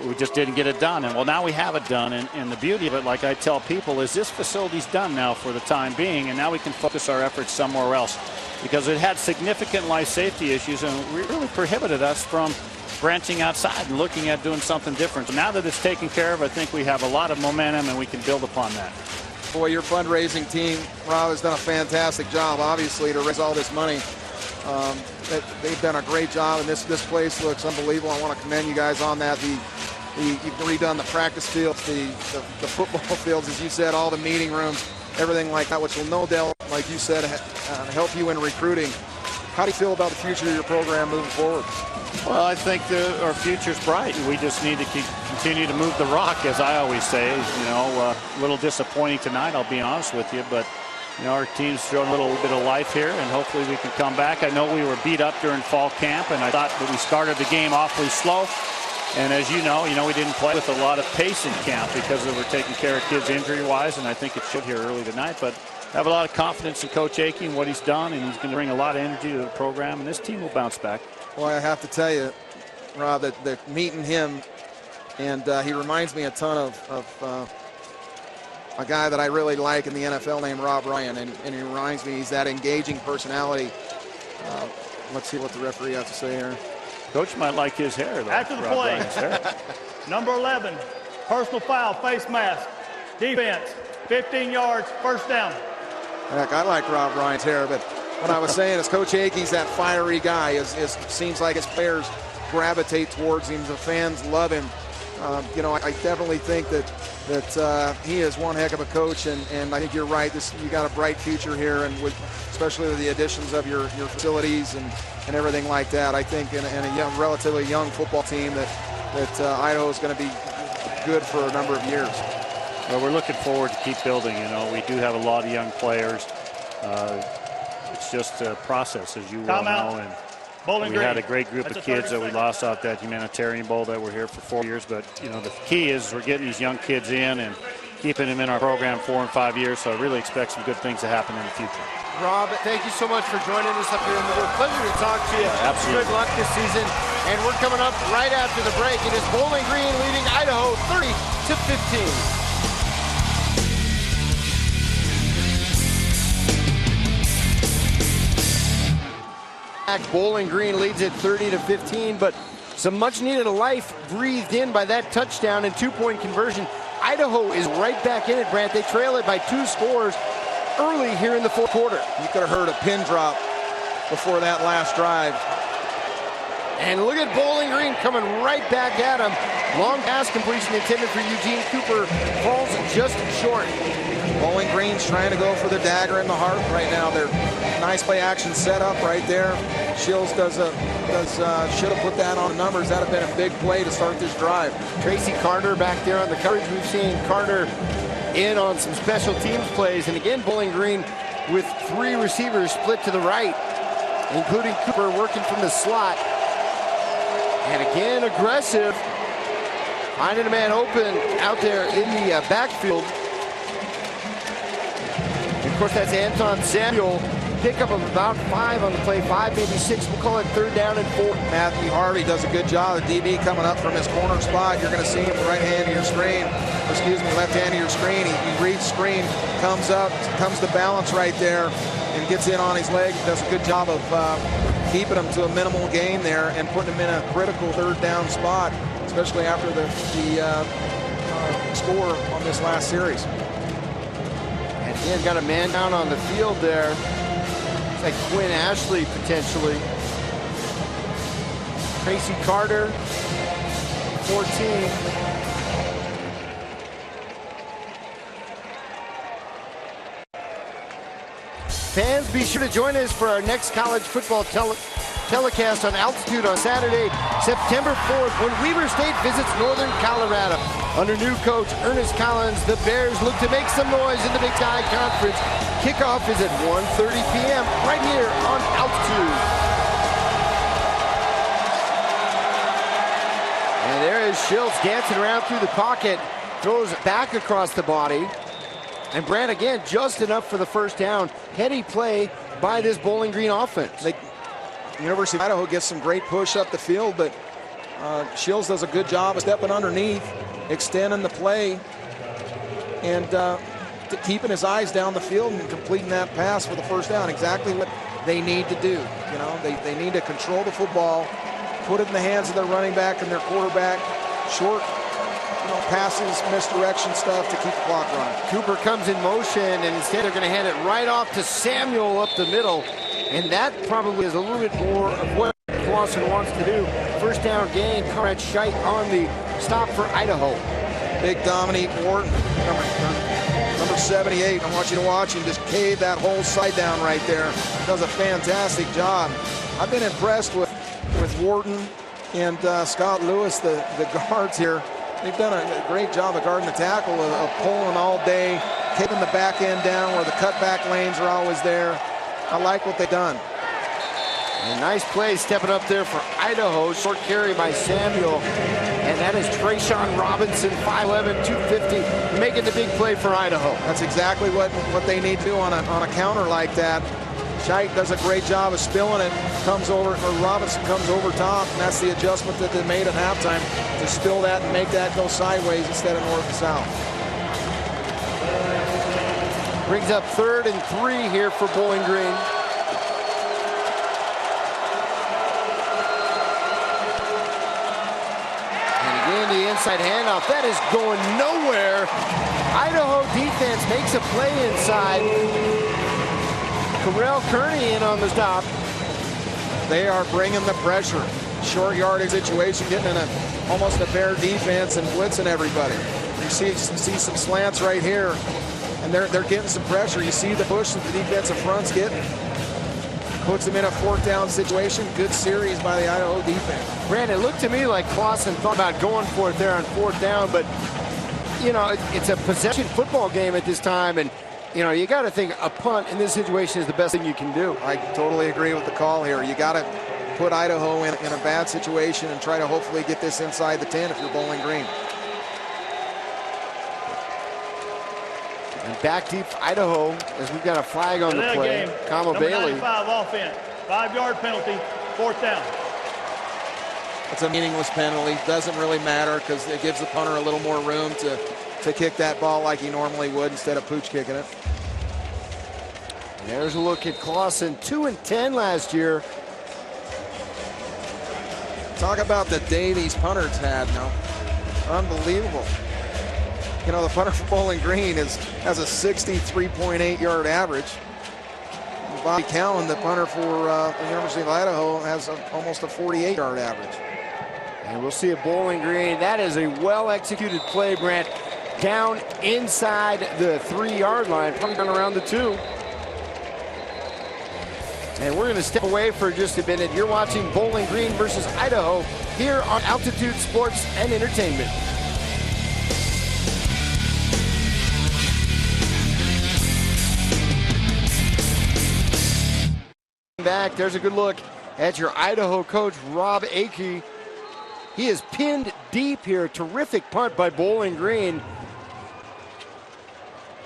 S4: we just didn't get it done. And well, now we have it done, and the beauty of it, like I tell people, is this facility's done now for the time being, and now we can focus our efforts somewhere else, because it had significant life safety issues and it really prohibited us from branching outside and looking at doing something different. So now that it's taken care of, I think we have a lot of momentum and we can build upon that.
S3: Boy, your fundraising team, Rob, has done a fantastic job, obviously, to raise all this money. They've done a great job, and this place looks unbelievable. I want to commend you guys on that. You've redone the practice fields, the football fields, as you said, all the meeting rooms. everything like that, which will no doubt, like you said, help you in recruiting. How do you feel about the future of your program moving forward?
S4: Well, I think our future's bright. We just need to continue to move the rock, as I always say. A little disappointing tonight, I'll be honest with you, but our team's thrown a little bit of life here, and hopefully we can come back. I know we were beat up during fall camp, and I thought that we started the game awfully slow. And as you know, we didn't play with a lot of pace in camp because we're taking care of kids injury-wise, and I think it should here early tonight. But I have a lot of confidence in Coach Akey and what he's done, and he's going to bring a lot of energy to the program, and this team will bounce back.
S3: Well, I have to tell you, Rob, that meeting him, and he reminds me a ton of a guy that I really like in the NFL named Rob Ryan, and he reminds me he's that engaging personality. Let's see what the referee has to say here.
S4: Coach might like his hair, though.
S8: After the play, number 11, personal foul, face mask, defense, 15 yards, first down.
S3: Heck, I like Rob Ryan's hair, but what I was saying is Coach Akey's that fiery guy. Seems like his players gravitate towards him. The fans love him. I definitely think that he is one heck of a coach, and I think you're right. You got a bright future here, and especially with the additions of your facilities and everything like that. I think in a relatively young football team that Idaho is going to be good for a number of years.
S4: Well, we're looking forward to keep building. We do have a lot of young players. It's just a process, as you well know. And we had a great group of kids that we lost out that humanitarian bowl that were here for 4 years. But, the key is we're getting these young kids in and keeping them in our program 4 and 5 years. So I really expect some good things to happen in the future.
S2: Rob, thank you so much for joining us up here in the booth. Pleasure to talk to you.
S4: Absolutely.
S2: Good luck this season. And we're coming up right after the break. It is Bowling Green leading Idaho 30-15. Bowling Green leads it 30-15, but some much-needed life breathed in by that touchdown and two-point conversion. Idaho is right back in it, Brant. They trail it by 2 scores early here in the fourth quarter.
S3: You could have heard a pin drop before that last drive.
S2: And look at Bowling Green coming right back at him. Long pass completion intended for Eugene Cooper falls just short.
S3: Bowling Green's trying to go for the dagger in the heart right now. They're nice play action set up right there. Shields should have put that on the numbers. That'd have been a big play to start this drive.
S2: Tracy Carter back there on the coverage. We've seen Carter in on some special teams plays. And again, Bowling Green with 3 receivers split to the right, including Cooper working from the slot. And again, aggressive. Finding a man open out there in the backfield. And of course, that's Anton Samuel. Pickup of about 5 on the play, 5, maybe 6. We'll call it 3rd down and 4.
S3: Matthew Harvey does a good job. The DB coming up from his corner spot. You're going to see him right hand of your screen. Left hand of your screen. He reads screen, comes up, comes to balance right there, and gets in on his leg. Does a good job of keeping him to a minimal gain there and putting him in a critical 3rd down spot, especially after the score on this last series.
S2: And again, got a man down on the field there. It's like Quinn Ashley potentially. Tracy Carter, 14. Fans, be sure to join us for our next college football telecast on Altitude on Saturday, September 4th, when Weber State visits Northern Colorado. Under new coach Ernest Collins, the Bears look to make some noise in the Big Sky Conference. Kickoff is at 1:30 p.m. right here on Altitude. And there is Schultz dancing around through the pocket, throws back across the body. And Brant, again, just enough for the first down. Heady play by this Bowling Green offense.
S3: University of Idaho gets some great push up the field, but Shields does a good job of stepping underneath, extending the play, and keeping his eyes down the field and completing that pass for the first down. Exactly what they need to do. They need to control the football, put it in the hands of their running back and their quarterback. Short passes, misdirection stuff to keep the clock running.
S2: Cooper comes in motion, and instead they're going to hand it right off to Samuel up the middle. And that probably is a little bit more of what Clausen wants to do. First down gain, Conrad Scheidt on the stop for Idaho.
S3: Big Dominique Wharton, number 78. I want you to watch him just cave that whole side down right there. Does a fantastic job. I've been impressed with Wharton and Scott Lewis, the guards here. They've done a great job of guarding the tackle, of pulling all day, keeping the back end down where the cutback lanes are always there. I like what they've done.
S2: A nice play stepping up there for Idaho. Short carry by Samuel. And that is Trayshawn Robinson, 5'11", 250, making the big play for Idaho.
S3: That's exactly what they need to do on a counter like that. Scheidt does a great job of spilling it, comes over, or Robinson comes over top, and that's the adjustment that they made at halftime, to spill that and make that go sideways instead of north and south.
S2: Brings up 3rd and 3 here for Bowling Green. And again, the inside handoff. That is going nowhere. Idaho defense makes a play inside. Correll Kearney in on the stop.
S3: They are bringing the pressure. Short yardage situation, getting in almost a bare defense and blitzing everybody. You see some slants right here, and they're getting some pressure. You see the push that the defensive front's getting. Puts them in a 4th down situation. Good series by the Idaho defense.
S2: Brandon, it looked to me like Clausen thought about going for it there on 4th down, but you know, it's a possession football game at this time, and you know, you got to think a punt in this situation is the best thing you can do.
S3: I totally agree with the call here. You got to put Idaho in a bad situation and try to hopefully get this inside the 10 if you're Bowling Green.
S2: And back deep Idaho, as we've got a flag on the play. Kama Bailey.
S8: 95 offense, 5-yard penalty, 4th down.
S3: It's a meaningless penalty. Doesn't really matter because it gives the punter a little more room to kick that ball like he normally would instead of pooch kicking it.
S2: And there's a look at Clausen, 2 and 10 last year.
S3: Talk about the day these punters had now. Unbelievable. You know, the punter for Bowling Green has a 63.8 yard average. Bobby Cowan, the punter for the University of Idaho, has almost a 48 yard average.
S2: And we'll see a Bowling Green. That is a well executed play, Brent. Down inside the 3-yard line, probably down around the 2. And we're going to step away for just a minute. You're watching Bowling Green versus Idaho here on Altitude Sports and Entertainment. Back, there's a good look at your Idaho coach, Rob Akey. He is pinned deep here. Terrific punt by Bowling Green.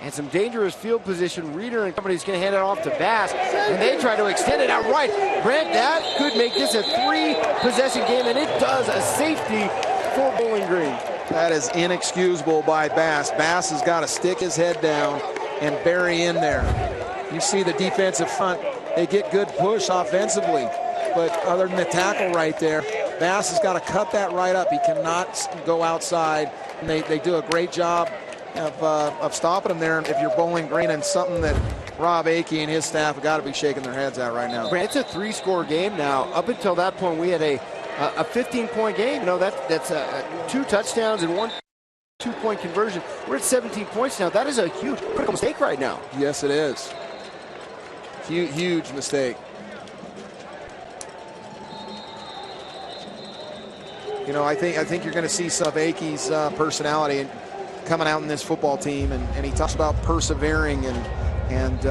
S2: And some dangerous field position. Reeder and company's going to hand it off to Bass. And they try to extend it out right. Brent, that could make this a 3-possession game, and it does. A safety for Bowling Green.
S3: That is inexcusable by Bass. Bass has got to stick his head down and bury in there. You see the defensive front. They get good push offensively. But other than the tackle right there, Bass has got to cut that right up. He cannot go outside. And they do a great job of stopping him there. If you're Bowling Green, and something that Rob Akey and his staff have got to be shaking their heads at right now.
S2: It's a 3-score game now. Up until that point, we had a 15-point game. You know, that's 2 touchdowns and 1 2-point conversion. We're at 17 points now. That is a huge critical mistake right now.
S3: Yes, it is. Huge mistake. You know, I think you're going to see some of Akey's personality coming out in this football team, and he talks about persevering and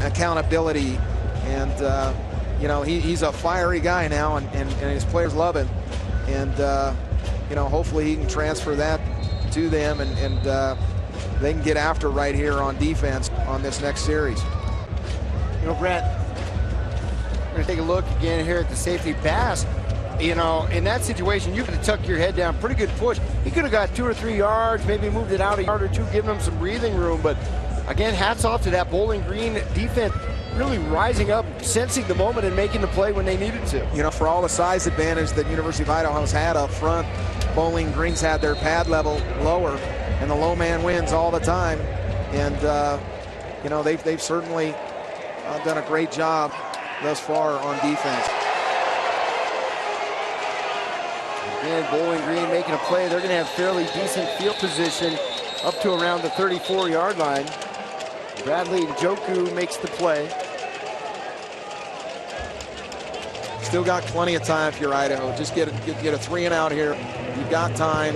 S3: accountability, and you know, he's a fiery guy now, and his players love him, and you know, hopefully he can transfer that to them, and they can get after right here on defense on this next series.
S2: You know, Brett, we're going to take a look again here at the safety. Bass, you know, in that situation, you could have tucked your head down. Pretty good push. He could have got 2 or 3 yards, maybe moved it out a yard or 2, giving him some breathing room. But again, hats off to that Bowling Green defense, really rising up, sensing the moment, and making the play when they needed to.
S3: You know, for all the size advantage that University of Idaho has had up front, Bowling Green's had their pad level lower, and the low man wins all the time. And you know, they've certainly done a great job thus far on defense.
S2: Again, Bowling Green making a play. They're going to have fairly decent field position up to around the 34-yard line. Bradley Njoku makes the play.
S3: Still got plenty of time if you're Idaho. Just get a 3 and out here. You've got time.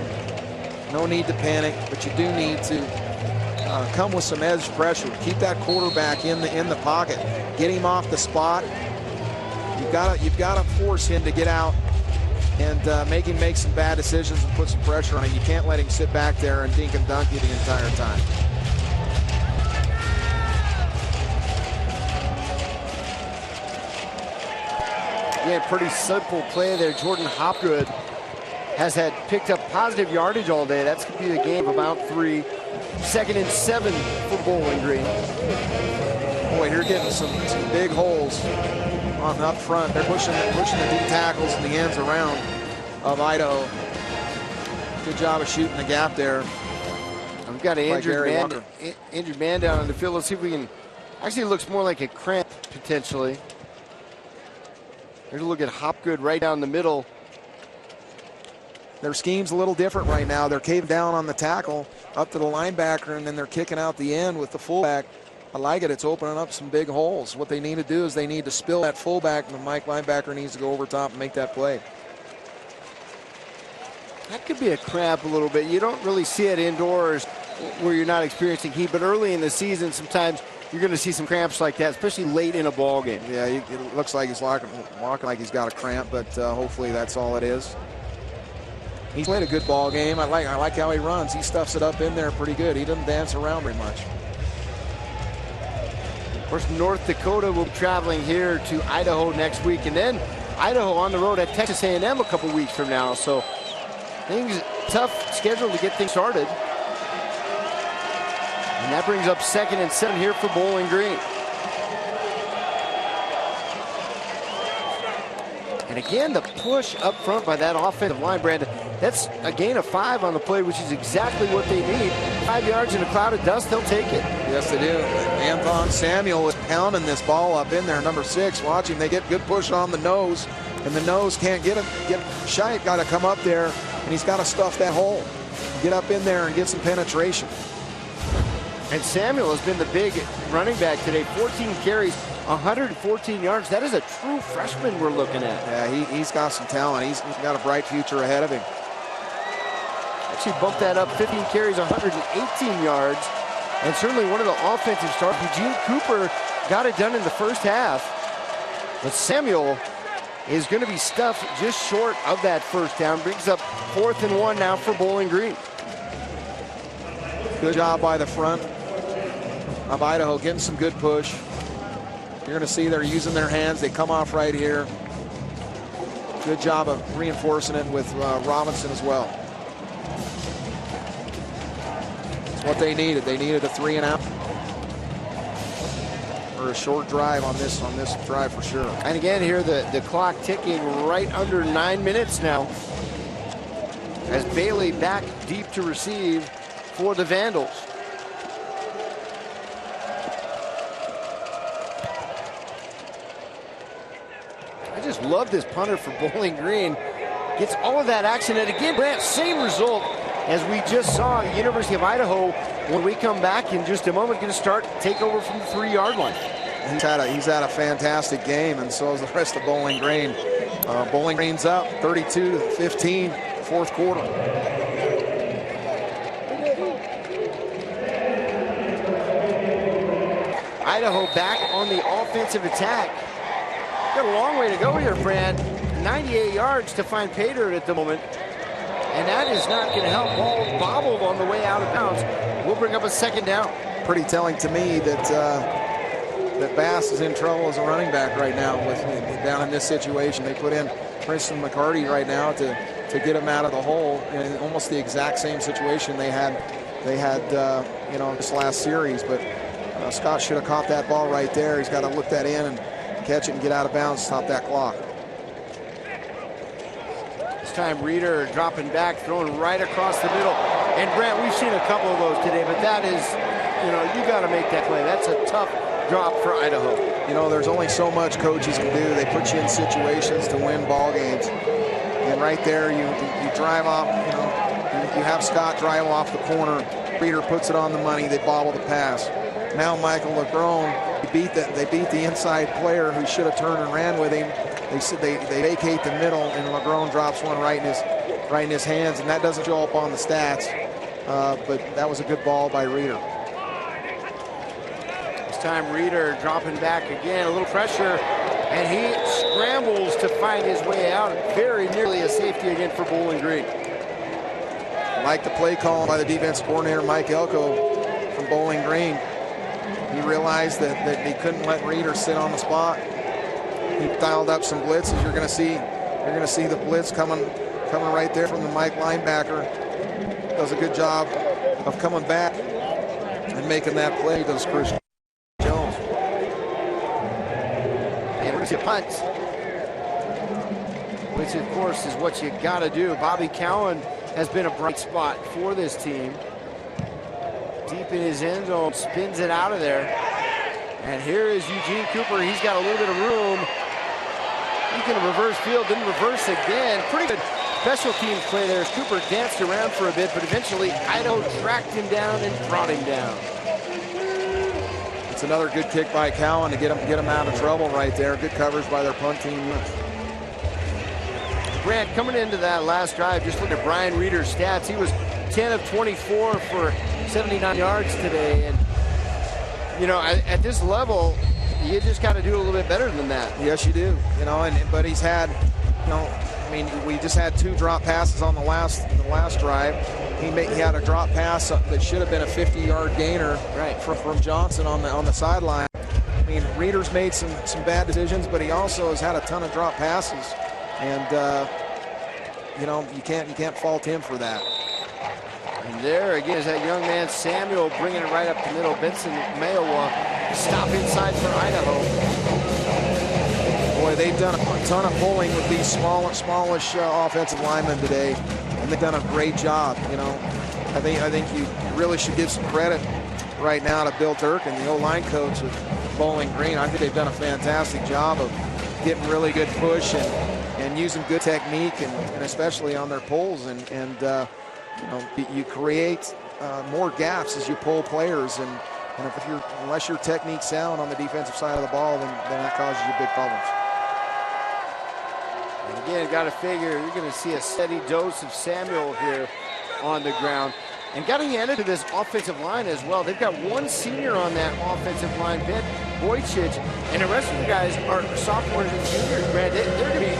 S3: No need to panic, but you do need to come with some edge pressure. Keep that quarterback in the pocket. Get him off the spot. You've got to force him to get out and make him make some bad decisions and put some pressure on him. You can't let him sit back there and dink and dunk you the entire time.
S2: Yeah, pretty simple play there. Jordan Hopgood has had picked up positive yardage all day. That's going to be the game of about 3. 2nd and 7 for Bowling Green.
S3: Boy, you're getting some big holes on up front. They're pushing the D tackles and the ends around of Idaho. Good job of shooting the gap there.
S2: We've got an injured man down on the field. Let's see if we can. Actually, it looks more like a cramp potentially. Here's a look at Hopgood right down the middle.
S3: Their scheme's a little different right now. They're caved down on the tackle up to the linebacker, and then they're kicking out the end with the fullback. I like it. It's opening up some big holes. What they need to do is they need to spill that fullback, and the Mike linebacker needs to go over top and make that play.
S2: That could be a cramp a little bit. You don't really see it indoors where you're not experiencing heat, but early in the season, sometimes you're going to see some cramps like that, especially late in a ball game.
S3: Yeah, it looks like he's walking like he's got a cramp, but hopefully that's all it is. He's played a good ball game. I like how he runs. He stuffs it up in there pretty good. He doesn't dance around very much.
S2: Of course, North Dakota will be traveling here to Idaho next week, and then Idaho on the road at Texas A&M a couple weeks from now. So tough schedule to get things started. And that brings up 2nd and 7 here for Bowling Green. And again, the push up front by that offensive line, Brandon. That's a gain of 5 on the play, which is exactly what they need. 5 yards in a cloud of dust, they'll take it.
S3: Yes, they do. Anthon Samuel is pounding this ball up in there, number 6. Watch him. They get good push on the nose, and the nose can't get him. Shite got to come up there, and he's got to stuff that hole. Get up in there and get some penetration.
S2: And Samuel has been the big running back today. 14 carries, 114 yards. That is a true freshman we're looking at.
S3: Yeah, he's got some talent. He's got a bright future ahead of him.
S2: Actually bumped that up, 15 carries, 118 yards. And certainly one of the offensive stars. Eugene Cooper got it done in the first half. But Samuel is going to be stuffed just short of that first down. Brings up 4th and 1 now for Bowling Green.
S3: Good job by the front of Idaho, getting some good push. You're going to see they're using their hands. They come off right here. Good job of reinforcing it with Robinson as well. That's what they needed. They needed a 3 and out. Or a short drive on this drive for sure.
S2: And again here, the clock ticking right under 9 minutes now. As Bailey back deep to receive for the Vandals. I just love this punter for Bowling Green. Gets all of that action, and again, Brant, same result as we just saw at the University of Idaho. When we come back in just a moment, going to take over from the 3-yard line.
S3: He's had a fantastic game, and so is the rest of Bowling Green. Bowling Green's up 32-15, fourth quarter.
S2: Idaho back on the offensive attack. Got a long way to go here, Fran. 98 yards to find pay dirt at the moment. And that is not going to help. Ball bobbled on the way out of bounds. We'll bring up a 2nd down.
S3: Pretty telling to me that that Bass is in trouble as a running back right now down in this situation. They put in Princeton McCarty right now to get him out of the hole in almost the exact same situation they had this last series. But Scott should have caught that ball right there. He's got to look that in and catch it and get out of bounds, stop that clock.
S2: This time Reeder dropping back, throwing right across the middle. And Brant, we've seen a couple of those today, but that is, you got to make that play. That's a tough drop for Idaho.
S3: There's only so much coaches can do. They put you in situations to win ball games. And right there, you drive off, You have Scott drive off the corner. Reeder puts it on the money. They bobble the pass. Now Michael LeGrone, they beat the inside player who should have turned and ran with him. They vacate the middle, and LeGrone drops one right in his hands, and that doesn't show up on the stats. But that was a good ball by Reeder.
S2: This time Reeder dropping back again, a little pressure, and he scrambles to find his way out. Very nearly a safety again for Bowling Green.
S3: Like the play call by the defense coordinator, Mike Elko from Bowling Green. He realized that he couldn't let Reeder sit on the spot. He dialed up some blitzes. You're going to see the blitz coming right there from the Mike linebacker. Does a good job of coming back and making that play. Does Christian Jones.
S2: And we're going to see a punt, which of course is what you got to do. Bobby Cowan has been a bright spot for this team. Deep in his end zone, spins it out of there. And here is Eugene Cooper. He's got a little bit of room. He's going to reverse field, then reverse again. Pretty good special teams play there as Cooper danced around for a bit, but eventually Idaho tracked him down and brought him down.
S3: It's another good kick by Cowan to get him out of trouble right there. Good coverage by their punt team.
S2: Grant, coming into that last drive, just look at Brian Reeder's stats. He was 10 of 24 for 79 yards today. And, you know, at this level, you just got to do a little bit better than that.
S3: Yes, you do. You know, but he's had, you know, I mean, we just had 2 drop passes on the last drive. He had a drop pass that should have been a 50-yard gainer, right, from Johnson on the sideline. I mean, Reeder's made some bad decisions, but he also has had a ton of drop passes, and you know, you can't fault him for that.
S2: And there again is that young man Samuel bringing it right up the middle. Benson Mayowa stop inside for Idaho.
S3: Boy, they've done a ton of pulling with these smallish offensive linemen today, and they've done a great job. You know, I think you really should give some credit right now to Bill Durkin, the O-line coach of Bowling Green. I think they've done a fantastic job of getting really good push and using good technique, and especially on their pulls, and you know, you create more gaps as you pull players, and unless your technique's sound on the defensive side of the ball, then that causes you big problems.
S2: And again, got to figure you're going to see a steady dose of Samuel here on the ground. And got to hand it to this offensive line as well. They've got one senior on that offensive line, Ben Wojcik, and the rest of the guys are sophomores and juniors. Brad, they're going to be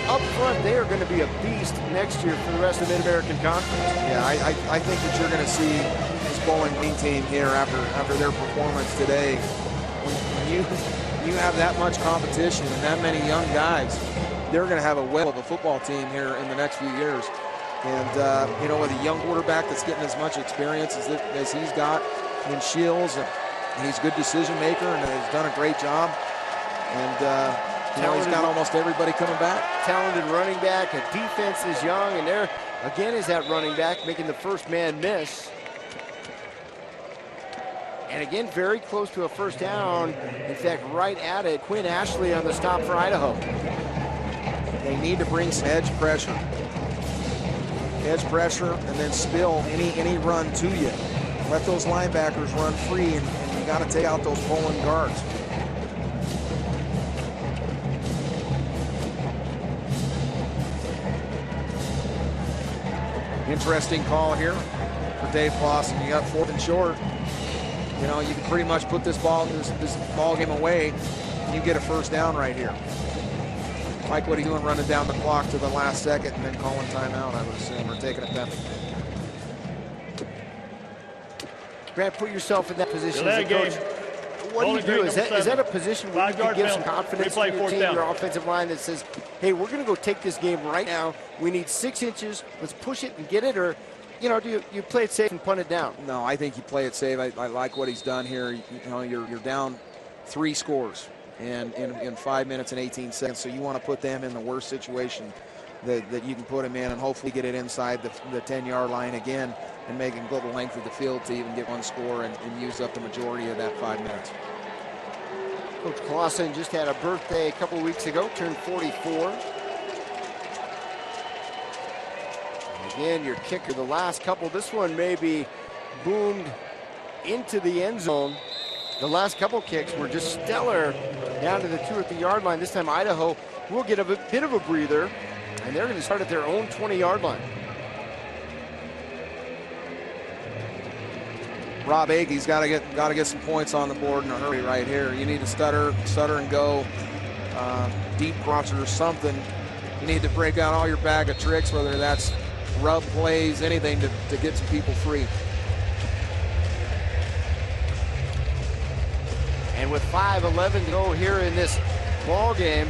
S2: up front. They are going to be a beast next year for the rest of the Mid-American Conference.
S3: Yeah, I think that you're going to see this Bowling Green team here after their performance today. When you have that much competition and that many young guys, they're going to have a whale of a football team here in the next few years. And, you know, with a young quarterback that's getting as much experience as he's got in Shields, and he's a good decision maker and has done a great job. And, you know, he's got almost everybody coming back.
S2: Talented running back. A defense is young, and there again is that running back making the first man miss. And again, very close to a first down. In fact, right at it. Quinn Ashley on the stop for Idaho.
S3: They need to bring some edge pressure. Edge pressure, and then spill any run to you. Let those linebackers run free, and you got to take out those pulling guards. Interesting call here for Dave Clausen. You got 4th and short. You know, you can pretty much put this ball game away, and you get a first down right here. Like what he's doing, running down the clock to the last second and then calling timeout, I would assume, or taking a penalty.
S2: Grant, put yourself in that position as a coach. What do you do? Is that a position where you can give some confidence to your team, your offensive line, that says, hey, we're going to go take this game right now. We need 6 inches. Let's push it and get it. Or, you know, do you play it safe and punt it down?
S3: No, I think you play it safe. I like what he's done here. You know, you're down 3 scores in 5 minutes and 18 seconds. So you want to put them in the worst situation that you can put them in, and hopefully get it inside the 10-yard line again, and make it go the length of the field to even get 1 score and use up the majority of that 5 minutes.
S2: Coach Clausen just had a birthday a couple weeks ago, turned 44. Again, your kicker, the last couple, this one maybe boomed into the end zone. The last couple kicks were just stellar down to the 2 or 3 yard line. This time Idaho will get a bit of a breather, and they're going to start at their own 20-yard line.
S9: Rob Agie's got to get some points on the board in a hurry right here. You need to stutter and go, deep crosser or something. You need to break out all your bag of tricks, whether that's rub plays, anything to get some people free.
S2: And with 5:11 to go here in this ball game,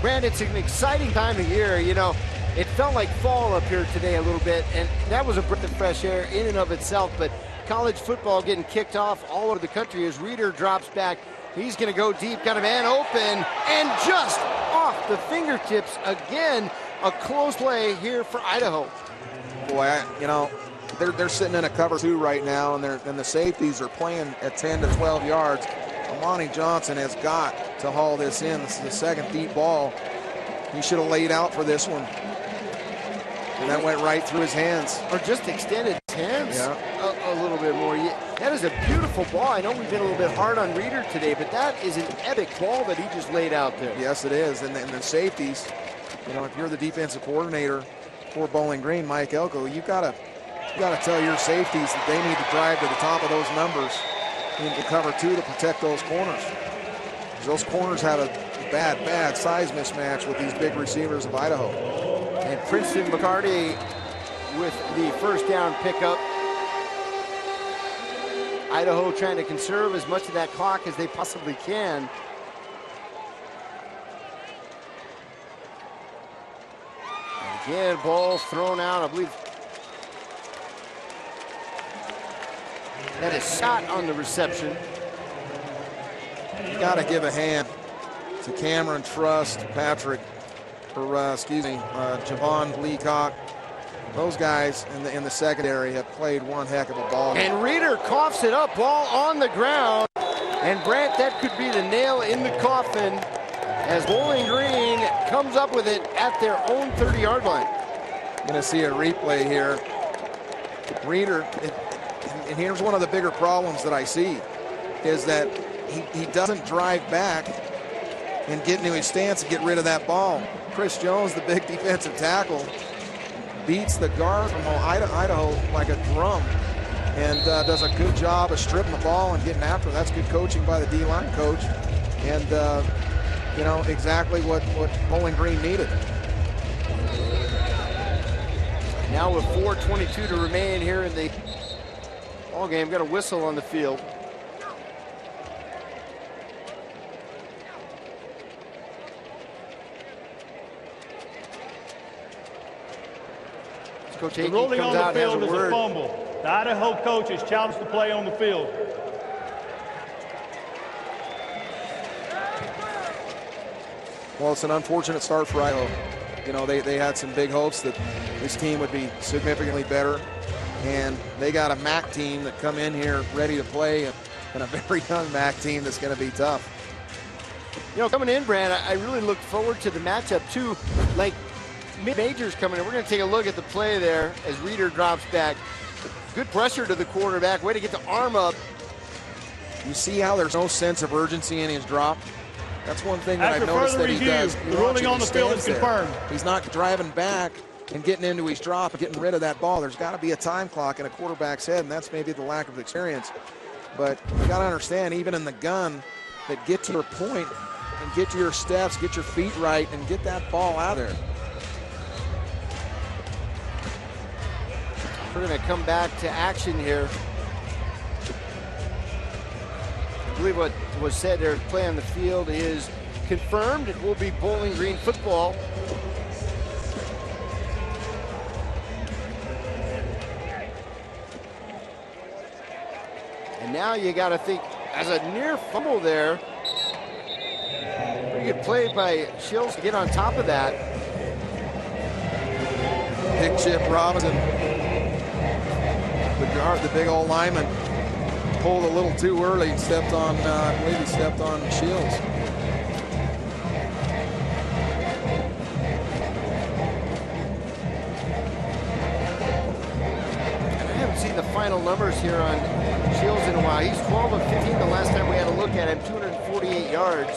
S2: Brand, it's an exciting time of year. You know, it felt like fall up here today a little bit, and that was a breath of fresh air in and of itself. But college football getting kicked off all over the country as Reeder drops back. He's going to go deep, got a man open, and just off the fingertips again. A close play here for Idaho.
S9: Boy, they're sitting in a cover 2 right now, and the safeties are playing at 10 to 12 yards. Amani Johnson has got to haul this in. This is the second deep ball. He should have laid out for this one. And that went right through his hands.
S2: Or just extended his hands a little bit more. That is a beautiful ball. I know we've been a little bit hard on Reeder today, but that is an epic ball that he just laid out there.
S9: Yes, it is. And the safeties, if you're the defensive coordinator for Bowling Green, Mike Elko, you got to tell your safeties that they need to drive to the top of those numbers into cover 2 to protect those corners. Those corners have a bad size mismatch with these big receivers of Idaho.
S2: And Princeton McCarty with the first down pickup. Idaho trying to conserve as much of that clock as they possibly can. And again, ball thrown out, I believe. That is Scott on the reception.
S9: You got to give a hand to Cameron Trust, Patrick, Javon Leacock. Those guys in the secondary have played one heck of a ball.
S2: And Reeder coughs it up, ball on the ground. And Brant, that could be the nail in the coffin as Bowling Green comes up with it at their own 30-yard line.
S9: Going to see a replay here. Reeder, and here's one of the bigger problems that I see, is that he doesn't drive back and get into his stance and get rid of that ball. Chris Jones, the big defensive tackle, beats the guard from Idaho like a drum and does a good job of stripping the ball and getting after it. That's good coaching by the D-line coach, and exactly what Bowling Green needed.
S2: Now with 4:22 to remain here in the ball game, got a whistle on the field. Coach
S8: The
S2: Hickey
S8: ruling
S2: comes
S8: on
S2: out
S8: the
S2: and has
S8: field
S2: a
S8: is
S2: word.
S8: a fumble. The Idaho coach is challenged to play on the field.
S9: Well, it's an unfortunate start for Idaho. They had some big hopes that this team would be significantly better, and they got a MAC team that come in here ready to play, and a very young MAC team that's going to be tough.
S2: Coming in, Brand, I really look forward to the matchup too. Like mid-majors coming in, we're going to take a look at the play there as Reeder drops back. Good pressure to the quarterback. Way to get the arm up.
S9: You see how there's no sense of urgency in his drop? That's one thing that I've noticed that he does.
S8: The ruling on the field is confirmed.
S9: He's not driving back and getting into his drop and getting rid of that ball. There's got to be a time clock in a quarterback's head, and that's maybe the lack of experience. But you got to understand, even in the gun, that get to your point and get to your steps, get your feet right, and get that ball out there.
S2: We're going to come back to action here. I believe what was said there, play on the field is confirmed. It will be Bowling Green football. And now you got to think, as a near fumble there, pretty good play by Shills to get on top of that.
S9: Big Chip Robinson, the guard, the big old lineman, pulled a little too early and stepped on, I believe he stepped on Shields.
S2: final numbers here on Shields in a while. He's 12 of 15 the last time we had a look at him, 248 yards.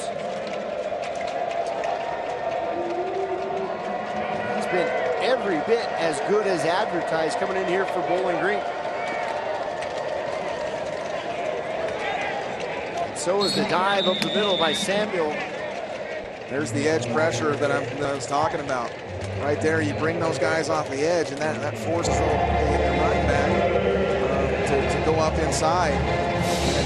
S2: He's been every bit as good as advertised coming in here for Bowling Green. And so is the dive up the middle by Samuel.
S9: There's the edge pressure that I was talking about. Right there, you bring those guys off the edge, and that forces the running back to go up inside. And it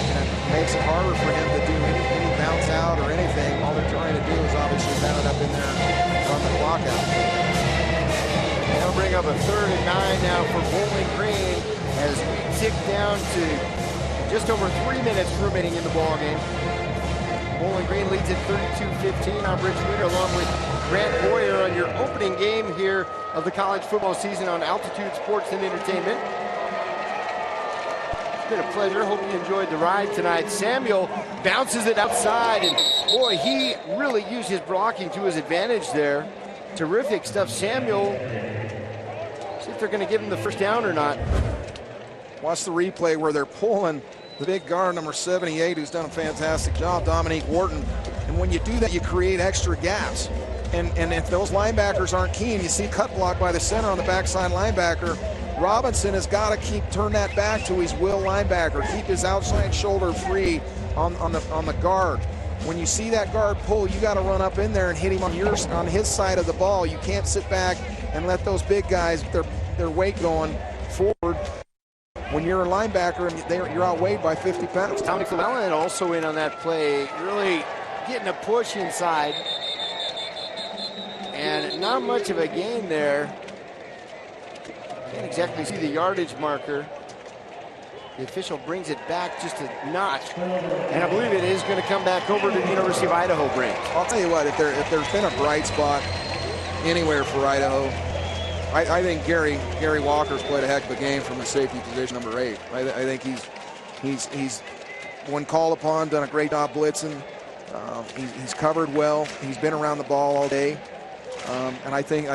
S9: makes it harder for him to do any bounce out or anything. All they're trying to do is obviously bound it up in there and run the clock out.
S2: They'll bring up a 3rd and 9 now for Bowling Green as we tick down to just over 3 minutes remaining in the ball game. Bowling Green leads at 32-15. I'm Rich Reeder along with Grant Boyer on your opening game here of the college football season on Altitude Sports and Entertainment. It's been a pleasure. Hope you enjoyed the ride tonight. Samuel bounces it outside, and boy, he really used his blocking to his advantage there. Terrific stuff. Samuel, see if they're going to give him the first down or not.
S9: Watch the replay where they're pulling the big guard, number 78, who's done a fantastic job, Dominique Wharton. And when you do that, you create extra gaps. And if those linebackers aren't keen, you see cut block by the center on the backside linebacker. Robinson has got to turn that back to his will linebacker, keep his outside shoulder free on the guard. When you see that guard pull, you got to run up in there and hit him on his side of the ball. You can't sit back and let those big guys, their weight going forward. When you're a linebacker and you're outweighed by 50 pounds.
S2: Tommy Cleveland also in on that play, really getting a push inside. And not much of a gain there. Can't exactly see the yardage marker. The official brings it back just a notch. And I believe it is going to come back over to the University of Idaho branch.
S9: I'll tell you what, if there's been a bright spot anywhere for Idaho, I think Gary Walker's played a heck of a game from the safety position, number 8. I think he's when called upon, done a great job blitzing. He's covered well. He's been around the ball all day. And I think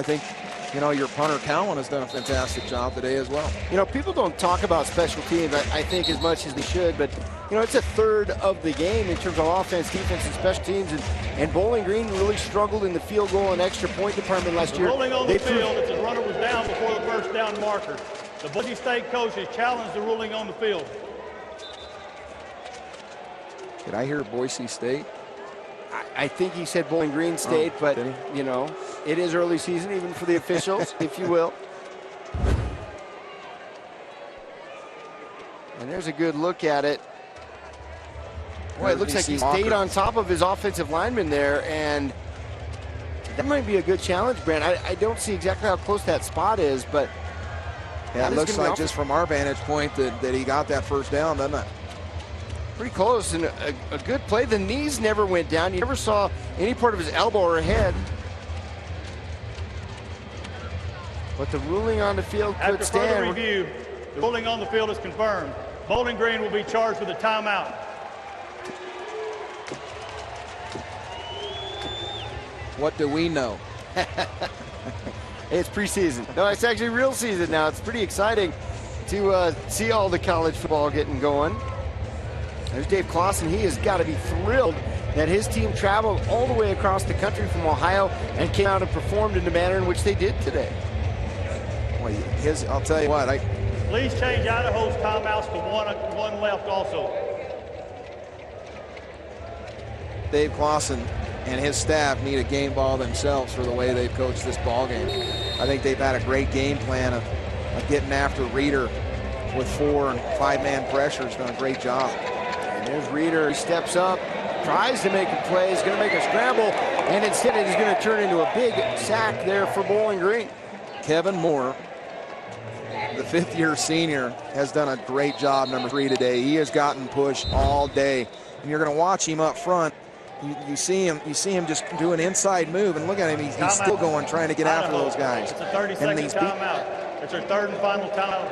S9: your punter Cowan has done a fantastic job today as well.
S2: People don't talk about special teams, I think, as much as they should, but it's a third of the game in terms of offense, defense, and special teams. And Bowling Green really struggled in the field goal and extra point department last year.
S8: Ruling on the field, it's a runner was down before the first down marker. The Boise State coaches challenged the ruling on the field.
S9: Did I hear Boise State?
S2: I think he said Bowling Green State, but, it is early season, even for the officials, if you will. And there's a good look at it. Boy, it looks like he stayed on top of his offensive lineman there, and that might be a good challenge, Brent. I don't see exactly how close that spot is, but
S9: yeah, it looks like just from our vantage point that he got that first down, doesn't it?
S2: Pretty close, and a good play. The knees never went down. You never saw any part of his elbow or head. But the ruling on the field could stand.
S8: After further review, the ruling on the field is confirmed. Bowling Green will be charged with a timeout.
S9: What do we know?
S2: It's preseason. No, it's actually real season now. It's pretty exciting to see all the college football getting going. There's Dave Clausen. He has got to be thrilled that his team traveled all the way across the country from Ohio and came out and performed in the manner in which they did today.
S9: Well, I'll tell you what.
S8: Please change Idaho's timeouts to one left also.
S9: Dave Clausen and his staff need a game ball themselves for the way they've coached this ball game. I think they've had a great game plan of getting after Reeder with 4- and 5-man pressure. He's done a great job.
S2: And there's Reeder. He steps up, tries to make a play. He's going to make a scramble, and instead it is going to turn into a big sack there for Bowling Green.
S9: Kevin Moore, the 5th-year senior, has done a great job, number 3 today. He has gotten pushed all day, and you're going to watch him up front. You see him just do an inside move, and look at him. He's still going, trying to get after those guys.
S8: It's a 30-second timeout. It's our 3rd and final timeout.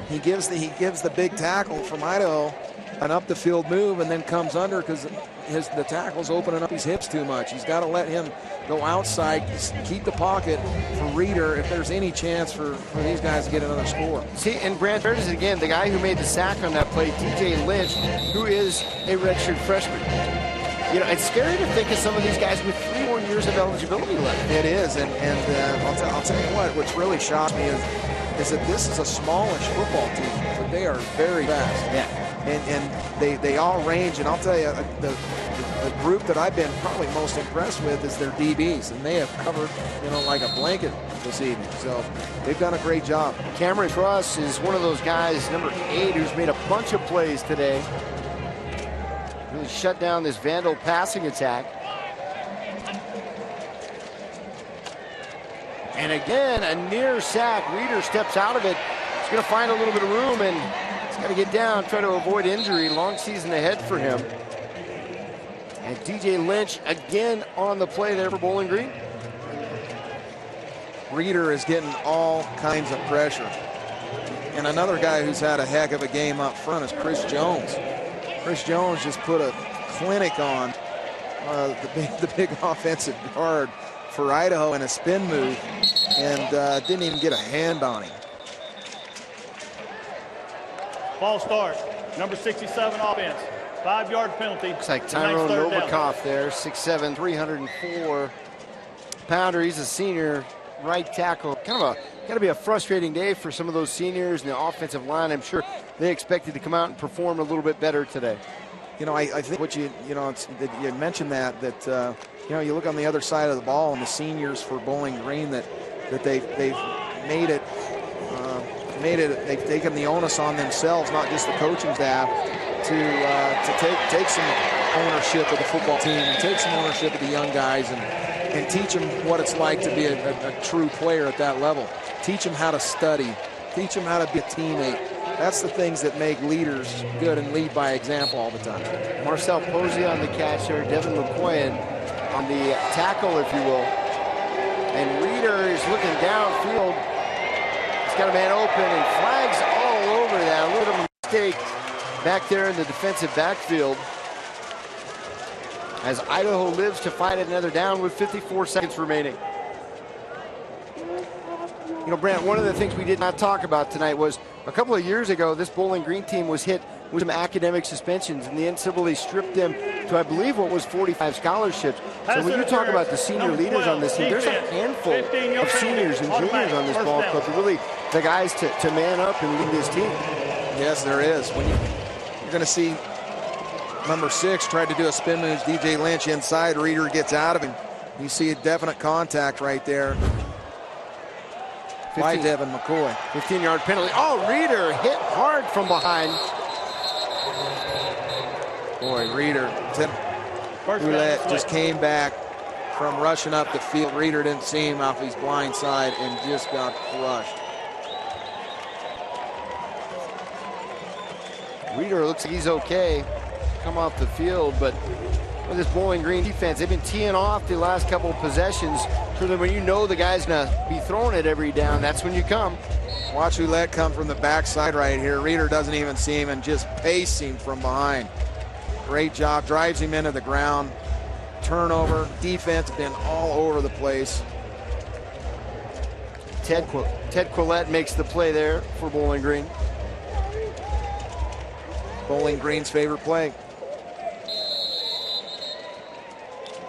S9: He gives the big tackle from Idaho an up the field move and then comes under because the tackle's opening up his hips too much. He's got to let him go outside, keep the pocket for Reeder if there's any chance for these guys to get another score.
S2: See, and Brant, there's again the guy who made the sack on that play, TJ Lynch, who is a redshirt freshman. You know, it's scary to think of some of these guys with 3 more years of eligibility left.
S9: It is, and I'll tell you what, what's really shocked me is that this is a smallish football team, but they are very fast.
S2: Yeah.
S9: And they all range, and I'll tell you, the group that I've been probably most impressed with is their DBs, and they have covered, you know, like a blanket this evening. So they've done a great job.
S2: Cameron Truss is one of those guys, number 8, who's made a bunch of plays today. Really shut down this Vandal passing attack. And again, a near sack. Reeder steps out of it. He's going to find a little bit of room, and he's got to get down, try to avoid injury. Long season ahead for him. And TJ Lynch again on the play there for Bowling Green.
S9: Reeder is getting all kinds of pressure. And another guy who's had a heck of a game up front is Chris Jones. Chris Jones just put a clinic on the big offensive guard for Idaho in a spin move, and didn't even get a hand on him.
S8: Ball start, number 67 offense. 5-yard penalty.
S2: Looks like Tyrone Novikov there, 6'7", 304 pounder. He's a senior right tackle. Kind of got to be a frustrating day for some of those seniors and the offensive line. I'm sure they expected to come out and perform a little bit better today.
S9: You know, I think what you mentioned that you know, you look on the other side of the ball and the seniors for Bowling Green that they've made it. They've taken the onus on themselves, not just the coaching staff, to take some ownership of the football team and take some ownership of the young guys and teach them what it's like to be a true player at that level. Teach them how to study. Teach them how to be a teammate. That's the things that make leaders good and lead by example all the time.
S2: Marcel Posey on the catch there, Devin McCoy on the tackle, if you will. And Reeder is looking downfield. He's got a man open and flags all over that. A little bit of a mistake back there in the defensive backfield as Idaho lives to fight another down with 54 seconds remaining. You know, Brant, one of the things we did not talk about tonight was a couple of years ago, this Bowling Green team was hit with some academic suspensions, and the NCAA stripped them to, I believe, what was 45 scholarships. So when you talk about the senior leaders on this team, there's a handful of seniors and juniors on this ball club, really the guys to man up and lead this team.
S9: Yes, there is. When you're going to see number 6 tried to do a spin move, DJ Lynch inside, Reeder gets out of him. You see a definite contact right there by Devin McCoy.
S2: 15-yard penalty. Oh, Reeder hit hard from behind.
S9: Boy, Reeder, Roulette just came back from rushing up the field. Reeder didn't see him off his blind side and just got crushed.
S2: Reeder looks like he's okay. Come off the field, but with this Bowling Green defense, they've been teeing off the last couple of possessions so that when you know the guy's going to be throwing it every down, that's when you come.
S9: Watch Roulette come from the backside right here. Reeder doesn't even see him and just pace him from behind. Great job, drives him into the ground. Turnover, defense been all over the place.
S2: Ted Quillette makes the play there for Bowling Green.
S9: Bowling Green's favorite play.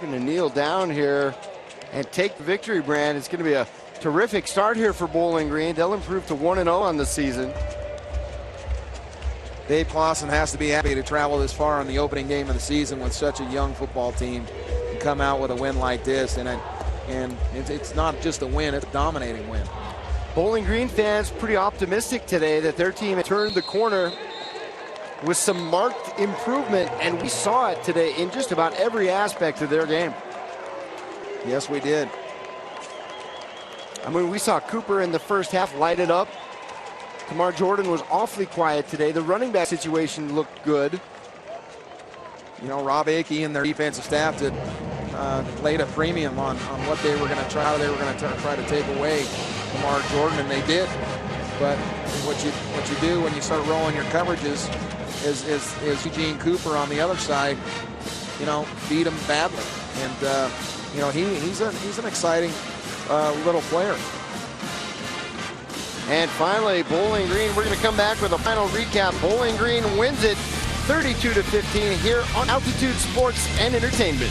S2: Going to kneel down here and take the victory, Brand. It's going to be a terrific start here for Bowling Green. They'll improve to 1-0 on the season.
S9: Dave Clausen has to be happy to travel this far in the opening game of the season with such a young football team and come out with a win like this. And it's not just a win, it's a dominating win.
S2: Bowling Green fans pretty optimistic today that their team turned the corner with some marked improvement, and we saw it today in just about every aspect of their game.
S9: Yes, we did.
S2: I mean, we saw Cooper in the first half light it up. Tamar Jordan was awfully quiet today. The running back situation looked good.
S9: You know, Rob Akey and their defensive staff did laid a premium on what they were going to try. They were going to try to take away Tamar Jordan, and they did. But what you do when you start rolling your coverages is Eugene Cooper on the other side, beat him badly. And, he's an exciting little player.
S2: And finally, Bowling Green, we're going to come back with a final recap. Bowling Green wins it 32-15 here on Altitude Sports and Entertainment.